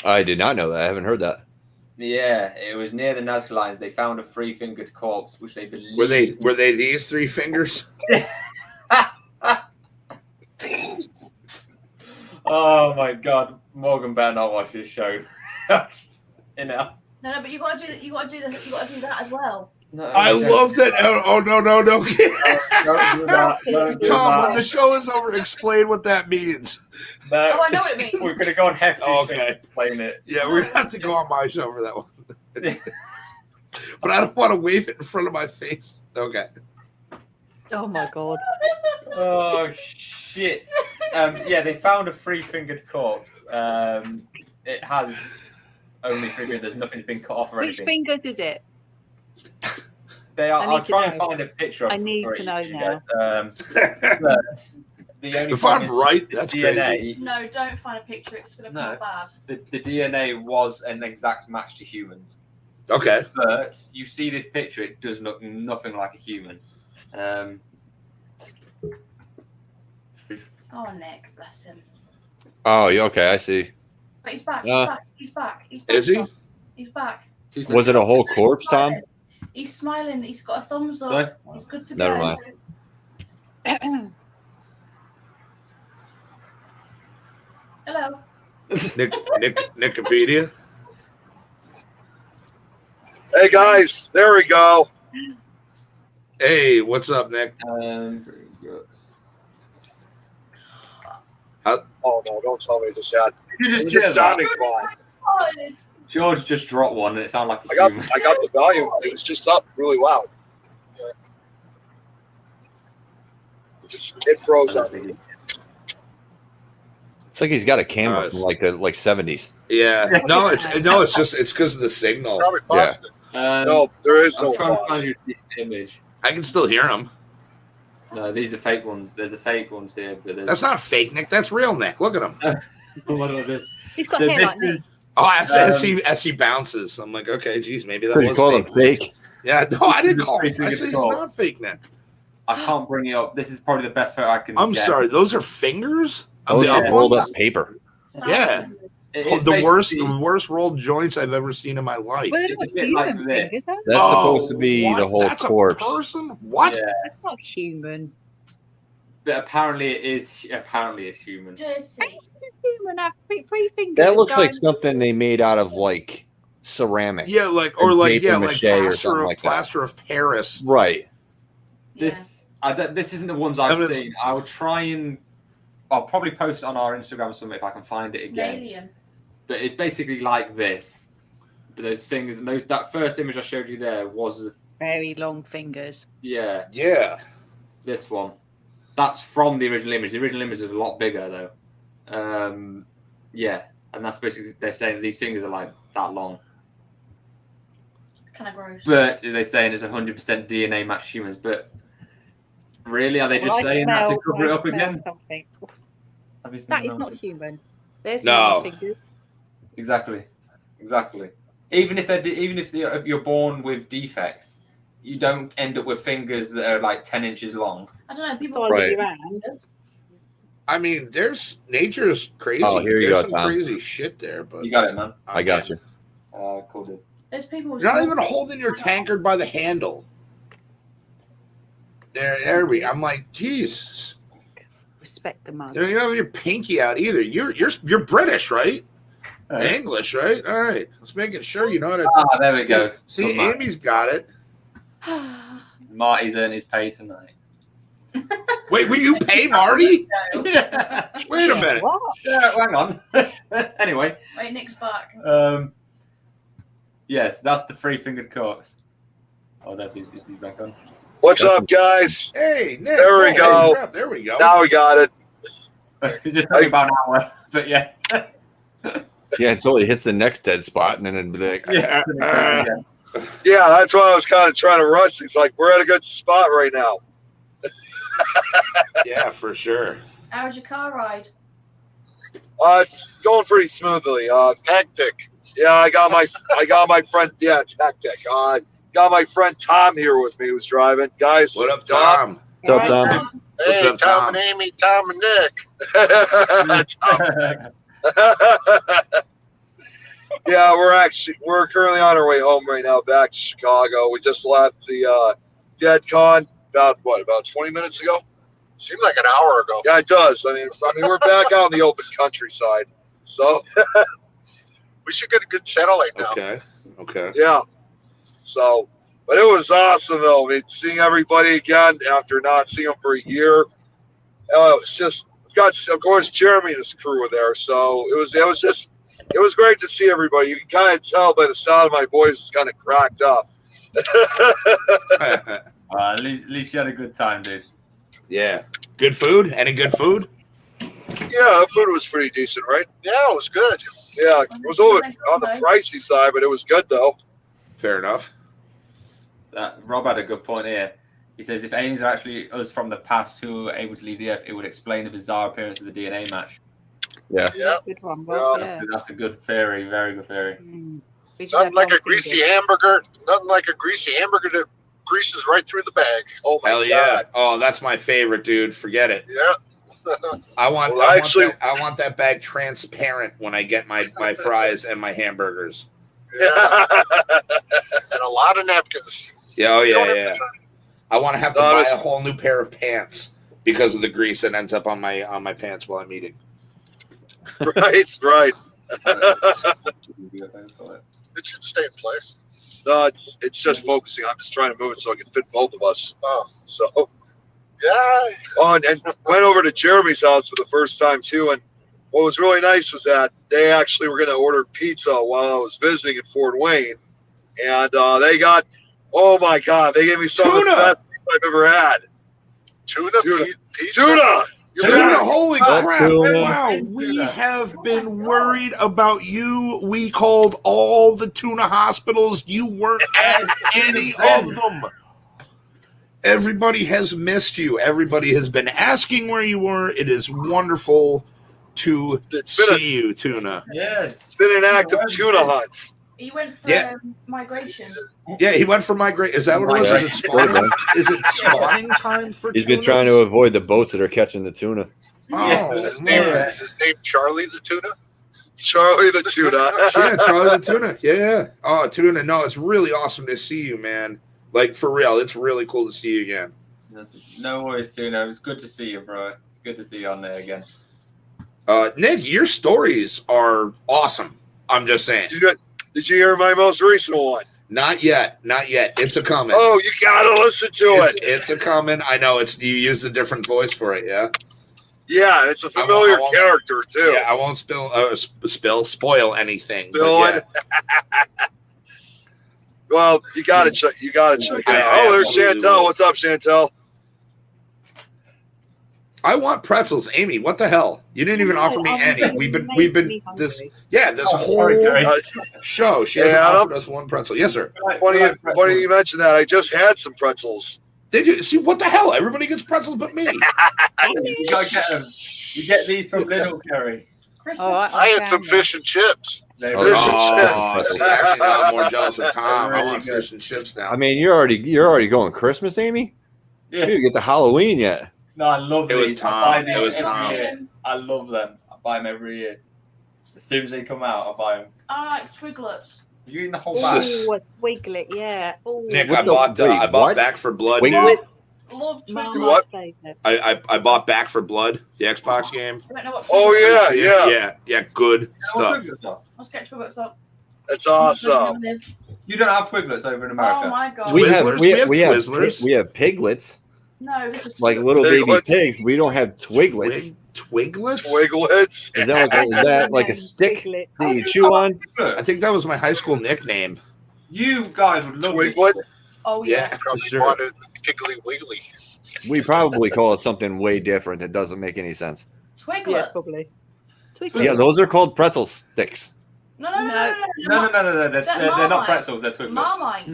Speaker 3: I did not know that. I haven't heard that.
Speaker 1: Yeah, it was near the Nazca Lines. They found a 3-fingered corpse, which they believe
Speaker 4: Were they these 3 fingers?
Speaker 1: Oh my God, Morgan better not watch this show. You know.
Speaker 2: No, but you gotta do that. You gotta do that as well.
Speaker 1: No,
Speaker 4: I love that. Oh no.
Speaker 1: Don't do that. Don't do
Speaker 4: Tom,
Speaker 1: that.
Speaker 4: when the show is over, explain what that means.
Speaker 1: No,
Speaker 2: Oh, I know what it means.
Speaker 1: We're gonna go on Hefty
Speaker 4: Okay.
Speaker 1: explain it.
Speaker 4: Yeah, we're gonna have to go on my show for that one. But I don't want to wave it in front of my face. Okay.
Speaker 5: Oh my god.
Speaker 1: Oh shit. Yeah, they found a 3-fingered corpse. It has only 3 fingers. There's nothing's been cut off or
Speaker 5: Which
Speaker 1: anything.
Speaker 5: fingers is it?
Speaker 1: They are.
Speaker 5: I need
Speaker 1: I'll
Speaker 5: to
Speaker 1: try and
Speaker 5: know.
Speaker 1: find a picture of
Speaker 5: I need
Speaker 1: for
Speaker 5: to
Speaker 1: you
Speaker 5: know
Speaker 1: guys.
Speaker 5: now.
Speaker 1: But the only
Speaker 4: If
Speaker 1: thing
Speaker 4: I'm
Speaker 1: is
Speaker 4: right, that's
Speaker 1: the
Speaker 4: crazy.
Speaker 1: DNA.
Speaker 2: No, don't find a picture. It's gonna
Speaker 1: No.
Speaker 2: be bad.
Speaker 1: The DNA was an exact match to humans.
Speaker 4: Okay.
Speaker 1: But you see this picture, it does look nothing like a human.
Speaker 2: Oh, Nick, bless him.
Speaker 3: Oh, yeah, okay, I see.
Speaker 2: But he's back. He's back. He's back.
Speaker 4: Is he?
Speaker 2: Tom. He's back.
Speaker 3: Was it a whole corpse, Tom?
Speaker 2: He's smiling. He's got a thumbs up.
Speaker 1: Sorry?
Speaker 2: He's good to
Speaker 3: Never
Speaker 2: go.
Speaker 3: mind.
Speaker 2: Hello.
Speaker 4: Wikipedia.
Speaker 7: Hey guys, there we go.
Speaker 4: Hey, what's up, Nick?
Speaker 7: Oh no, don't tell me this yet.
Speaker 1: You
Speaker 7: It
Speaker 1: just
Speaker 7: just
Speaker 1: hear that?
Speaker 7: sounded fine.
Speaker 1: George just dropped one and it sounded like a
Speaker 7: I
Speaker 1: human.
Speaker 7: got the volume. It was just up really loud. It froze up.
Speaker 3: It's like he's got a camera
Speaker 4: Nice.
Speaker 3: from like the 70s.
Speaker 4: Yeah. No, it's because of the signal.
Speaker 7: Probably
Speaker 3: Yeah.
Speaker 7: busted.
Speaker 1: Um,
Speaker 7: No, there is no
Speaker 1: I'm trying to find
Speaker 7: pause.
Speaker 1: you this image.
Speaker 4: I can still hear him.
Speaker 1: No, these are fake ones. There's a fake ones here, but there's
Speaker 4: That's not fake Nick. That's real Nick. Look at him.
Speaker 1: what about this?
Speaker 5: He's got
Speaker 1: So
Speaker 5: hair
Speaker 1: this
Speaker 5: like me.
Speaker 1: is
Speaker 4: Oh, as he bounces, I'm like, okay, geez, maybe that
Speaker 3: Could you
Speaker 4: was
Speaker 3: call him
Speaker 4: fake.
Speaker 3: fake?
Speaker 4: Yeah, no, I didn't call him. I
Speaker 1: Three-fingered
Speaker 4: said he's
Speaker 1: call.
Speaker 4: not fake Nick.
Speaker 1: I can't bring it up. This is probably the best photo I can
Speaker 4: I'm
Speaker 1: get.
Speaker 4: sorry, those are fingers of
Speaker 3: Oh,
Speaker 4: the
Speaker 3: yeah.
Speaker 4: up
Speaker 3: Rolled
Speaker 4: ones?
Speaker 3: up paper.
Speaker 4: Yeah.
Speaker 1: It is
Speaker 4: The
Speaker 1: basically-
Speaker 4: worst rolled joints I've ever seen in my life.
Speaker 5: Well, they're
Speaker 1: It's a
Speaker 5: not
Speaker 1: bit like
Speaker 5: human
Speaker 1: this.
Speaker 5: fingers, are they?
Speaker 3: That's
Speaker 4: Oh,
Speaker 3: supposed to be
Speaker 4: what?
Speaker 3: the whole
Speaker 4: That's
Speaker 3: corpse.
Speaker 4: A person? What?
Speaker 1: Yeah,
Speaker 5: That's not human.
Speaker 1: but apparently it is. Apparently it's human.
Speaker 2: Dirty.
Speaker 5: Human have three fingers.
Speaker 3: That looks like
Speaker 5: going-
Speaker 3: something they made out of like ceramic.
Speaker 4: Yeah, like
Speaker 3: And
Speaker 4: like
Speaker 3: papier-mâché or something like that.
Speaker 4: plaster of Paris.
Speaker 3: Right.
Speaker 1: This isn't the ones I've
Speaker 4: Evidence-
Speaker 1: seen. I'll try and. I'll probably post it on our Instagram somewhere if I can find it
Speaker 2: It's an
Speaker 1: again.
Speaker 2: alien.
Speaker 1: But it's basically like this. But those fingers, and that first image I showed you there was,
Speaker 5: very long fingers.
Speaker 1: yeah,
Speaker 4: Yeah.
Speaker 1: this one. That's from the original image. The original image is a lot bigger though. Yeah, and that's basically they're saying that these fingers are like that long.
Speaker 2: Kind of gross.
Speaker 1: But they're saying it's 100% DNA match humans. But really, are they just
Speaker 5: Well, I
Speaker 1: saying that to
Speaker 5: smell-
Speaker 1: cover it
Speaker 5: I
Speaker 1: up
Speaker 5: smell
Speaker 1: again?
Speaker 5: something.
Speaker 1: Have you seen
Speaker 5: That
Speaker 1: the
Speaker 5: is not
Speaker 1: numbers?
Speaker 5: human. There's
Speaker 4: No.
Speaker 5: human fingers.
Speaker 1: Exactly. Even if you're born with defects, you don't end up with fingers that are like 10 inches long.
Speaker 2: I don't know.
Speaker 5: The
Speaker 2: People
Speaker 5: size of
Speaker 3: Right.
Speaker 5: your hand.
Speaker 4: I mean, nature's crazy.
Speaker 3: Oh, here you
Speaker 4: There's
Speaker 3: go,
Speaker 4: some
Speaker 3: Tom.
Speaker 4: crazy shit there, but
Speaker 1: You got it, man.
Speaker 3: I got you.
Speaker 1: Cool, dude.
Speaker 2: There's people. with
Speaker 4: You're not
Speaker 2: small-
Speaker 4: even holding your tankard by the handle. There we. I'm like, Jesus.
Speaker 5: Respect the mug.
Speaker 4: You don't have your pinky out either. You're British, right? English, right? All right. Let's make it sure you know how to.
Speaker 1: Ah, there we go.
Speaker 4: See,
Speaker 1: Good man.
Speaker 4: Amy's got it.
Speaker 1: Marty's earned his pay tonight.
Speaker 4: Wait, will you pay Marty?
Speaker 1: Yeah.
Speaker 4: Wait a minute.
Speaker 5: What?
Speaker 1: Hang on. Anyway.
Speaker 2: Wait, Nick's back.
Speaker 1: Yes, that's the three-fingered corpse. Oh, is he back on?
Speaker 7: What's up, guys?
Speaker 4: Hey, Nick.
Speaker 7: There we go.
Speaker 4: Crap, there we go.
Speaker 7: Now we got it.
Speaker 1: It's just took about an hour, but yeah.
Speaker 3: Yeah, until he hits the next dead spot, and then it'd be like,
Speaker 1: Yeah.
Speaker 7: Yeah, that's why I was kind of trying to rush. It's like we're at a good spot right now.
Speaker 4: Yeah, for sure.
Speaker 2: How's your car ride?
Speaker 7: It's going pretty smoothly. Hectic. Yeah, I got my friend. Yeah, it's hectic. Got my friend Tom here with me, who's driving. Guys,
Speaker 4: What up, Tom?
Speaker 3: What's up, Tom?
Speaker 4: What's
Speaker 7: Hey,
Speaker 4: up,
Speaker 7: Tom
Speaker 4: Tom?
Speaker 7: and Amy, Tom and Nick. Yeah, we're currently on our way home right now, back to Chicago. We just left the Dead Con about 20 minutes ago. Seemed like an hour ago. Yeah, it does. I mean, we're back out in the open countryside, so we should get a good satellite now.
Speaker 4: Okay.
Speaker 7: Yeah. So, but it was awesome though. I mean, seeing everybody again after not seeing them for a year. It was just of course Jeremy and his crew were there, so it was great to see everybody. You can kind of tell by the sound of my voice; it's kind of cracked up.
Speaker 1: At least you had a good time, dude.
Speaker 4: Yeah. Good food? Any good food?
Speaker 7: Yeah, the food was pretty decent, right? Yeah, it was good. Yeah, it was over on the pricey side, but it was good though.
Speaker 4: Fair enough.
Speaker 1: Rob had a good point here. He says if aliens are actually us from the past who were able to leave the Earth, it would explain the bizarre appearance of the DNA match.
Speaker 3: Yeah.
Speaker 7: Yeah.
Speaker 5: Good one, Rob.
Speaker 7: Yeah.
Speaker 5: Yeah.
Speaker 1: That's a good theory, very good theory.
Speaker 5: We should have long fingers.
Speaker 7: hamburger. Nothing like a greasy hamburger that greases right through the bag. Oh my
Speaker 4: Hell yeah. Oh, that's my favorite, dude. Forget it.
Speaker 7: Yeah.
Speaker 4: I want
Speaker 7: Well, actually-
Speaker 4: I want that bag transparent when I get my fries and my hamburgers.
Speaker 7: Yeah. And a lot of napkins.
Speaker 4: Yeah, oh
Speaker 7: You don't
Speaker 4: yeah,
Speaker 7: have
Speaker 4: yeah.
Speaker 7: to-
Speaker 4: I want to have to
Speaker 7: No,
Speaker 4: buy
Speaker 7: it's-
Speaker 4: a whole new pair of pants because of the grease that ends up on my pants while I'm eating.
Speaker 7: Right. It should stay in place. No, it's just focusing. I'm just trying to move it so I can fit both of us. Oh, so yeah. Oh, and went over to Jeremy's house for the first time too. And what was really nice was that they actually were going to order pizza while I was visiting in Fort Wayne, and they got. Oh my God! They gave me some of the
Speaker 4: Tuna!
Speaker 7: best pizza I've ever had. Tuna.
Speaker 4: Tuna,
Speaker 7: back.
Speaker 4: holy
Speaker 3: Oh,
Speaker 4: crap.
Speaker 3: tuna.
Speaker 4: Wow, we have been worried about you. We called all the tuna hospitals. You weren't at any of them. Everybody has missed you. Everybody has been asking where you were. It is wonderful to see you, Tuna.
Speaker 1: Yes.
Speaker 7: It's been an active tuna hunt.
Speaker 2: You went for
Speaker 4: Yeah.
Speaker 2: migration.
Speaker 4: Yeah, he went for migration. Is that what it was? Is it spawning? Is it spawning time for
Speaker 3: He's been
Speaker 4: tunas?
Speaker 3: trying to avoid the boats that are catching the tuna.
Speaker 4: Oh,
Speaker 7: Is his
Speaker 4: man.
Speaker 7: name Charlie the Tuna? Charlie the Tuna.
Speaker 4: Yeah, Charlie the Tuna. Yeah. Oh, Tuna. No, it's really awesome to see you, man. Like, for real. It's really cool to see you again.
Speaker 1: No worries, Tuna. It's good to see you, bro. It's good to see you on there again.
Speaker 4: Nick, your stories are awesome. I'm just saying.
Speaker 7: Did you hear my most recent one?
Speaker 4: Not yet. Not yet. It's a comment.
Speaker 7: Oh, you gotta listen to it.
Speaker 4: It's a comment. I know. You used a different voice for it, yeah?
Speaker 7: Yeah, it's a familiar
Speaker 4: won't-
Speaker 7: character too.
Speaker 4: Yeah, I won't spoil anything. but
Speaker 7: Spill
Speaker 4: yeah.
Speaker 7: it. Well, you gotta check it out.
Speaker 4: I
Speaker 7: Oh, there's
Speaker 4: absolutely
Speaker 7: Chantel.
Speaker 4: will.
Speaker 7: What's up, Chantel?
Speaker 4: I want pretzels, Amy. What the hell? You didn't even offer me any. We've been this whole
Speaker 1: Sorry, Kerry.
Speaker 4: show. She
Speaker 7: Yeah,
Speaker 4: hasn't
Speaker 7: Adam?
Speaker 4: offered us one pretzel. Yes, sir.
Speaker 7: Funny you mentioned that. I just had some pretzels.
Speaker 4: Did you see what the hell? Everybody gets pretzels but me.
Speaker 1: You gotta get them. You get these from Little Kerry.
Speaker 2: Christmas.
Speaker 5: Oh,
Speaker 7: I had some fish and chips.
Speaker 1: They
Speaker 3: Oh,
Speaker 1: really
Speaker 4: Oh,
Speaker 3: chips.
Speaker 4: see, actually, now I'm more jealous of Tom. I
Speaker 1: Really
Speaker 4: want
Speaker 1: good.
Speaker 4: fish and chips now.
Speaker 3: I mean, you're already going Christmas, Amy?
Speaker 1: Yeah.
Speaker 3: You get to Halloween yet?
Speaker 1: No, I love
Speaker 4: It was
Speaker 1: these.
Speaker 4: Tom.
Speaker 1: I buy these
Speaker 4: It was
Speaker 1: every
Speaker 4: Tom.
Speaker 1: year. I love them. I buy them every year. As soon as they come out, I buy them.
Speaker 2: I like Twiglets.
Speaker 1: You eating the whole bag?
Speaker 4: Sis.
Speaker 5: Oh, a Wiglet, yeah. Oh,
Speaker 4: Nick,
Speaker 3: What
Speaker 4: I
Speaker 3: the-
Speaker 4: bought
Speaker 3: wait,
Speaker 4: I bought
Speaker 3: what?
Speaker 4: Back for Blood,
Speaker 3: Wait,
Speaker 4: dude.
Speaker 3: what?
Speaker 2: Love
Speaker 5: my
Speaker 2: Twiglets.
Speaker 7: What?
Speaker 5: favourite.
Speaker 4: I bought Back for Blood, the Xbox game.
Speaker 2: I don't know what
Speaker 7: Oh
Speaker 2: Twiglets
Speaker 7: yeah,
Speaker 2: is.
Speaker 7: yeah.
Speaker 4: Good
Speaker 1: What
Speaker 4: stuff.
Speaker 1: Twiglets are?
Speaker 2: Let's get Twiglets up.
Speaker 7: That's awesome.
Speaker 1: You don't have Twiglets over in America.
Speaker 2: Oh my god.
Speaker 3: We
Speaker 4: Twizzlers?
Speaker 3: have
Speaker 4: We have Twizzlers.
Speaker 3: we have piglets.
Speaker 2: No, this is
Speaker 3: like little baby
Speaker 7: Twiglets.
Speaker 3: pigs. We don't have twiglets.
Speaker 4: Twiglets?
Speaker 7: Twiglets.
Speaker 3: Is that like a stick
Speaker 5: Twiglet.
Speaker 3: that you chew on?
Speaker 4: I think that was my high school nickname.
Speaker 1: You guys would love this.
Speaker 7: Twiglet.
Speaker 2: Oh yeah.
Speaker 4: Yeah,
Speaker 7: Probably
Speaker 4: sure.
Speaker 7: bought it at the Piggly Wiggly.
Speaker 3: We probably call it something way different. It doesn't make any sense.
Speaker 2: Twiglet.
Speaker 5: Yes, probably. Twiglet.
Speaker 3: Yeah, those are called pretzel sticks.
Speaker 2: No.
Speaker 1: No. They're not
Speaker 2: Marmite.
Speaker 1: pretzels. They're Twiglets.
Speaker 2: Marmite.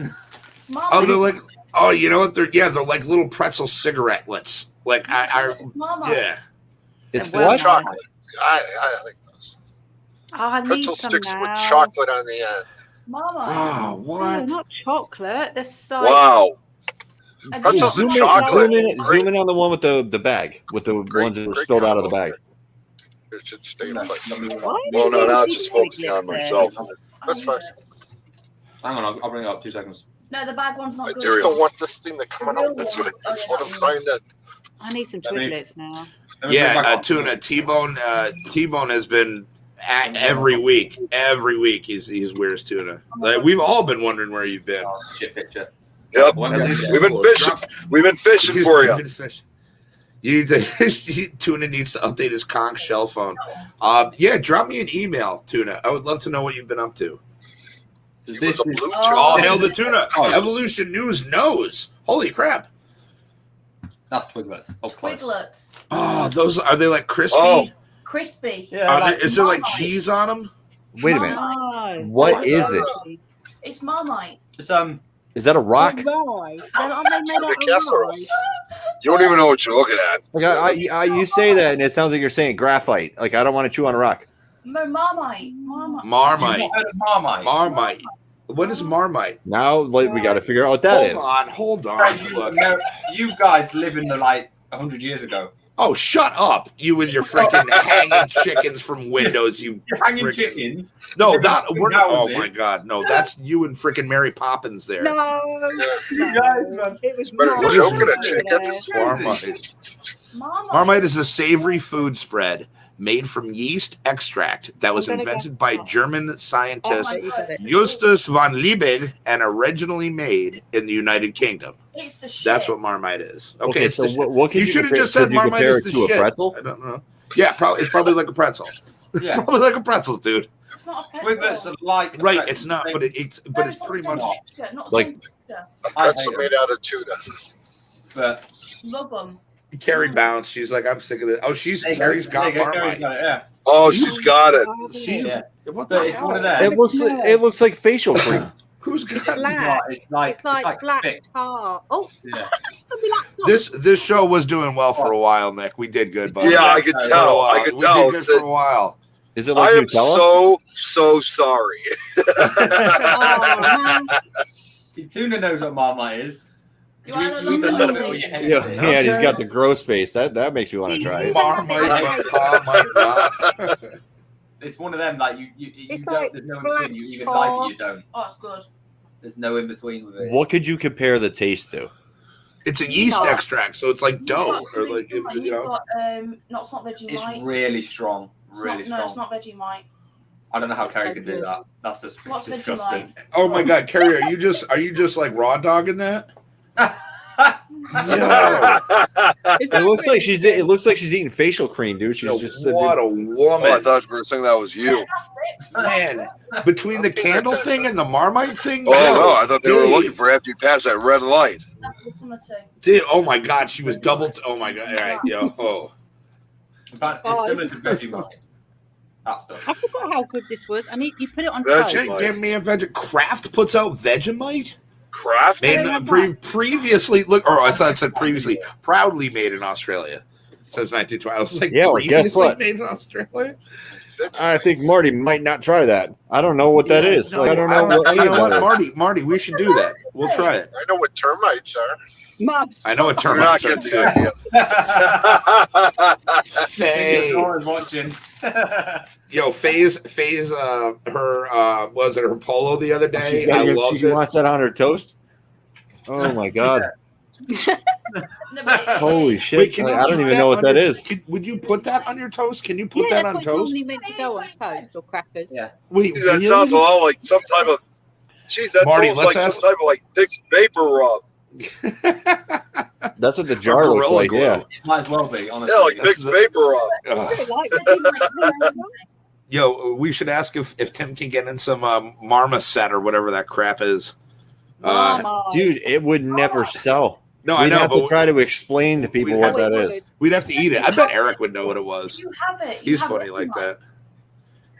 Speaker 2: It's Marmite.
Speaker 4: Oh, they're like, oh, you know what? They're like little pretzel cigarettelets. Like
Speaker 2: It's Marmite.
Speaker 4: yeah.
Speaker 3: It's
Speaker 5: And well,
Speaker 3: what?
Speaker 7: Chocolate. I like those.
Speaker 5: Oh, I need
Speaker 7: Pretzel
Speaker 5: some
Speaker 7: sticks
Speaker 5: now.
Speaker 7: with chocolate on the end.
Speaker 2: Marmite.
Speaker 4: Oh,
Speaker 5: No,
Speaker 4: what?
Speaker 5: not chocolate. That's like
Speaker 7: Wow.
Speaker 2: And
Speaker 7: Pretzels
Speaker 2: you-
Speaker 7: and chocolate.
Speaker 3: Zoom in on the one with the bag, with the
Speaker 7: Great-
Speaker 3: ones that were
Speaker 7: great
Speaker 3: spilled out of the
Speaker 7: combo.
Speaker 3: bag.
Speaker 7: It should stay in
Speaker 1: No,
Speaker 7: place.
Speaker 1: let me-
Speaker 5: Why
Speaker 7: Well,
Speaker 5: do
Speaker 7: no,
Speaker 5: you
Speaker 7: now
Speaker 5: need
Speaker 7: it's just focusing on
Speaker 5: Twiglet there?
Speaker 7: myself. That's
Speaker 2: Oh,
Speaker 7: fine.
Speaker 2: yeah.
Speaker 1: Hang on, I'll bring it up 2 seconds.
Speaker 2: No, the bag one's
Speaker 7: I
Speaker 2: not
Speaker 7: just
Speaker 2: good.
Speaker 7: don't want this thing to come out. That's what I'm trying to.
Speaker 5: I need some
Speaker 1: Let me-
Speaker 5: Twiglets now.
Speaker 1: Let me bring it back
Speaker 4: Yeah,
Speaker 1: up.
Speaker 4: Tuna T-Bone. T-Bone has been at every week. Every week he's where's Tuna. Like we've all been wondering where you've been.
Speaker 1: Oh, shit picture.
Speaker 7: Yep.
Speaker 1: One
Speaker 4: At
Speaker 1: minute.
Speaker 4: least
Speaker 7: We've been fishing. We've been fishing for
Speaker 4: You've
Speaker 7: you.
Speaker 4: been fishing. You need to Tuna needs to update his conch shell phone. Yeah, drop me an email, Tuna. I would love to know what you've been up to.
Speaker 1: So
Speaker 7: He
Speaker 1: this
Speaker 7: was a
Speaker 1: is
Speaker 7: blue
Speaker 2: Oh.
Speaker 4: Oh,
Speaker 7: jaw.
Speaker 4: hail the Tuna!
Speaker 1: Oh.
Speaker 4: Evolution News knows. Holy crap!
Speaker 1: that's Twiglets. Up close.
Speaker 2: Twiglets.
Speaker 4: Oh, those are they like crispy?
Speaker 7: Oh.
Speaker 2: Crispy.
Speaker 1: Yeah,
Speaker 4: Are
Speaker 1: like,
Speaker 4: is there like
Speaker 2: Marmite.
Speaker 4: cheese on them?
Speaker 3: Wait a minute.
Speaker 5: No.
Speaker 3: What is it?
Speaker 2: It's Marmite.
Speaker 1: just
Speaker 3: Is that a rock?
Speaker 5: Right. Then aren't they made
Speaker 7: It's
Speaker 5: out
Speaker 7: a casserole.
Speaker 5: of rice?
Speaker 7: You don't even know what you're looking at.
Speaker 3: Like you say that, and it sounds like you're saying graphite. Like I don't want to chew on a rock.
Speaker 2: No, Marmite. Marmite.
Speaker 4: Marmite.
Speaker 1: You've not heard of Marmite.
Speaker 4: Marmite. What is Marmite?
Speaker 3: Now, like, we got to figure out what that is.
Speaker 4: Hold on.
Speaker 1: Right,
Speaker 4: Look.
Speaker 1: you guys live in the like 100 years ago.
Speaker 4: Oh, shut up! You with your freaking hanging chickens from windows. You
Speaker 1: You're hanging
Speaker 4: frickin-
Speaker 1: chickens.
Speaker 4: No,
Speaker 1: You're
Speaker 4: that
Speaker 1: living
Speaker 4: we're not. Oh
Speaker 1: houses.
Speaker 4: my god, no! That's you and freaking Mary Poppins there.
Speaker 5: No.
Speaker 1: guys, man.
Speaker 5: It was
Speaker 7: Better
Speaker 5: Marmite
Speaker 7: choking
Speaker 5: over
Speaker 7: a chicken.
Speaker 5: there.
Speaker 4: Marmite.
Speaker 2: Marmite.
Speaker 4: Marmite is a savory food spread made from yeast extract that was
Speaker 5: I'm gonna
Speaker 4: invented
Speaker 5: go-
Speaker 4: by German scientist
Speaker 2: Oh my God.
Speaker 4: Justus von Liebig and originally made in the United Kingdom.
Speaker 2: It's the shit.
Speaker 4: That's what Marmite is. Okay,
Speaker 3: Okay,
Speaker 4: it's
Speaker 3: so
Speaker 4: the
Speaker 3: what can
Speaker 4: you should have
Speaker 3: compare-
Speaker 4: just said
Speaker 3: could you
Speaker 4: Marmite
Speaker 3: compare
Speaker 4: is
Speaker 3: it
Speaker 4: the
Speaker 3: to
Speaker 4: shit.
Speaker 3: a pretzel?
Speaker 4: I don't know. Yeah, probably it's probably like a pretzel. It's
Speaker 1: Yeah.
Speaker 4: probably like a pretzel, dude.
Speaker 2: It's not a
Speaker 1: Twiglets
Speaker 2: pretzel.
Speaker 1: are like
Speaker 4: Right,
Speaker 1: pretzel.
Speaker 4: it's not, but it's
Speaker 2: No,
Speaker 4: but it's
Speaker 2: not
Speaker 4: pretty
Speaker 2: the same
Speaker 4: much.
Speaker 2: texture, not
Speaker 3: Like-
Speaker 2: the same texture.
Speaker 7: A pretzel made out of tuna.
Speaker 1: But
Speaker 2: Love them.
Speaker 4: Carrie bounced. She's like, I'm sick of this. Oh, she's
Speaker 1: there you
Speaker 4: Carrie's
Speaker 1: go.
Speaker 4: got
Speaker 1: There you go,
Speaker 4: Marmite.
Speaker 1: Carrie's got it, yeah.
Speaker 7: Oh, she's got it.
Speaker 4: She,
Speaker 1: Yeah.
Speaker 4: what
Speaker 1: But
Speaker 4: the
Speaker 1: it's one of
Speaker 4: hell?
Speaker 1: them.
Speaker 3: It looks like facial cream.
Speaker 4: Who's
Speaker 5: It's
Speaker 4: got
Speaker 5: black.
Speaker 1: It's like
Speaker 5: It's like black
Speaker 1: thick.
Speaker 5: tar. Oh,
Speaker 1: Yeah.
Speaker 4: this show was doing well for a while, Nick. We did good, buddy.
Speaker 7: Yeah, I could
Speaker 1: For a
Speaker 7: tell.
Speaker 4: while.
Speaker 7: I could
Speaker 4: We
Speaker 7: tell.
Speaker 4: did good for a while.
Speaker 3: Is it
Speaker 7: I
Speaker 3: like
Speaker 7: am
Speaker 3: Nutella?
Speaker 7: so sorry.
Speaker 5: oh man.
Speaker 1: See, Tuna knows what Marmite is.
Speaker 2: You either
Speaker 1: You
Speaker 2: love
Speaker 1: love
Speaker 2: it
Speaker 1: it
Speaker 2: or
Speaker 1: or
Speaker 2: you
Speaker 1: you
Speaker 2: hate
Speaker 1: hate
Speaker 3: Yeah,
Speaker 1: it.
Speaker 3: yeah, and he's got the gross face. That makes me want to try it.
Speaker 4: Marmite, Marmite.
Speaker 1: It's one of them like you
Speaker 5: It's
Speaker 1: don't.
Speaker 5: like
Speaker 1: There's no in
Speaker 5: black
Speaker 1: between. You either like it or you don't.
Speaker 2: Oh, it's good.
Speaker 1: There's no in between with it.
Speaker 3: What could you compare the taste to?
Speaker 4: It's a yeast
Speaker 5: No.
Speaker 4: extract, so it's like
Speaker 2: You've
Speaker 4: dough,
Speaker 2: got
Speaker 4: or
Speaker 2: something
Speaker 4: like
Speaker 2: similar.
Speaker 4: you
Speaker 2: You've
Speaker 4: know.
Speaker 2: got no, it's not
Speaker 1: It's
Speaker 2: Vegemite.
Speaker 1: really strong.
Speaker 2: It's
Speaker 1: Really
Speaker 2: not, no, it's
Speaker 1: strong.
Speaker 2: not Vegemite.
Speaker 1: I don't know how
Speaker 5: It's
Speaker 1: Kerry
Speaker 5: so
Speaker 1: can do
Speaker 5: good.
Speaker 1: that. That's just
Speaker 2: What's
Speaker 1: disgusting.
Speaker 4: Oh my God, Carrie, are you just like raw dogging that?
Speaker 7: Yeah.
Speaker 5: Is
Speaker 3: It
Speaker 5: that
Speaker 3: looks like she's
Speaker 5: really
Speaker 3: it looks like she's eating facial cream, dude. She's just
Speaker 4: what a
Speaker 7: Oh, I
Speaker 4: woman,
Speaker 7: thought you were saying that was you.
Speaker 2: Yeah, that's it.
Speaker 4: man! Between the candle thing and the Marmite thing,
Speaker 7: Oh no, I thought they were
Speaker 4: dude.
Speaker 7: looking for after you passed that red light.
Speaker 2: That's the summer too.
Speaker 4: Dude, oh my God, she was double. Oh my God! All right, yo, oh.
Speaker 1: In fact, it's similar to Vegemite. That stuff.
Speaker 5: I forgot how good this was. I need you put it on
Speaker 7: Veggie.
Speaker 5: toast.
Speaker 4: Give me a Kraft puts out Vegemite.
Speaker 7: Kraft?
Speaker 4: Made
Speaker 5: I don't
Speaker 4: previously look, or I thought it said previously, proudly made in Australia. Since 1920. I was like,
Speaker 3: Yeah, well, guess
Speaker 4: previously
Speaker 3: what?
Speaker 4: made in Australia.
Speaker 3: I think Marty might not try that. I don't know what that
Speaker 4: Yeah,
Speaker 3: is.
Speaker 4: no,
Speaker 3: Like, I don't know what any
Speaker 4: you
Speaker 3: of
Speaker 4: know what,
Speaker 3: that is.
Speaker 4: Marty, we should do that. We'll try it.
Speaker 7: I know what termites are.
Speaker 5: Mum,
Speaker 4: I know what
Speaker 7: You're not
Speaker 4: termites
Speaker 7: getting
Speaker 4: are
Speaker 7: the idea.
Speaker 4: too. Faye,
Speaker 1: Nora's watching.
Speaker 4: yo, Faye's, her, was it her polo the other day?
Speaker 3: She's got
Speaker 4: I
Speaker 3: your-
Speaker 4: loved
Speaker 3: she
Speaker 4: it.
Speaker 3: wants that on her toast. Oh my god!
Speaker 2: No, but
Speaker 3: Holy shit!
Speaker 4: Wait, can
Speaker 3: Like,
Speaker 4: you
Speaker 3: I don't
Speaker 4: put
Speaker 3: even
Speaker 4: that
Speaker 3: know what
Speaker 4: on
Speaker 3: that
Speaker 4: your-
Speaker 3: is.
Speaker 4: Would you put that on your toast? Can you put
Speaker 5: yeah,
Speaker 4: that
Speaker 5: that's
Speaker 4: on
Speaker 5: what
Speaker 4: toast?
Speaker 5: normally meant to go on toast or crackers.
Speaker 1: Yeah.
Speaker 4: Wait,
Speaker 7: That sounds a lot like some type of. Geez, that's
Speaker 4: Marty,
Speaker 7: almost like
Speaker 4: let's
Speaker 7: some
Speaker 4: ask-
Speaker 7: type of like Vicks vapor rub.
Speaker 3: That's what the jar looks
Speaker 4: Gorilla
Speaker 3: like.
Speaker 4: Glue.
Speaker 3: Yeah.
Speaker 1: It might as well be, honestly.
Speaker 7: Yeah, like
Speaker 4: That's
Speaker 7: mixed
Speaker 4: the-
Speaker 7: vapor up.
Speaker 5: I
Speaker 4: Ugh.
Speaker 5: really like Vegemite.
Speaker 4: Yo, we should ask if Tim can get in some marmoset or whatever that crap is.
Speaker 5: Marmite.
Speaker 3: Dude, it would never sell.
Speaker 4: No, I
Speaker 3: We'd
Speaker 4: know,
Speaker 3: have to
Speaker 4: but
Speaker 3: try to explain to people
Speaker 4: we'd
Speaker 3: what
Speaker 4: have
Speaker 3: that
Speaker 5: to-
Speaker 3: is.
Speaker 4: we'd have to eat it. I bet Eric would know what it was.
Speaker 2: You have it.
Speaker 4: He's funny like that.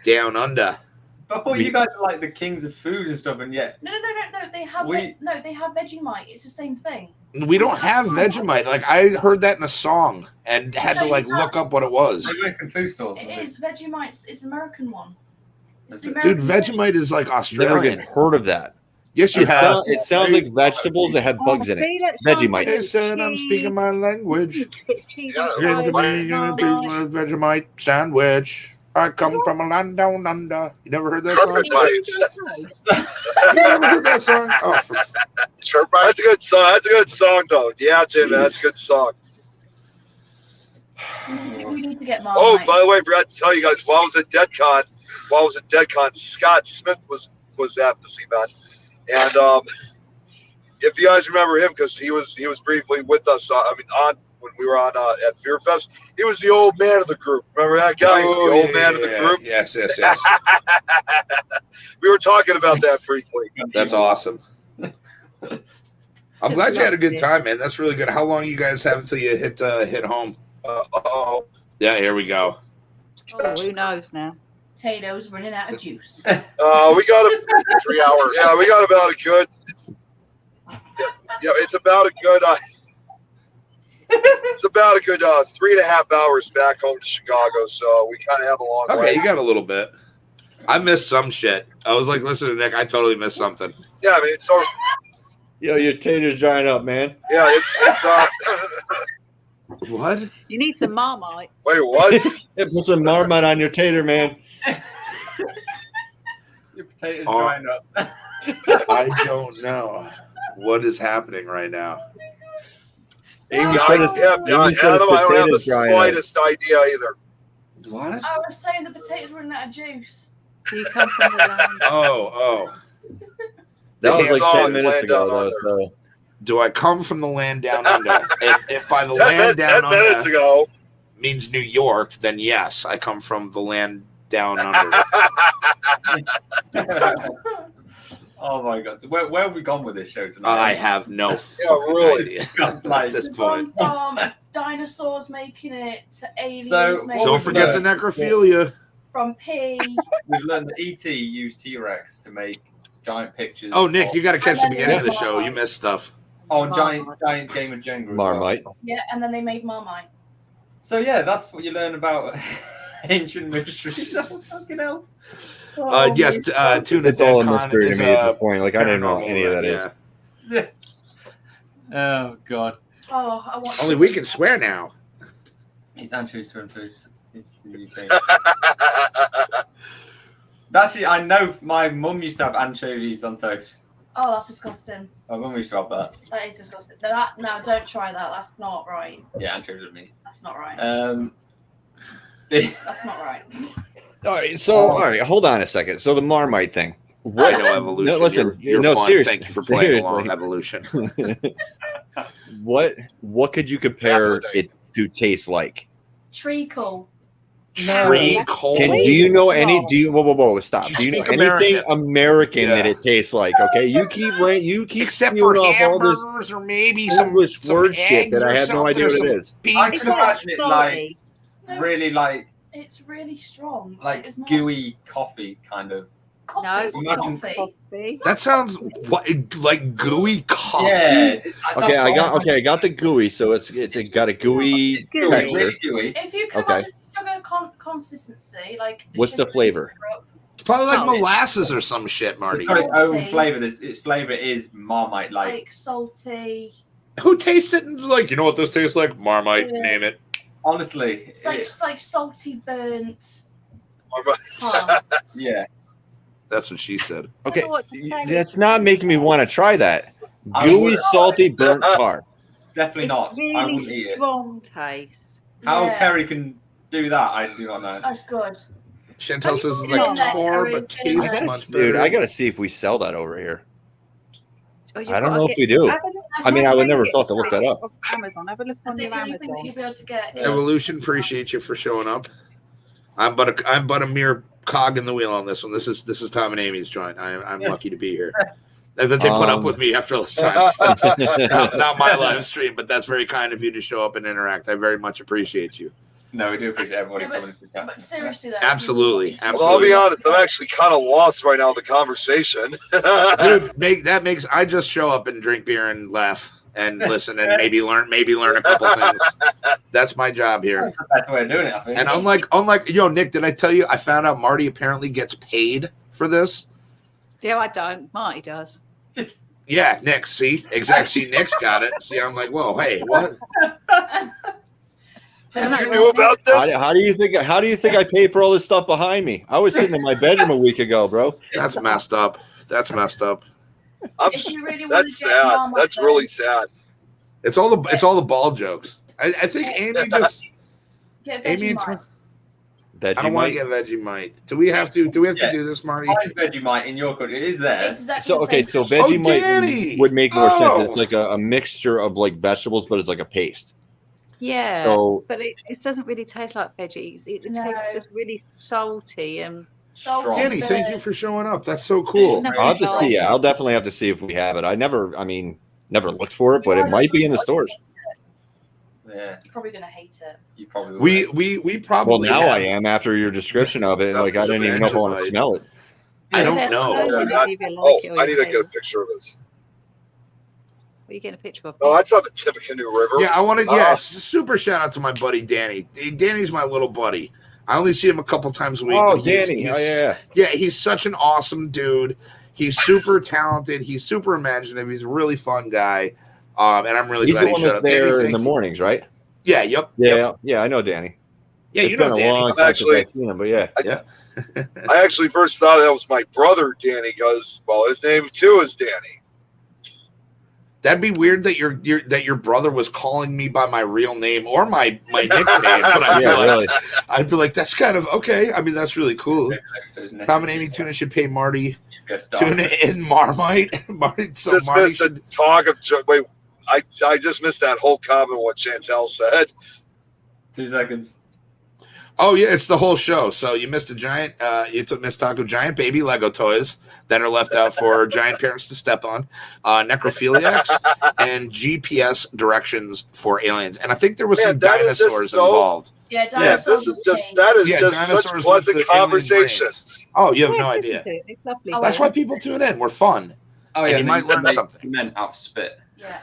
Speaker 4: Down under.
Speaker 1: But I thought you guys are like the kings of food and stuff, and yet
Speaker 2: No. They have they have Vegemite. It's the same thing.
Speaker 4: We don't have Vegemite. Like I heard that in a song and had to like look up what it was.
Speaker 1: American food stores.
Speaker 2: It is Vegemite. It's the American one. It's the
Speaker 4: Dude,
Speaker 2: American
Speaker 4: Vegemite is like
Speaker 3: Never
Speaker 4: Australian.
Speaker 3: even heard of that.
Speaker 4: Yes, you
Speaker 3: It,
Speaker 4: have.
Speaker 3: sound- it sounds like vegetables that have bugs in it.
Speaker 5: see, that sounds
Speaker 3: Vegemite.
Speaker 5: like
Speaker 4: They said I'm speaking my language.
Speaker 5: cheese
Speaker 7: Yeah,
Speaker 5: and
Speaker 4: Gonna be my Vegemite sandwich. I come from a land down under. You never heard that song?
Speaker 7: Carpet bites.
Speaker 4: You never heard that song? Oh, for
Speaker 7: Chirp bites. That's a good song. That's a good song, though. Yeah, Jim, that's a good song.
Speaker 2: We need to get
Speaker 7: Oh,
Speaker 2: Marmite.
Speaker 7: by the way, I forgot to tell you guys, while I was at DeadCon, Scott Smith was at this event, and if you guys remember him, because he was briefly with us. On when we were on at Fear Fest, he was the old man of the group. Remember that guy, the old man of the group?
Speaker 4: Yes.
Speaker 7: We were talking about that briefly.
Speaker 4: That's awesome. I'm glad you had a good time, man. That's really good. How long you guys have until you hit home?
Speaker 7: Oh,
Speaker 4: Yeah, here we go.
Speaker 5: Oh, who knows now?
Speaker 2: Potatoes running out of juice.
Speaker 7: we got 3 hours. Yeah, we got about a good. It's about a good. It's about a good 3.5 hours back home to Chicago, so we kind of have a long
Speaker 4: Okay,
Speaker 7: way.
Speaker 4: you got a little bit. I missed some shit. I was like, listen to Nick, I totally missed something.
Speaker 7: Yeah, I mean, so
Speaker 3: Yo, your taters drying up, man.
Speaker 7: yeah, it's
Speaker 4: What?
Speaker 5: You need some Marmite.
Speaker 7: wait, what?
Speaker 3: Yeah, put some Marmite on your tater, man.
Speaker 1: Your potatoes
Speaker 4: Oh.
Speaker 1: drying up.
Speaker 4: I don't know what is happening right now.
Speaker 3: Amy
Speaker 7: I
Speaker 3: said
Speaker 7: don't
Speaker 3: his,
Speaker 7: have
Speaker 3: Amy said his
Speaker 7: the
Speaker 3: potatoes drying up.
Speaker 7: slightest idea either.
Speaker 4: What?
Speaker 2: I was saying the potatoes running out of juice.
Speaker 5: Do you come from the land?
Speaker 4: Oh.
Speaker 3: That was like
Speaker 7: Song
Speaker 3: 10 minutes
Speaker 7: Land
Speaker 3: ago,
Speaker 7: Down
Speaker 3: though.
Speaker 7: Under.
Speaker 3: So
Speaker 4: Do I come from the land down under? If by the
Speaker 7: 10
Speaker 4: land down
Speaker 7: minutes
Speaker 4: under
Speaker 7: ago.
Speaker 4: means New York, then yes, I come from the land down under.
Speaker 1: Oh my god! So where have we gone with this show tonight?
Speaker 4: I have no
Speaker 7: Yeah,
Speaker 4: fucking
Speaker 7: really.
Speaker 4: idea
Speaker 1: Like,
Speaker 4: at this
Speaker 2: From
Speaker 4: point.
Speaker 2: dinosaurs making it to aliens
Speaker 1: So,
Speaker 2: making
Speaker 1: what
Speaker 4: Don't
Speaker 1: was
Speaker 2: it.
Speaker 4: forget the necrophilia.
Speaker 2: From pea.
Speaker 1: We've learned that ET used T-Rex to make giant pictures.
Speaker 4: Oh, Nick, you got to catch the
Speaker 2: And then
Speaker 4: beginning of the
Speaker 2: they-
Speaker 4: show. You missed stuff.
Speaker 1: Oh, giant Game of Jenga. as well.
Speaker 3: Marmite.
Speaker 2: Yeah, and then they made Marmite.
Speaker 1: So yeah, that's what you learn about ancient mysteries. Oh, fucking hell.
Speaker 4: Yes, Tuna
Speaker 3: It's all a
Speaker 4: DeadCon
Speaker 3: mystery to
Speaker 4: is
Speaker 3: me at this point. Like I didn't know what any of that is.
Speaker 4: yeah.
Speaker 1: Oh god.
Speaker 2: Oh, I want.
Speaker 4: Only we can swear now.
Speaker 1: He's anchovies for food. It's the UK. Actually, I know my mum used to have anchovies on toast.
Speaker 2: Oh, that's disgusting.
Speaker 1: My mum used to have that.
Speaker 2: That is disgusting. No, don't try that. That's not right.
Speaker 1: Yeah, anchovies with me.
Speaker 2: That's not right.
Speaker 1: That's
Speaker 2: not right.
Speaker 3: All right, so all right, hold on a second. So the Marmite thing.
Speaker 4: I
Speaker 3: What?
Speaker 4: know evolution.
Speaker 3: No, listen,
Speaker 4: you're
Speaker 3: no,
Speaker 4: fun.
Speaker 3: seriously,
Speaker 4: Thank you for playing along,
Speaker 3: seriously.
Speaker 4: evolution.
Speaker 3: What could you compare
Speaker 7: Aphrodite.
Speaker 3: it to taste like?
Speaker 2: Treacle.
Speaker 4: Tree cold.
Speaker 3: Do you know any? Do you whoa, stop?
Speaker 4: You
Speaker 3: Do you know
Speaker 4: speak
Speaker 3: anything
Speaker 4: American.
Speaker 3: American that
Speaker 4: Yeah.
Speaker 3: it tastes like? Okay, you keep
Speaker 4: Except for
Speaker 3: spewing off all this
Speaker 4: hamburgers or maybe some
Speaker 3: English
Speaker 4: some
Speaker 3: word shit that
Speaker 4: eggs
Speaker 3: I
Speaker 4: or
Speaker 3: have no idea
Speaker 4: something,
Speaker 3: what
Speaker 4: or
Speaker 3: it
Speaker 4: some
Speaker 3: is.
Speaker 1: I
Speaker 4: pizza.
Speaker 1: can imagine it like
Speaker 2: No,
Speaker 1: really
Speaker 2: it's really strong.
Speaker 1: like
Speaker 2: it's not
Speaker 1: gooey coffee kind of.
Speaker 2: coffee.
Speaker 5: No,
Speaker 2: It's not
Speaker 1: imagine-
Speaker 2: coffee.
Speaker 4: That sounds like gooey coffee.
Speaker 1: Yeah.
Speaker 3: Okay, I got the gooey, so it's got a gooey
Speaker 1: It's gooey,
Speaker 3: texture.
Speaker 1: really gooey.
Speaker 2: If you can
Speaker 3: Okay.
Speaker 2: imagine sugar consistency, like
Speaker 3: What's the
Speaker 2: sugar
Speaker 3: flavor?
Speaker 2: syrup,
Speaker 4: Probably like
Speaker 5: Solid.
Speaker 4: molasses or some shit, Marty.
Speaker 1: It's got its own
Speaker 2: Salty.
Speaker 1: flavor. Its flavor is Marmite like.
Speaker 2: like salty.
Speaker 4: Who tastes it and is like, you know what this tastes like? Marmite,
Speaker 2: Yeah.
Speaker 4: name it.
Speaker 1: Honestly,
Speaker 2: It's like salty burnt
Speaker 7: Marmite.
Speaker 2: tongue.
Speaker 1: yeah.
Speaker 4: That's what she said.
Speaker 3: Okay,
Speaker 5: know what the kind
Speaker 3: that's not making me want to try that.
Speaker 1: I
Speaker 3: Gooey,
Speaker 1: would-
Speaker 3: salty, burnt tar.
Speaker 1: Definitely
Speaker 5: It's
Speaker 1: not. I
Speaker 5: really
Speaker 1: wouldn't eat it.
Speaker 5: strong taste.
Speaker 1: How
Speaker 2: Yeah,
Speaker 1: Kerry can do that, I do not know.
Speaker 2: That's good.
Speaker 4: Chantel says it's
Speaker 2: Yeah,
Speaker 4: like
Speaker 2: that
Speaker 4: tar,
Speaker 2: Kerry-
Speaker 4: but tastes
Speaker 2: Kerry-
Speaker 4: much better.
Speaker 3: Dude, I gotta see if we sell that over here.
Speaker 5: Oh, you've
Speaker 3: I don't
Speaker 5: got
Speaker 3: know
Speaker 5: to
Speaker 3: if we
Speaker 5: get-
Speaker 3: do.
Speaker 5: Have
Speaker 3: I mean, I would never thought to look that up.
Speaker 5: Amazon. Have a look
Speaker 2: I
Speaker 5: on
Speaker 2: think
Speaker 5: your
Speaker 2: the only thing that
Speaker 5: Amazon.
Speaker 2: you'll be able to get is
Speaker 4: Evolution, appreciate you for showing up. I'm but a mere cog in the wheel on this one. This is Tom and Amy's joint. I'm lucky to be here. That they put up with me after all this time. Not my live stream, but that's very kind of you to show up and interact. I very much appreciate you.
Speaker 1: No, we do appreciate everybody
Speaker 2: Yeah, but-
Speaker 1: coming to the chat.
Speaker 2: But seriously, though,
Speaker 4: Absolutely,
Speaker 7: Well, I'll be honest. I'm actually kind of lost right now in the conversation.
Speaker 4: Dude, I just show up and drink beer and laugh and listen and maybe learn a couple things. That's my job here.
Speaker 1: That's the way of doing it, I think.
Speaker 4: And unlike Nick, did I tell you I found out Marty apparently gets paid for this?
Speaker 5: Yeah, I don't. Marty does.
Speaker 4: Yeah, Nick. See, Nick's got it. See, I'm like, whoa, hey, what?
Speaker 7: You knew about this?
Speaker 3: How do you think I paid for all this stuff behind me? I was sitting in my bedroom a week ago, bro.
Speaker 4: That's messed up.
Speaker 2: If you really want
Speaker 7: That's
Speaker 2: to get
Speaker 7: sad.
Speaker 2: Marmite,
Speaker 7: That's
Speaker 2: then
Speaker 7: really sad.
Speaker 4: It's all the ball jokes. I think Amy just
Speaker 2: get
Speaker 4: Amy.
Speaker 2: Vegemite.
Speaker 4: I don't want to get Vegemite. Do we have to do this, Marty?
Speaker 1: Find Vegemite in your country. It is there.
Speaker 2: It's exactly
Speaker 3: So
Speaker 2: the
Speaker 3: okay,
Speaker 2: same.
Speaker 3: so Vegemite
Speaker 4: Danny!
Speaker 3: would make more
Speaker 4: Oh!
Speaker 3: sense. It's like a mixture of like vegetables, but it's like a paste.
Speaker 5: Yeah,
Speaker 3: So
Speaker 5: but it doesn't really taste like veggies. It
Speaker 2: No.
Speaker 5: tastes just really salty and
Speaker 2: Salty
Speaker 4: Danny,
Speaker 2: bird.
Speaker 4: thank you for showing up. That's so cool.
Speaker 5: No.
Speaker 3: I'll have to see. Yeah, I'll definitely have to see if we have it. I never looked for it, but it might be in the stores.
Speaker 1: Yeah,
Speaker 2: You're probably gonna hate it.
Speaker 1: you probably will.
Speaker 4: We
Speaker 3: Well,
Speaker 4: probably
Speaker 3: now
Speaker 4: have-
Speaker 3: I am after your description of it. Like I didn't even know if I want to smell it.
Speaker 4: I don't
Speaker 5: There's
Speaker 4: know.
Speaker 5: no one
Speaker 7: Yeah,
Speaker 5: who even
Speaker 7: Oh,
Speaker 5: like it or
Speaker 7: I need to
Speaker 5: you
Speaker 7: get a
Speaker 5: hate it.
Speaker 7: picture of this.
Speaker 5: What are you getting a picture of?
Speaker 7: Oh, that's on the Tippecanoe River.
Speaker 4: Yeah, I want to.
Speaker 7: Oh.
Speaker 4: Yeah, super shout out to my buddy Danny. Danny's my little buddy. I only see him a couple times a week.
Speaker 3: Oh,
Speaker 4: but he's-
Speaker 3: Danny.
Speaker 4: he's-
Speaker 3: Oh, yeah.
Speaker 4: Yeah, he's such an awesome dude. He's super talented. He's super imaginative. He's a really fun guy. And I'm really
Speaker 3: He's
Speaker 4: glad
Speaker 3: the
Speaker 4: he
Speaker 3: one
Speaker 4: showed
Speaker 3: that's
Speaker 4: up. Danny,
Speaker 3: there in
Speaker 4: thank
Speaker 3: the
Speaker 4: you.
Speaker 3: mornings, right?
Speaker 4: Yeah, yep.
Speaker 3: Yeah, I know Danny.
Speaker 4: Yeah,
Speaker 3: It's
Speaker 4: you
Speaker 3: been
Speaker 4: know
Speaker 3: a
Speaker 4: Danny.
Speaker 3: long time
Speaker 7: Actually-
Speaker 3: since I've seen him, but yeah.
Speaker 7: I actually first thought that was my brother, Danny, because, well, his name too is Danny.
Speaker 4: That'd be weird that your brother was calling me by my real name or my nickname, but I'd be like, that's kind of okay. I mean, that's really cool. Tom and Amy Tuna should pay Marty Tuna in Marmite. Marty
Speaker 7: Just missed the talk of wait. I just missed that whole comment what Chantel said.
Speaker 1: 2 seconds.
Speaker 4: Oh yeah, it's the whole show. So you missed Miss Taco giant baby Lego toys that are left out for giant parents to step on, necrophiliacs, and GPS directions for aliens. And I think there was some
Speaker 7: that is just
Speaker 4: dinosaurs
Speaker 7: so-
Speaker 4: involved.
Speaker 2: Yeah,
Speaker 7: Yeah,
Speaker 2: dinosaurs
Speaker 7: this is
Speaker 2: is
Speaker 7: just
Speaker 2: king.
Speaker 7: that is
Speaker 4: Yeah,
Speaker 7: just
Speaker 4: dinosaurs
Speaker 7: such
Speaker 4: with
Speaker 7: pleasant
Speaker 4: the alien
Speaker 7: conversations.
Speaker 4: Oh, you have
Speaker 5: Yeah,
Speaker 4: no
Speaker 5: listen
Speaker 4: idea.
Speaker 5: to it. It's lovely.
Speaker 2: Oh,
Speaker 4: That's why people tune in. We're fun.
Speaker 1: Oh
Speaker 4: And
Speaker 1: yeah,
Speaker 4: you might learn something.
Speaker 1: Men out of spit.
Speaker 2: Yeah.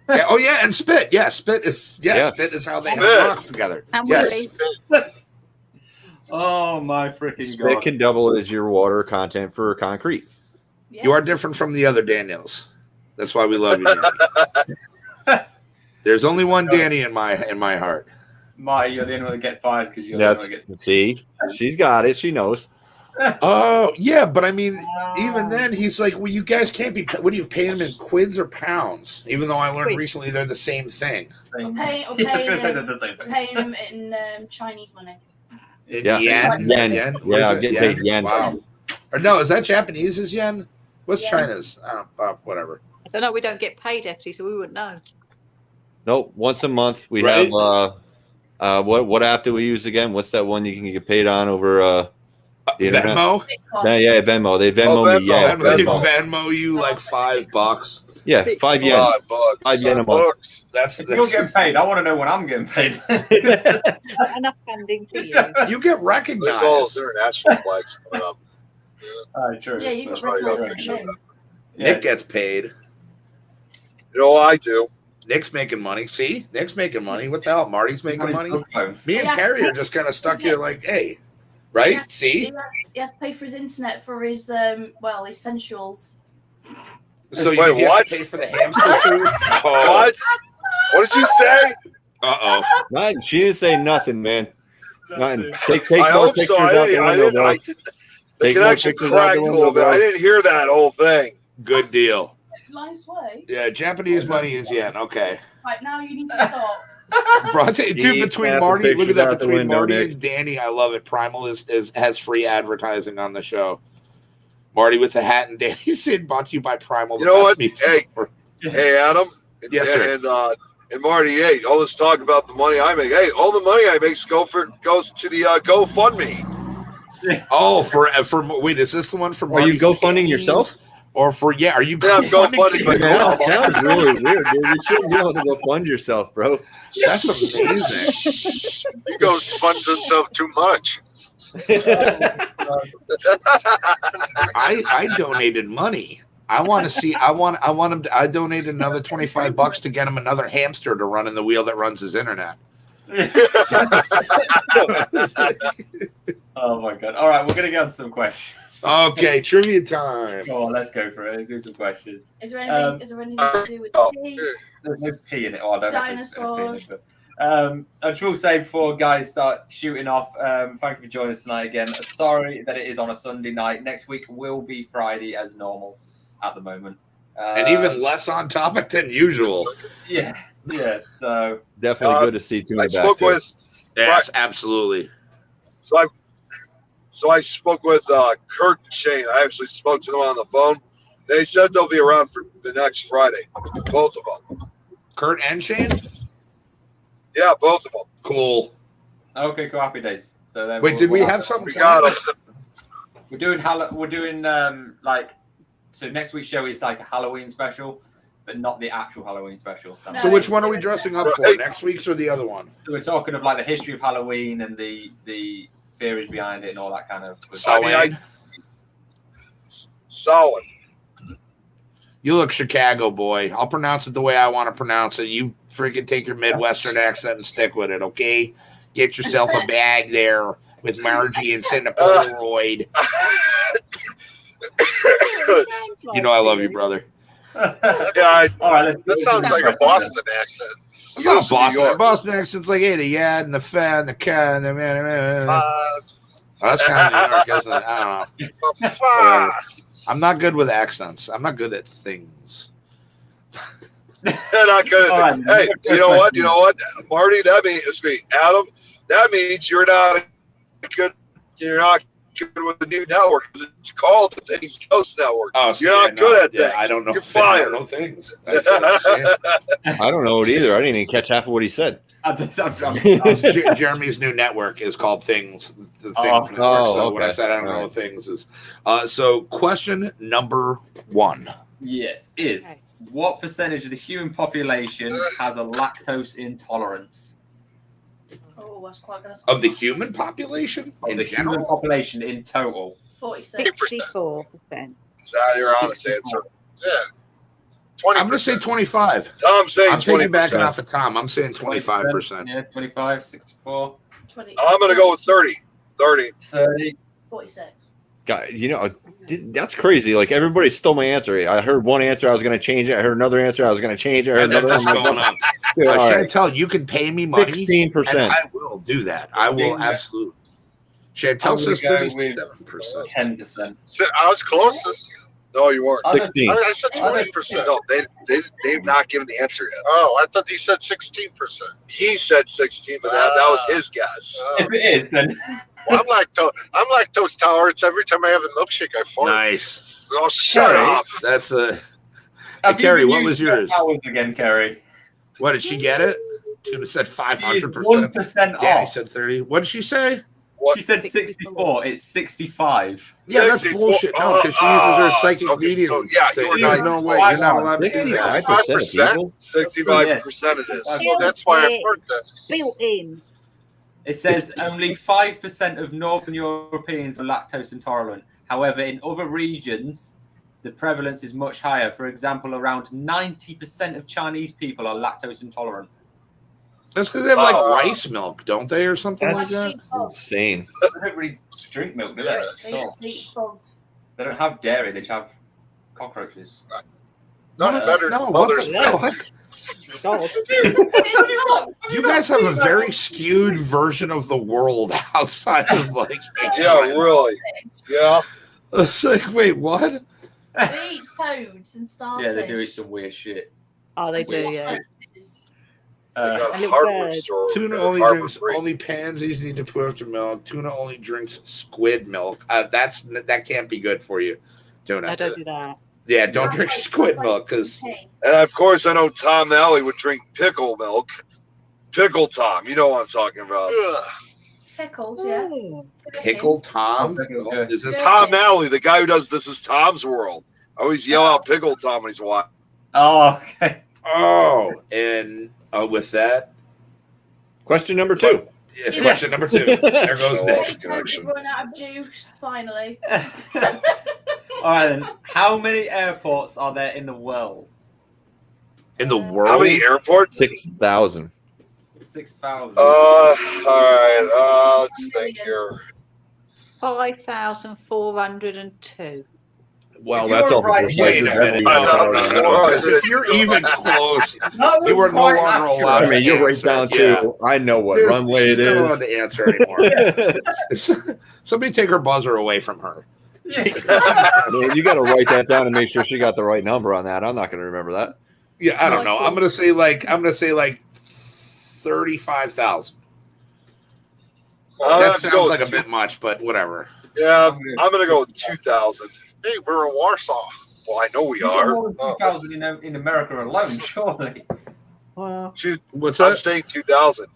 Speaker 4: Yeah, oh yeah, and spit. Yeah, spit is spit is how they have
Speaker 7: Spit.
Speaker 4: rocks together.
Speaker 5: And
Speaker 4: Yes.
Speaker 5: Willie.
Speaker 1: Oh my freaking
Speaker 3: Spit can double as your water content for concrete.
Speaker 2: Yeah.
Speaker 4: You are different from the other Daniels. That's why we love you, Danny. There's only one Danny in my heart.
Speaker 1: Marty, you're the only one that get fired because you're the only
Speaker 3: That's
Speaker 1: one that gets.
Speaker 3: see, she's got it. She knows.
Speaker 4: Oh yeah, but I mean, even then, he's like, "Well, you guys can't be. What do you pay them in quids or pounds?" Even though I learned
Speaker 5: Quid.
Speaker 4: recently they're the same thing.
Speaker 2: Paying
Speaker 1: I was gonna say they're
Speaker 2: them
Speaker 1: the same thing.
Speaker 2: paying them in Chinese money.
Speaker 4: In
Speaker 3: Yeah.
Speaker 4: yen.
Speaker 3: Yen.
Speaker 4: Yen? What
Speaker 3: Yeah,
Speaker 4: is
Speaker 3: I'm
Speaker 4: it?
Speaker 3: getting paid yen.
Speaker 4: Wow. Or no, is that Japanese? Is yen? What's
Speaker 2: Yeah.
Speaker 4: China's? I don't know. Whatever.
Speaker 5: I don't know. We don't get paid, Hefty, so we wouldn't know.
Speaker 3: Nope. Once a month we
Speaker 4: Right.
Speaker 3: have what app do we use again? What's that one you can get paid on over the internet?
Speaker 4: Venmo.
Speaker 2: Bitcoin.
Speaker 3: Yeah, Venmo. They Venmo me. Yeah,
Speaker 7: Venmo.
Speaker 4: They
Speaker 3: Venmo.
Speaker 4: Venmo you like $5.
Speaker 3: Yeah, 5 yen.
Speaker 7: $5.
Speaker 3: 5 yen a month.
Speaker 7: $5.
Speaker 4: That's
Speaker 1: If you're getting paid, I want to know when I'm getting paid.
Speaker 5: Not enough funding for you.
Speaker 4: you get
Speaker 7: There's all
Speaker 4: recognized.
Speaker 7: those international flags coming up.
Speaker 1: True.
Speaker 2: Yeah, you got
Speaker 7: That's why you gotta
Speaker 2: recognized
Speaker 7: make sure
Speaker 2: name.
Speaker 7: that.
Speaker 1: Yeah.
Speaker 4: Nick gets paid.
Speaker 7: You know what I do?
Speaker 4: Nick's making money. See, Nick's making money. What the hell? Marty's making money.
Speaker 1: Phone.
Speaker 4: Me and
Speaker 2: Yeah.
Speaker 4: Kerry are just kind of stuck here, like, hey, right?
Speaker 2: Yeah.
Speaker 4: See,
Speaker 2: He has to pay for his internet for his essentials.
Speaker 4: so
Speaker 7: Wait,
Speaker 4: you have
Speaker 7: what?
Speaker 4: to pay for the hamster food.
Speaker 7: What? What did you say?
Speaker 4: Uh-oh.
Speaker 3: She didn't say nothing, man. Nothing. Take
Speaker 7: I
Speaker 3: more
Speaker 7: hope
Speaker 3: pictures
Speaker 7: so.
Speaker 3: out the window, bro.
Speaker 7: The
Speaker 3: Take more
Speaker 7: connection
Speaker 3: pictures out
Speaker 7: cracked
Speaker 3: the
Speaker 7: a
Speaker 3: window,
Speaker 7: little bit.
Speaker 3: bro.
Speaker 7: I didn't hear that whole thing.
Speaker 4: Good deal.
Speaker 2: Nice way.
Speaker 4: Yeah, Japanese money is yen. Okay.
Speaker 2: Right now you need to stop.
Speaker 4: Bro, I tell you, dude,
Speaker 3: Keep
Speaker 4: between
Speaker 3: snapping
Speaker 4: Marty, look at
Speaker 3: pictures
Speaker 4: that,
Speaker 3: out the
Speaker 4: between
Speaker 3: window,
Speaker 4: Marty
Speaker 3: Nick.
Speaker 4: and Danny, I love it. Primal has free advertising on the show. Marty with the hat and Danny said brought to you by Primal.
Speaker 7: You
Speaker 4: the
Speaker 7: know
Speaker 4: best
Speaker 7: what?
Speaker 4: meats
Speaker 7: Hey.
Speaker 4: ever.
Speaker 7: Hey, Adam,
Speaker 4: Yes, sir.
Speaker 7: And Marty, hey, all this talk about the money I make. Hey, all the money I make goes to the GoFundMe.
Speaker 4: Oh, for wait, is this the one for?
Speaker 3: Are you
Speaker 4: Marty's
Speaker 3: GoFunding
Speaker 4: Paintings?
Speaker 3: yourself?
Speaker 4: Or for are you
Speaker 7: Yeah, I'm GoFunding
Speaker 4: Keith?
Speaker 7: myself.
Speaker 3: That sounds really weird, dude. You shouldn't be able to go fund yourself, bro.
Speaker 4: That's amazing.
Speaker 7: He goes funds himself too much.
Speaker 4: I donated money. I want to see. I want him. I donated another $25 to get him another hamster to run in the wheel that runs his internet.
Speaker 1: Oh my god! All right, we're gonna get on some questions.
Speaker 4: Okay, trivia time.
Speaker 1: Come on, let's go for it. Do some questions.
Speaker 2: Is there anything? Is there anything to do with tea?
Speaker 1: There's no pee in it. Oh, I don't know if there's any pee in
Speaker 2: Dinosaurs.
Speaker 1: it, but, I just will say before guys start shooting off, thank you for joining us tonight again. Sorry that it is on a Sunday night. Next week will be Friday as normal at the moment.
Speaker 4: And even less on topic than usual.
Speaker 1: Yeah. So
Speaker 3: Definitely good to see Tuna
Speaker 7: I
Speaker 3: back.
Speaker 7: spoke
Speaker 3: too.
Speaker 7: with
Speaker 4: Yes, absolutely.
Speaker 7: So I spoke with Kurt and Shane. I actually spoke to them on the phone. They said they'll be around for the next Friday, both of them.
Speaker 4: Kurt and Shane.
Speaker 7: Yeah, both of them.
Speaker 4: Cool.
Speaker 1: okay, cool. Happy days. So then
Speaker 4: Wait, did we have something?
Speaker 7: We got them.
Speaker 1: We're doing like so next week's show is like a Halloween special, but not the actual Halloween special.
Speaker 2: No.
Speaker 4: So which one are we dressing up for?
Speaker 7: Right.
Speaker 4: Next week's or the other one?
Speaker 1: So we're talking of like the history of Halloween and the theories behind it and all that kind of.
Speaker 4: Solid.
Speaker 7: Solid.
Speaker 4: You look Chicago boy. I'll pronounce it the way I want to pronounce it. You freaking take your Midwestern accent and stick with it, okay? Get yourself a bag there with Margie and send a Polaroid. You know I love you, brother.
Speaker 7: Yeah,
Speaker 1: All right,
Speaker 7: that sounds like a Boston accent.
Speaker 4: It's not
Speaker 7: New
Speaker 4: Boston.
Speaker 7: York.
Speaker 4: Boston accent's like, hey, the yad and the fa and the car and the man. That's kind of New York, isn't it? I don't know. Whatever. I'm not good with accents. I'm not good at things.
Speaker 7: They're not good
Speaker 1: All
Speaker 7: at
Speaker 1: right,
Speaker 7: Hey, you know what? You know what, Marty? That means Adam. That means you're not good. You're not good with the new network. It's called the Things Coast Network.
Speaker 4: Oh, so
Speaker 7: You're not good at things.
Speaker 4: I don't know.
Speaker 7: You're
Speaker 4: I
Speaker 7: fired.
Speaker 4: don't know things. That's what I'm saying.
Speaker 3: I don't know it either. I didn't even catch half of what he said.
Speaker 4: Jeremy's new network is called Things. The Things Network.
Speaker 3: oh,
Speaker 4: So when I
Speaker 3: okay.
Speaker 4: said I don't know what things is. So question number 1.
Speaker 1: Yes, is
Speaker 5: Okay.
Speaker 1: what percentage of the human population has a lactose intolerance?
Speaker 2: Oh, that's quite good.
Speaker 4: Of the human population
Speaker 1: Of
Speaker 4: in
Speaker 1: the
Speaker 4: general?
Speaker 1: human population in total.
Speaker 2: 46.
Speaker 5: 64%.
Speaker 7: Is that your honest
Speaker 1: 64.
Speaker 7: answer? Yeah. 20%.
Speaker 4: I'm going to say 25.
Speaker 7: Tom's saying
Speaker 4: I'm taking
Speaker 7: 20%.
Speaker 4: backing off of Tom. I'm saying 25%.
Speaker 1: Yeah, 25, 64,
Speaker 2: 20.
Speaker 7: I'm going to go with 30. 30.
Speaker 1: 30.
Speaker 2: 46.
Speaker 3: God, that's crazy. Like everybody stole my answer. I heard one answer, I was going to change it. I heard another answer, I was going to change it. I heard
Speaker 4: And then
Speaker 3: another
Speaker 4: just
Speaker 3: one.
Speaker 4: going up.
Speaker 3: Dude, all right.
Speaker 4: Chantel, you can pay me money.
Speaker 3: 16%.
Speaker 4: And I will do that. I will
Speaker 1: Yeah.
Speaker 4: absolutely. Chantel
Speaker 1: I'm
Speaker 4: says
Speaker 1: gonna go with
Speaker 4: 37%.
Speaker 1: 10%.
Speaker 7: I was closest. No, you weren't.
Speaker 3: 16.
Speaker 7: I said 20%. No, they've not given the answer yet. Oh, I thought he said 16%. He said 16, but that was his guess.
Speaker 1: If it is, then
Speaker 7: Well, I'm lactose tolerant. Every time I have a milkshake, I fart.
Speaker 4: Nice.
Speaker 7: Oh, shut up.
Speaker 4: That's the.
Speaker 1: Have you
Speaker 4: Kerry,
Speaker 1: been
Speaker 4: what
Speaker 1: using
Speaker 4: was
Speaker 1: your
Speaker 4: yours?
Speaker 1: powers again, Kerry?
Speaker 4: What did she get it? Tuna said
Speaker 1: She is
Speaker 4: 500%.
Speaker 1: 1%
Speaker 4: Danny
Speaker 1: off.
Speaker 4: said 30. What did she say?
Speaker 1: She said 64. It's 65.
Speaker 4: Yeah, that's
Speaker 7: 64.
Speaker 4: bullshit. No, because she uses her psychic
Speaker 7: okay,
Speaker 4: medium
Speaker 7: so, yeah,
Speaker 4: thing.
Speaker 7: you're
Speaker 4: There's
Speaker 7: not-
Speaker 4: no way. You're not allowed to do that.
Speaker 3: 65% of people.
Speaker 7: 65% it is.
Speaker 6: Well, that's why I
Speaker 7: heard that.
Speaker 6: Built in.
Speaker 1: It says only 5% of Northern Europeans are lactose intolerant. However, in other regions, the prevalence is much higher. For example, around 90% of Chinese people are lactose intolerant.
Speaker 4: That's because they have like
Speaker 7: Oh.
Speaker 4: rice milk, don't they, or something like
Speaker 3: That's
Speaker 4: that?
Speaker 3: insane.
Speaker 1: They don't really drink milk, do they?
Speaker 7: Yeah.
Speaker 2: They
Speaker 1: So,
Speaker 2: eat frogs.
Speaker 1: they don't have dairy, they just have cockroaches.
Speaker 7: Not
Speaker 4: What?
Speaker 7: better.
Speaker 4: No,
Speaker 7: Mother's
Speaker 4: what the fuck? You guys have a very skewed version of the world outside of like.
Speaker 7: Yeah, really. Yeah.
Speaker 4: It's like, wait, what?
Speaker 2: They eat toads and starfish.
Speaker 1: Yeah, they do eat some weird shit.
Speaker 5: Oh, they do, yeah.
Speaker 7: They got
Speaker 5: A
Speaker 7: a
Speaker 5: little
Speaker 7: hardware
Speaker 5: bird.
Speaker 7: store.
Speaker 4: Tuna
Speaker 7: over
Speaker 4: only
Speaker 7: there,
Speaker 4: drinks
Speaker 7: Harbor Freight.
Speaker 4: only pansies need to put after milk. Tuna only drinks squid milk. That can't be good for you, tuna.
Speaker 5: I don't do that.
Speaker 4: Yeah, don't drink squid milk because
Speaker 2: Hey,
Speaker 7: And of course, I know Tom Nally would drink pickle milk. Pickle Tom, you know what I'm talking about.
Speaker 2: pickles, yeah.
Speaker 4: pickle Tom.
Speaker 1: Oh, okay.
Speaker 4: Is this
Speaker 7: Tom Nally, the guy who does This Is Tom's World. I always yell out pickle Tom when he's watching.
Speaker 1: Oh, okay.
Speaker 4: Oh, and with that,
Speaker 3: Question number 2.
Speaker 4: yeah, question number 2. There goes
Speaker 7: So-
Speaker 4: Nick.
Speaker 7: Next
Speaker 2: Hey,
Speaker 7: connection.
Speaker 2: run out of juice, finally.
Speaker 1: All right then. How many airports are there in the world?
Speaker 4: In the
Speaker 7: How
Speaker 4: world,
Speaker 7: many airports?
Speaker 3: 6,000.
Speaker 1: 6,000.
Speaker 7: All right. Let's think here.
Speaker 5: 5,402.
Speaker 3: Well,
Speaker 1: If you
Speaker 3: that's
Speaker 1: were
Speaker 3: all
Speaker 1: right,
Speaker 4: wait a minute. Because if you're even close, you are no longer allowed.
Speaker 3: I mean, you're right down to. I know what
Speaker 4: Seriously,
Speaker 3: runway
Speaker 4: she's
Speaker 3: it
Speaker 4: not allowed
Speaker 3: is.
Speaker 4: to answer anymore. Somebody take her buzzer away from her.
Speaker 3: Man, you got to write that down and make sure she got the right number on that. I'm not going to remember that.
Speaker 4: Yeah, I don't know. I'm gonna say like 35,000.
Speaker 7: I'll
Speaker 4: That
Speaker 7: have to
Speaker 4: sounds
Speaker 7: go
Speaker 4: like a
Speaker 7: with
Speaker 4: bit much, but whatever.
Speaker 7: Yeah, I'm going to go with 2,000.
Speaker 6: Hey, we're in Warsaw.
Speaker 7: Well, I know we
Speaker 1: You got
Speaker 7: are.
Speaker 1: more than 2,000 in America alone, surely.
Speaker 5: Well,
Speaker 4: What's
Speaker 7: I'm
Speaker 4: that?
Speaker 7: saying 2,000.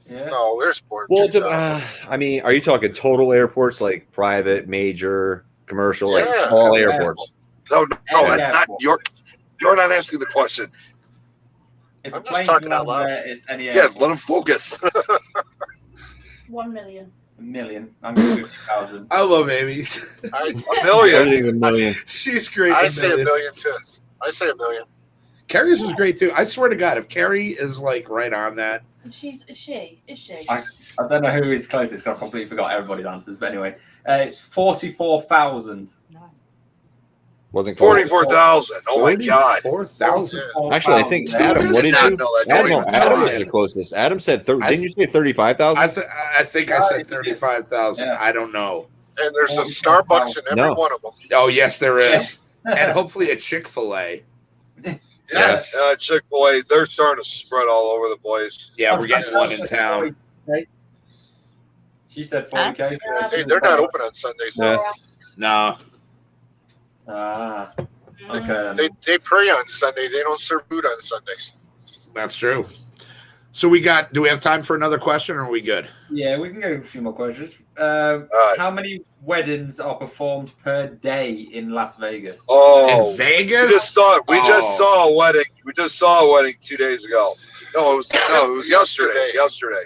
Speaker 1: Yeah.
Speaker 6: No, there's more.
Speaker 3: Well,
Speaker 6: than 2,000.
Speaker 3: I mean, are you talking total airports like private, major, commercial, like
Speaker 6: Yeah.
Speaker 3: all airports?
Speaker 7: No,
Speaker 1: Any
Speaker 7: that's not
Speaker 1: airport.
Speaker 7: you're not asking the question.
Speaker 1: If
Speaker 6: I'm
Speaker 1: a
Speaker 6: just
Speaker 1: plane
Speaker 6: talking
Speaker 1: can
Speaker 6: out
Speaker 1: land
Speaker 6: loud.
Speaker 1: there, it's any
Speaker 7: Yeah,
Speaker 1: airport.
Speaker 7: let him focus.
Speaker 2: 1 million.
Speaker 1: A million. I'm going to 50,000.
Speaker 4: I love Amy.
Speaker 6: I,
Speaker 7: A million.
Speaker 3: Everything's a million.
Speaker 4: She's great.
Speaker 6: I
Speaker 4: A
Speaker 6: say
Speaker 4: million.
Speaker 6: $1 million too. I say $1 million.
Speaker 4: Carrie's was great too. I swear to God, if Carrie is like right on that,
Speaker 2: And is she?
Speaker 1: I don't know who is closest because I completely forgot everybody's answers. But anyway, it's 44,000.
Speaker 5: no.
Speaker 3: Wasn't close.
Speaker 7: 44,000. Oh my God.
Speaker 4: 4,000.
Speaker 3: Actually, I think
Speaker 4: Dude,
Speaker 3: Adam.
Speaker 4: does
Speaker 3: What did
Speaker 7: not
Speaker 3: you?
Speaker 7: know that.
Speaker 3: Adam,
Speaker 7: Don't
Speaker 3: no,
Speaker 7: even
Speaker 3: Adam
Speaker 7: try.
Speaker 3: was the closest. Adam said.
Speaker 4: I-
Speaker 3: Didn't you say 35,000?
Speaker 4: I think I said 35,000.
Speaker 1: Yeah.
Speaker 4: I don't know.
Speaker 6: And there's a
Speaker 1: 44,000.
Speaker 6: Starbucks in every
Speaker 3: No.
Speaker 6: one of them.
Speaker 4: Oh yes, there is, and hopefully a Chick-fil-A.
Speaker 6: Yes.
Speaker 7: Chick-fil-A, they're starting to spread all over the place.
Speaker 4: Yeah, we're getting one in town.
Speaker 1: She said 40K.
Speaker 6: Hey, they're not open on Sundays.
Speaker 3: Yeah.
Speaker 4: No,
Speaker 1: Ah,
Speaker 2: Mm.
Speaker 1: okay.
Speaker 6: They pray on Sunday. They don't serve food on Sundays.
Speaker 4: that's true. So we got. Do we have time for another question, or are we good?
Speaker 1: Yeah, we can go a few more questions.
Speaker 7: right.
Speaker 1: How many weddings are performed per day in Las Vegas?
Speaker 7: Oh,
Speaker 4: In Vegas?
Speaker 7: we just saw it. We just
Speaker 4: Oh.
Speaker 7: saw a wedding. We just saw a wedding 2 days ago. No, it was yesterday. Yesterday.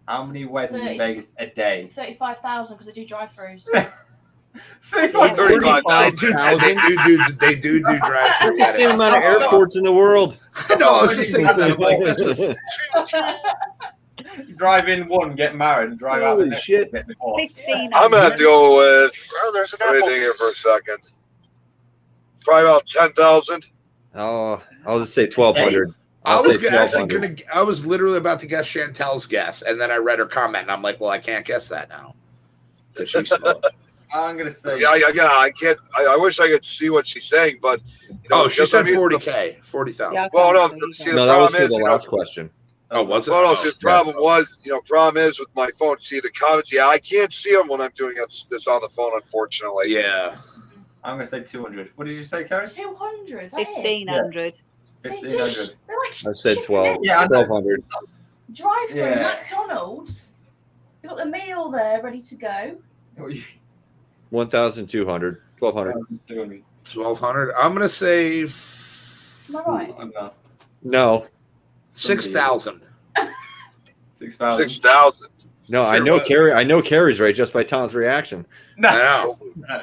Speaker 1: How many weddings in
Speaker 2: 30.
Speaker 1: Vegas a day?
Speaker 2: 35,000 because they do drive-throughs.
Speaker 7: 35,000.
Speaker 4: They do drive through.
Speaker 3: That's the same amount of airports in the world.
Speaker 4: No, I was just thinking that. I'm like, this is,
Speaker 1: Drive in one, get married, and drive out the
Speaker 3: Holy
Speaker 1: next
Speaker 3: shit.
Speaker 1: one, get divorced.
Speaker 5: 15.
Speaker 7: I'm gonna have to go with.
Speaker 6: Oh, there's an
Speaker 7: Let me
Speaker 6: apple.
Speaker 7: think here for a second. Probably about 10,000.
Speaker 3: Oh, I'll just say 1,200.
Speaker 4: I
Speaker 3: I'll
Speaker 4: was
Speaker 3: say
Speaker 4: actually
Speaker 3: 1,200.
Speaker 4: I was literally about to guess Chantel's guess, and then I read her comment, and I'm like, well, I can't guess that now. 'Cause she's slow.
Speaker 1: I'm gonna say.
Speaker 7: See, I can't. I wish I could see what she's saying, but
Speaker 4: Oh, she
Speaker 7: because
Speaker 4: said
Speaker 7: I'm used to-
Speaker 4: 40K, 40,000.
Speaker 5: Yeah, I
Speaker 7: Well, no,
Speaker 5: can't
Speaker 7: see,
Speaker 5: believe
Speaker 7: the
Speaker 3: No, that was
Speaker 7: problem
Speaker 3: for
Speaker 7: is,
Speaker 3: the last question.
Speaker 4: Oh, was it?
Speaker 7: Well, no,
Speaker 4: Oh,
Speaker 7: see, the problem was, problem is with my phone. See the comments. Yeah, I can't see them when I'm doing this on the phone, unfortunately.
Speaker 4: yeah.
Speaker 1: I'm gonna say 200. What did you say, Kerry?
Speaker 2: 200. Is that it?
Speaker 5: 1,500.
Speaker 1: 1,500.
Speaker 2: They're like
Speaker 3: I said
Speaker 2: chicken
Speaker 3: 12.
Speaker 2: eggs.
Speaker 1: Yeah, I know.
Speaker 3: 1,200.
Speaker 2: Drive-through
Speaker 1: Yeah.
Speaker 2: McDonald's. They've got the meal there ready to go.
Speaker 3: 1,200. 1,200.
Speaker 1: 200.
Speaker 4: 1,200. I'm gonna say
Speaker 2: Am I right?
Speaker 1: I'm not.
Speaker 3: No,
Speaker 4: 6,000.
Speaker 1: 6,000.
Speaker 7: 6,000.
Speaker 3: no, I
Speaker 4: Sure,
Speaker 3: know
Speaker 4: what?
Speaker 3: Kerry. I know Kerry's right just by Tom's reaction.
Speaker 1: No.
Speaker 4: I know.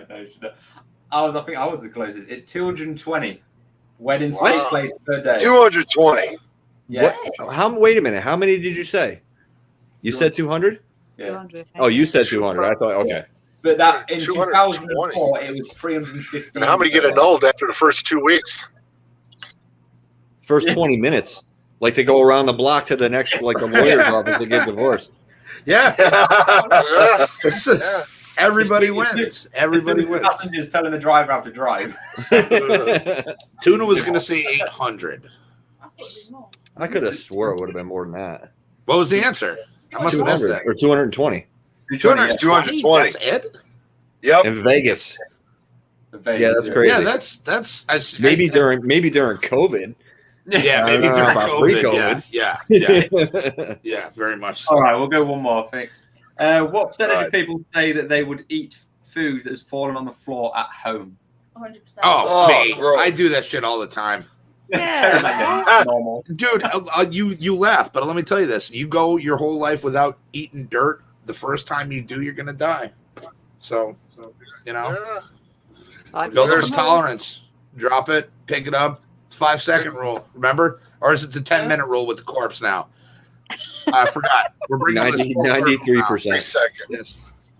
Speaker 1: No, she don't. I think I was the closest. It's 220 weddings
Speaker 6: Wow.
Speaker 1: take place per day.
Speaker 7: 220.
Speaker 1: Yeah.
Speaker 3: How? Wait a minute. How many did you say? You said 200?
Speaker 1: Yeah.
Speaker 5: 200.
Speaker 3: Oh, you said 200. I thought. Okay.
Speaker 1: But that in
Speaker 6: 220.
Speaker 1: 2004 it was 350.
Speaker 6: And how many get annulled after the first 2 weeks?
Speaker 3: First 20 minutes. Like they go around the block to the next, like the lawyer's office to get divorced.
Speaker 4: Yeah.
Speaker 6: Yeah.
Speaker 4: This is-
Speaker 6: Yeah.
Speaker 4: Everybody
Speaker 1: It's-
Speaker 4: wins. Everybody
Speaker 1: The
Speaker 4: wins.
Speaker 1: passengers telling the driver how to drive.
Speaker 4: Tuna was gonna say 800.
Speaker 2: I think it's more.
Speaker 3: I could have swore it would have been more than that.
Speaker 4: What was the answer? I must have missed
Speaker 3: 200
Speaker 4: that.
Speaker 3: or 220
Speaker 7: 220.
Speaker 4: That's it?
Speaker 7: Yep.
Speaker 3: in Vegas. Yeah, that's crazy.
Speaker 4: Yeah, that's
Speaker 3: maybe during COVID.
Speaker 4: Yeah, maybe
Speaker 3: I don't know
Speaker 4: during
Speaker 3: about
Speaker 4: COVID.
Speaker 3: pre-COVID.
Speaker 4: Yeah, very much so.
Speaker 1: All right, we'll go one more thing. What percentage of people say that they would eat food that has fallen on the floor at home?
Speaker 2: 100%.
Speaker 4: Oh, me.
Speaker 7: gross.
Speaker 4: I do that shit all the time.
Speaker 5: Yeah.
Speaker 1: Normal.
Speaker 4: Dude, you laugh, but let me tell you this. You go your whole life without eating dirt. The first time you do, you're going to die. So, you know,
Speaker 5: I've
Speaker 4: build up a
Speaker 5: seen-
Speaker 4: tolerance. Drop it, pick it up. 5-second rule, remember? Or is it the 10-minute rule with the corpse now? I forgot. We're bringing up this
Speaker 3: 93%.
Speaker 6: 3 seconds.
Speaker 4: Yes.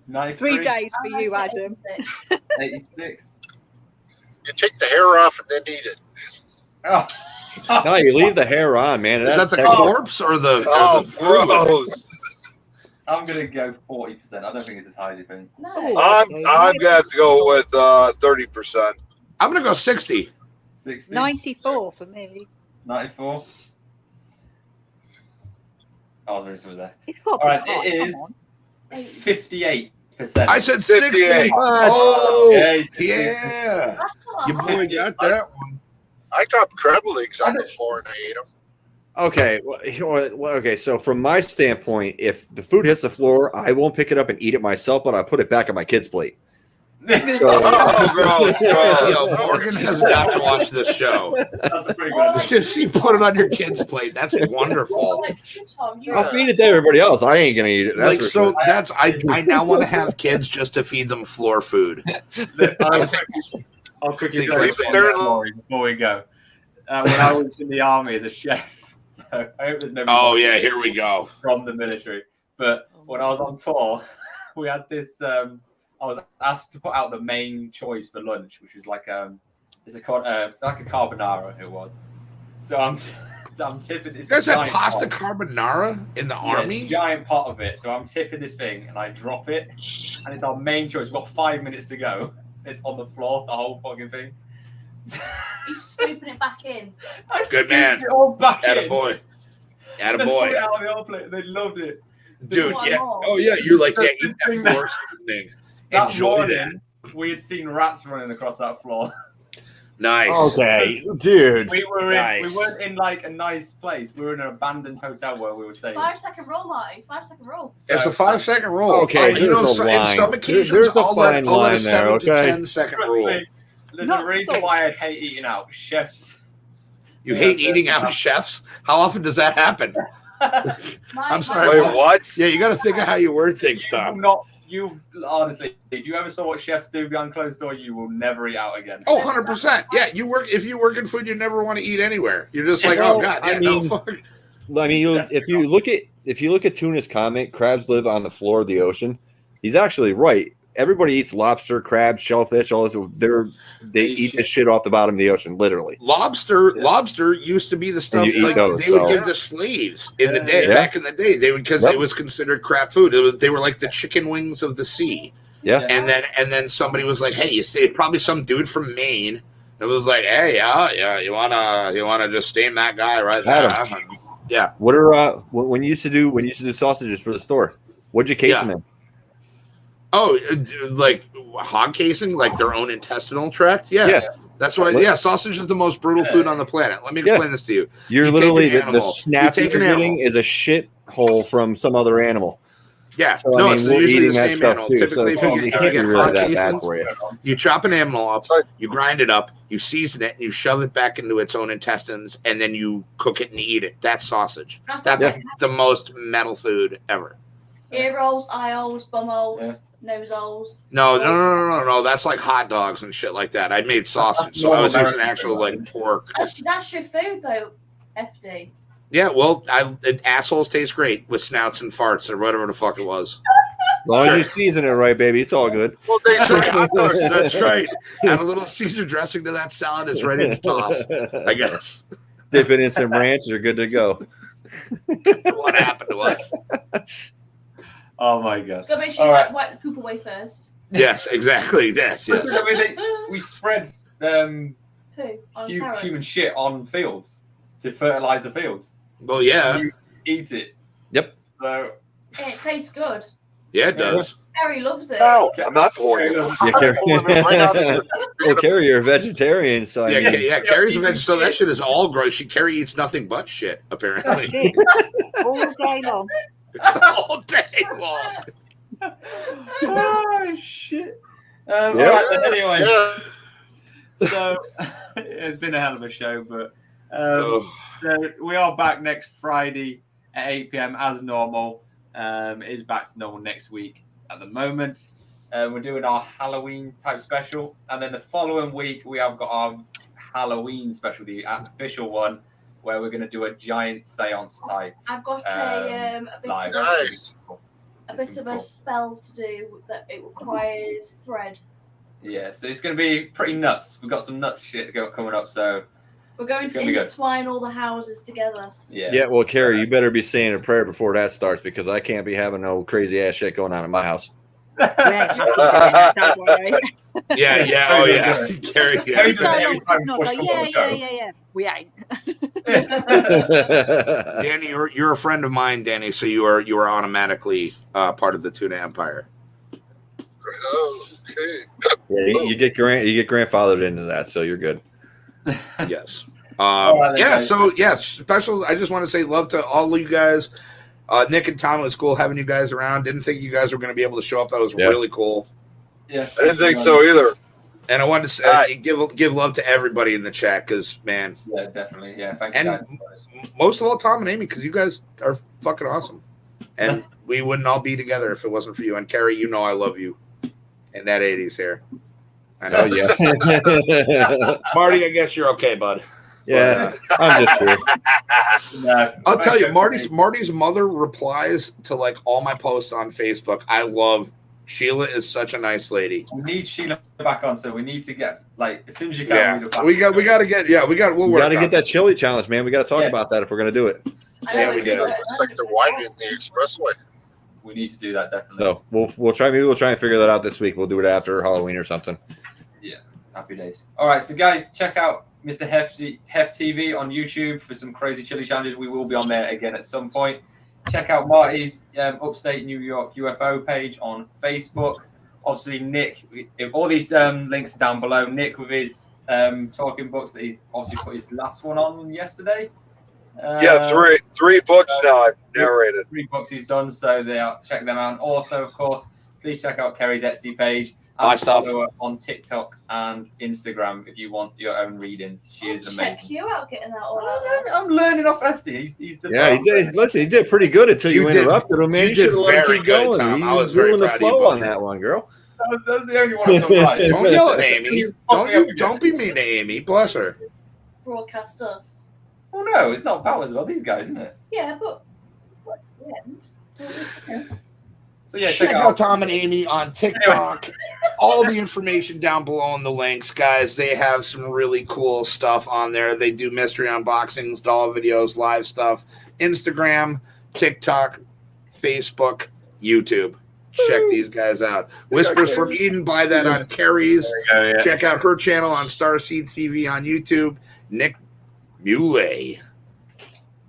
Speaker 1: 93,
Speaker 5: 3 days for you, Adam.
Speaker 1: 86.
Speaker 6: You take the hair off and then eat it.
Speaker 1: Oh.
Speaker 3: No, you leave the hair on, man.
Speaker 4: Is that the
Speaker 3: technically-
Speaker 4: corpse or the fluid?
Speaker 7: gross.
Speaker 1: I'm gonna go 40%. I don't think it's as high as you think.
Speaker 2: No.
Speaker 7: I'm gonna have to go with 30%.
Speaker 4: I'm going to go 60.
Speaker 1: 60.
Speaker 5: 94 for me.
Speaker 1: 94. I was really sorry there.
Speaker 5: It's got
Speaker 1: All right,
Speaker 5: to be
Speaker 1: it
Speaker 5: high,
Speaker 1: is
Speaker 5: come on.
Speaker 1: 58%.
Speaker 4: I said 60.
Speaker 7: 58.
Speaker 4: Oh,
Speaker 1: Yeah, he's 60.
Speaker 4: yeah.
Speaker 2: That's not
Speaker 4: Your
Speaker 2: high.
Speaker 4: boy got that one.
Speaker 6: I dropped crab legs on the floor and I ate them.
Speaker 3: Okay, okay. So from my standpoint, if the food hits the floor, I won't pick it up and eat it myself, but I put it back on my kid's plate. So,
Speaker 7: Oh, gross.
Speaker 4: Yo, Morgan has got to watch this show.
Speaker 1: That's a pretty good
Speaker 4: Should she put it on your kid's plate? That's wonderful.
Speaker 2: Like, Tom, you
Speaker 3: I'll feed it to everybody else. I ain't gonna eat it. That's
Speaker 4: Like,
Speaker 3: for
Speaker 4: so
Speaker 3: sure.
Speaker 4: that's I now want to have kids just to feed them floor food.
Speaker 1: I'll quickly
Speaker 4: Leave
Speaker 1: tell you
Speaker 6: it there
Speaker 1: a story before we go. When I was in the army as a chef, so I hope there's no.
Speaker 4: Oh yeah, here we go.
Speaker 1: From the military. But when I was on tour, we had this. I was asked to put out the main choice for lunch, which was like it's like a carbonara. It was. So I'm tipping this.
Speaker 4: You guys had
Speaker 1: giant
Speaker 4: pasta
Speaker 1: pot.
Speaker 4: carbonara in the
Speaker 1: Yes,
Speaker 4: army?
Speaker 1: giant pot of it. So I'm tipping this thing and I drop it, and it's our main choice. We've got 5 minutes to go. It's on the floor, the whole fucking thing.
Speaker 2: He's scooping it back in.
Speaker 1: I
Speaker 4: Good
Speaker 1: scooped
Speaker 4: man.
Speaker 1: it all back in.
Speaker 4: Attaboy.
Speaker 1: And then put
Speaker 4: Attaboy.
Speaker 1: it out of the old plate. They loved it.
Speaker 4: Dude,
Speaker 2: One
Speaker 4: yeah.
Speaker 2: more.
Speaker 4: Oh yeah, you're like, yeah, eat
Speaker 1: Thing
Speaker 4: that
Speaker 1: that-
Speaker 4: floor thing.
Speaker 1: That
Speaker 4: Enjoy
Speaker 1: morning, we had seen rats running across that floor.
Speaker 4: Nice.
Speaker 3: Okay, dude.
Speaker 1: We
Speaker 4: Nice.
Speaker 1: weren't in like a nice place. We were in an abandoned hotel where we were staying.
Speaker 2: 5-second roll, Marty. 5-second roll.
Speaker 4: It's a 5-second rule.
Speaker 3: Okay,
Speaker 4: you know,
Speaker 3: there's a
Speaker 4: in
Speaker 3: line.
Speaker 4: some occasions,
Speaker 3: There's a
Speaker 4: I'll let
Speaker 3: fine
Speaker 4: a
Speaker 3: line
Speaker 4: 7
Speaker 3: there,
Speaker 4: to
Speaker 3: okay?
Speaker 4: 10-second
Speaker 1: Trust
Speaker 4: rule.
Speaker 1: me, there's
Speaker 5: Not
Speaker 1: a reason
Speaker 5: so-
Speaker 1: why I hate eating out. Chefs.
Speaker 4: You hate eating out, chefs? How often does that happen? I'm sorry.
Speaker 7: Wait, what?
Speaker 4: Yeah, you got to think of how you word things, Tom.
Speaker 1: You honestly, if you ever saw what chefs do behind closed door, you will never eat out again.
Speaker 4: Oh, 100%. Yeah, if you work in food, you never want to eat anywhere. You're just like,
Speaker 3: Well,
Speaker 4: oh god,
Speaker 3: I
Speaker 4: yeah, no
Speaker 3: mean-
Speaker 4: fuck.
Speaker 3: I mean, if you look at Tuna's comment, crabs live on the floor of the ocean. He's actually right. Everybody eats lobster, crabs, shellfish. All this. They eat this shit off the bottom of the ocean, literally.
Speaker 4: Lobster used to be the stuff
Speaker 3: you eat
Speaker 4: like
Speaker 3: those,
Speaker 4: they would
Speaker 3: so-
Speaker 4: give the slaves in the day.
Speaker 3: Yeah.
Speaker 4: Back in the day, they would because
Speaker 3: Yep.
Speaker 4: it was considered crap food. They were like the chicken wings of the sea.
Speaker 3: Yeah.
Speaker 4: And then somebody was like, "Hey, you see, probably some dude from Maine." It was like, "Hey, yeah, you wanna just steam that guy right there?" Yeah.
Speaker 3: What are when you used to do sausages for the store? What'd you case
Speaker 4: Yeah.
Speaker 3: them in?
Speaker 4: Oh, like hog casing, like their own intestinal tract. Yeah.
Speaker 3: Yeah.
Speaker 4: That's why. Yeah, sausage is the most brutal food on the planet. Let me explain this to you.
Speaker 3: You're
Speaker 4: You
Speaker 3: literally
Speaker 4: take an
Speaker 3: the
Speaker 4: animal.
Speaker 3: snap
Speaker 4: You take
Speaker 3: you're
Speaker 4: an
Speaker 3: getting
Speaker 4: animal.
Speaker 3: is a shit hole from some other animal.
Speaker 4: Yeah,
Speaker 3: So,
Speaker 4: no,
Speaker 3: I
Speaker 4: it's
Speaker 3: mean, we're
Speaker 4: usually
Speaker 3: eating
Speaker 4: the
Speaker 3: that
Speaker 4: same
Speaker 3: stuff
Speaker 4: animal.
Speaker 3: too.
Speaker 4: Typically,
Speaker 3: So
Speaker 4: if you
Speaker 3: it can't be
Speaker 4: get
Speaker 3: really
Speaker 4: hog
Speaker 3: that bad
Speaker 4: casings,
Speaker 3: for you.
Speaker 4: you chop an animal up, you grind it up, you season it, and you shove it back into its own intestines, and then you cook it and eat it. That's sausage. That's
Speaker 2: like
Speaker 4: the most metal food ever.
Speaker 2: ear rolls, eye holes, bum holes,
Speaker 1: Yeah.
Speaker 2: nose holes.
Speaker 4: No. That's like hot dogs and shit like that. I made sausage, so I was using actual like pork.
Speaker 2: That's your food, though, FD.
Speaker 4: Yeah, well, assholes taste great with snouts and farts or whatever the fuck it was.
Speaker 3: As long as you season it right, baby, it's all good.
Speaker 6: Well, they say hot dogs.
Speaker 4: That's right. Add a little Caesar dressing to that salad. It's ready to toss, I guess.
Speaker 3: Dip it in some ranch, you're good to go.
Speaker 4: What happened to us?
Speaker 1: Oh my god.
Speaker 2: Just gotta make sure
Speaker 1: All
Speaker 2: you
Speaker 1: right.
Speaker 2: wipe the poop away first.
Speaker 4: Yes, exactly. Yes.
Speaker 1: I mean, we spread
Speaker 2: Who? On carrots?
Speaker 1: human shit on fields to fertilize the fields.
Speaker 4: Well, yeah.
Speaker 1: You eat it.
Speaker 3: Yep.
Speaker 1: So
Speaker 2: It tastes good.
Speaker 4: Yeah, it does.
Speaker 2: Kerry loves it.
Speaker 7: No, I'm not pouring it.
Speaker 3: Yeah, Kerry. Well, Kerry, you're a vegetarian, so I mean,
Speaker 4: Carrie's a vegetarian, so that shit is all gross. Carrie eats nothing but shit, apparently.
Speaker 5: All day long.
Speaker 4: It's all day long.
Speaker 1: Oh shit.
Speaker 3: Yeah.
Speaker 1: All right, then, anyway,
Speaker 6: Yeah.
Speaker 1: so it's been a hell of a show, but so we are back next Friday at 8 p.m. as normal. It is back to normal next week. At the moment, we're doing our Halloween type special, and then the following week we have got our Halloween special, the official one, where we're going to do a giant seance type.
Speaker 2: I've got a bit
Speaker 1: live.
Speaker 2: of
Speaker 6: Nice.
Speaker 2: a spell to do that. It requires thread.
Speaker 1: Yeah, so it's going to be pretty nuts. We've got some nuts shit coming up, so
Speaker 2: We're going
Speaker 1: It's
Speaker 2: to
Speaker 1: gonna be good.
Speaker 2: intertwine all the houses together.
Speaker 3: yeah. Well, Kerry, you better be saying a prayer before that starts because I can't be having no crazy ass shit going on in my house.
Speaker 5: Don't worry.
Speaker 4: Yeah. Oh, yeah. Carrie,
Speaker 1: Carrie does it every time
Speaker 5: Not
Speaker 1: before
Speaker 5: like,
Speaker 1: she comes on the show.
Speaker 5: yeah. We ain't.
Speaker 4: Danny, you're a friend of mine, Danny. So you are automatically part of the Tuna Empire.
Speaker 6: Okay.
Speaker 3: Yeah, you get grandfathered into that, so you're good.
Speaker 4: Yes.
Speaker 1: right,
Speaker 4: Yeah.
Speaker 1: guys.
Speaker 4: So yeah, special. I just want to say love to all of you guys. Nick and Tom, it was cool having you guys around. Didn't think you guys were going to be able to show up. That was really cool.
Speaker 1: Yeah,
Speaker 7: I didn't think so either.
Speaker 4: And I wanted to say, give love to everybody in the chat because, man,
Speaker 1: yeah, definitely. Yeah, thank you
Speaker 4: And-
Speaker 1: guys.
Speaker 4: most of all, Tom and Amy, because you guys are fucking awesome. And we wouldn't all be together if it wasn't for you. And Kerry, you know I love you. And that 80s hair. I know.
Speaker 3: Oh yeah,
Speaker 4: Marty, I guess you're okay, bud.
Speaker 3: yeah. I'm just here.
Speaker 1: No,
Speaker 4: I'll tell you,
Speaker 1: thank
Speaker 4: Marty's mother replies to like all my posts on Facebook. I love Sheila is such a nice lady.
Speaker 1: We need Sheila back on, so we need to get like as soon as you can.
Speaker 4: Yeah,
Speaker 1: need her back.
Speaker 4: we got to get. Yeah, we'll
Speaker 3: We
Speaker 4: work.
Speaker 3: got to
Speaker 4: on
Speaker 3: get that chili challenge, man. We got to talk
Speaker 1: Yeah.
Speaker 3: about that if we're gonna do it.
Speaker 2: I know
Speaker 4: Yeah, we
Speaker 2: it's
Speaker 4: did.
Speaker 2: good.
Speaker 6: Looks like they're widening the expressway.
Speaker 1: We need to do that definitely.
Speaker 3: So we'll try. Maybe we'll try and figure that out this week. We'll do it after Halloween or something.
Speaker 1: Happy days. All right, so guys, check out Mr. Hefty TV on YouTube for some crazy chili challenges. We will be on there again at some point. Check out Marty's Upstate New York UFO page on Facebook. Obviously, Nick, if all these links are down below. Nick with his talking books that he's obviously put his last one on yesterday.
Speaker 7: Yeah, three books now I've narrated.
Speaker 1: 3 books he's done, so check them out. Also, of course, please check out Kerry's Etsy page.
Speaker 4: My
Speaker 1: And
Speaker 4: stuff.
Speaker 1: follow her on TikTok and Instagram if you want your own readings. She is amazing.
Speaker 2: Check you out getting that all out there.
Speaker 1: I'm learning off Hefty. He's the
Speaker 3: Yeah, he did. Listen, he did pretty good until you,
Speaker 4: You did-
Speaker 3: interrupted him, man.
Speaker 4: you
Speaker 3: You should
Speaker 4: did
Speaker 3: have let him
Speaker 4: very
Speaker 3: keep
Speaker 4: good,
Speaker 3: going.
Speaker 4: Tom.
Speaker 3: He
Speaker 4: I was
Speaker 3: was
Speaker 4: very
Speaker 3: doing the
Speaker 4: proud of you,
Speaker 3: flow
Speaker 4: buddy.
Speaker 3: on that one, girl.
Speaker 1: That was the only one I've done right.
Speaker 4: Don't yell at Amy.
Speaker 1: You fucked me up again.
Speaker 4: Don't be mean to Amy. Bless her.
Speaker 2: Broadcast us.
Speaker 1: Oh no, it's not Powers about these guys, isn't it?
Speaker 2: Yeah, but what's the end?
Speaker 1: So yeah,
Speaker 4: check out Tom and Amy on TikTok. All the information down below in the links, guys. They have some really cool stuff on there. They do mystery unboxings, doll videos, live stuff. Instagram, TikTok, Facebook, YouTube. Check these guys out. Whispers from Eden. Buy that on Kerry's. Check out her channel on Starseeds TV on YouTube. Nick Mulaes,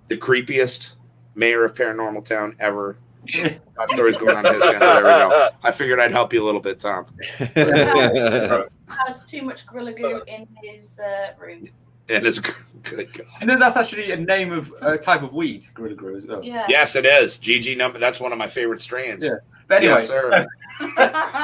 Speaker 4: the creepiest mayor of Paranormal Town ever. That story's going on his channel. There we go. I figured I'd help you a little bit, Tom.
Speaker 2: Has too much Gorilla Goo in his room.
Speaker 4: And it's good God.
Speaker 1: And then that's actually a name of a type of weed, Gorilla Glue as well.
Speaker 2: Yeah.
Speaker 4: Yes, it is. GG number. That's one of my favorite strains.
Speaker 1: Yeah. But anyway,
Speaker 4: Yes, sir.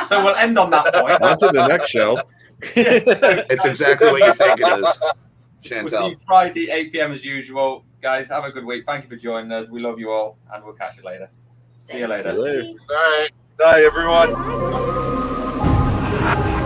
Speaker 1: so we'll end on that point.
Speaker 3: On to the next show.
Speaker 4: It's exactly what you think it is.
Speaker 1: We'll see
Speaker 4: Chantel.
Speaker 1: you Friday, 8 p.m. as usual. Guys, have a good week. Thank you for joining us. We love you all, and we'll catch you later. See you later.
Speaker 3: later.
Speaker 2: Spooky.
Speaker 6: All right.
Speaker 7: Night, everyone.
Speaker 2: Bye.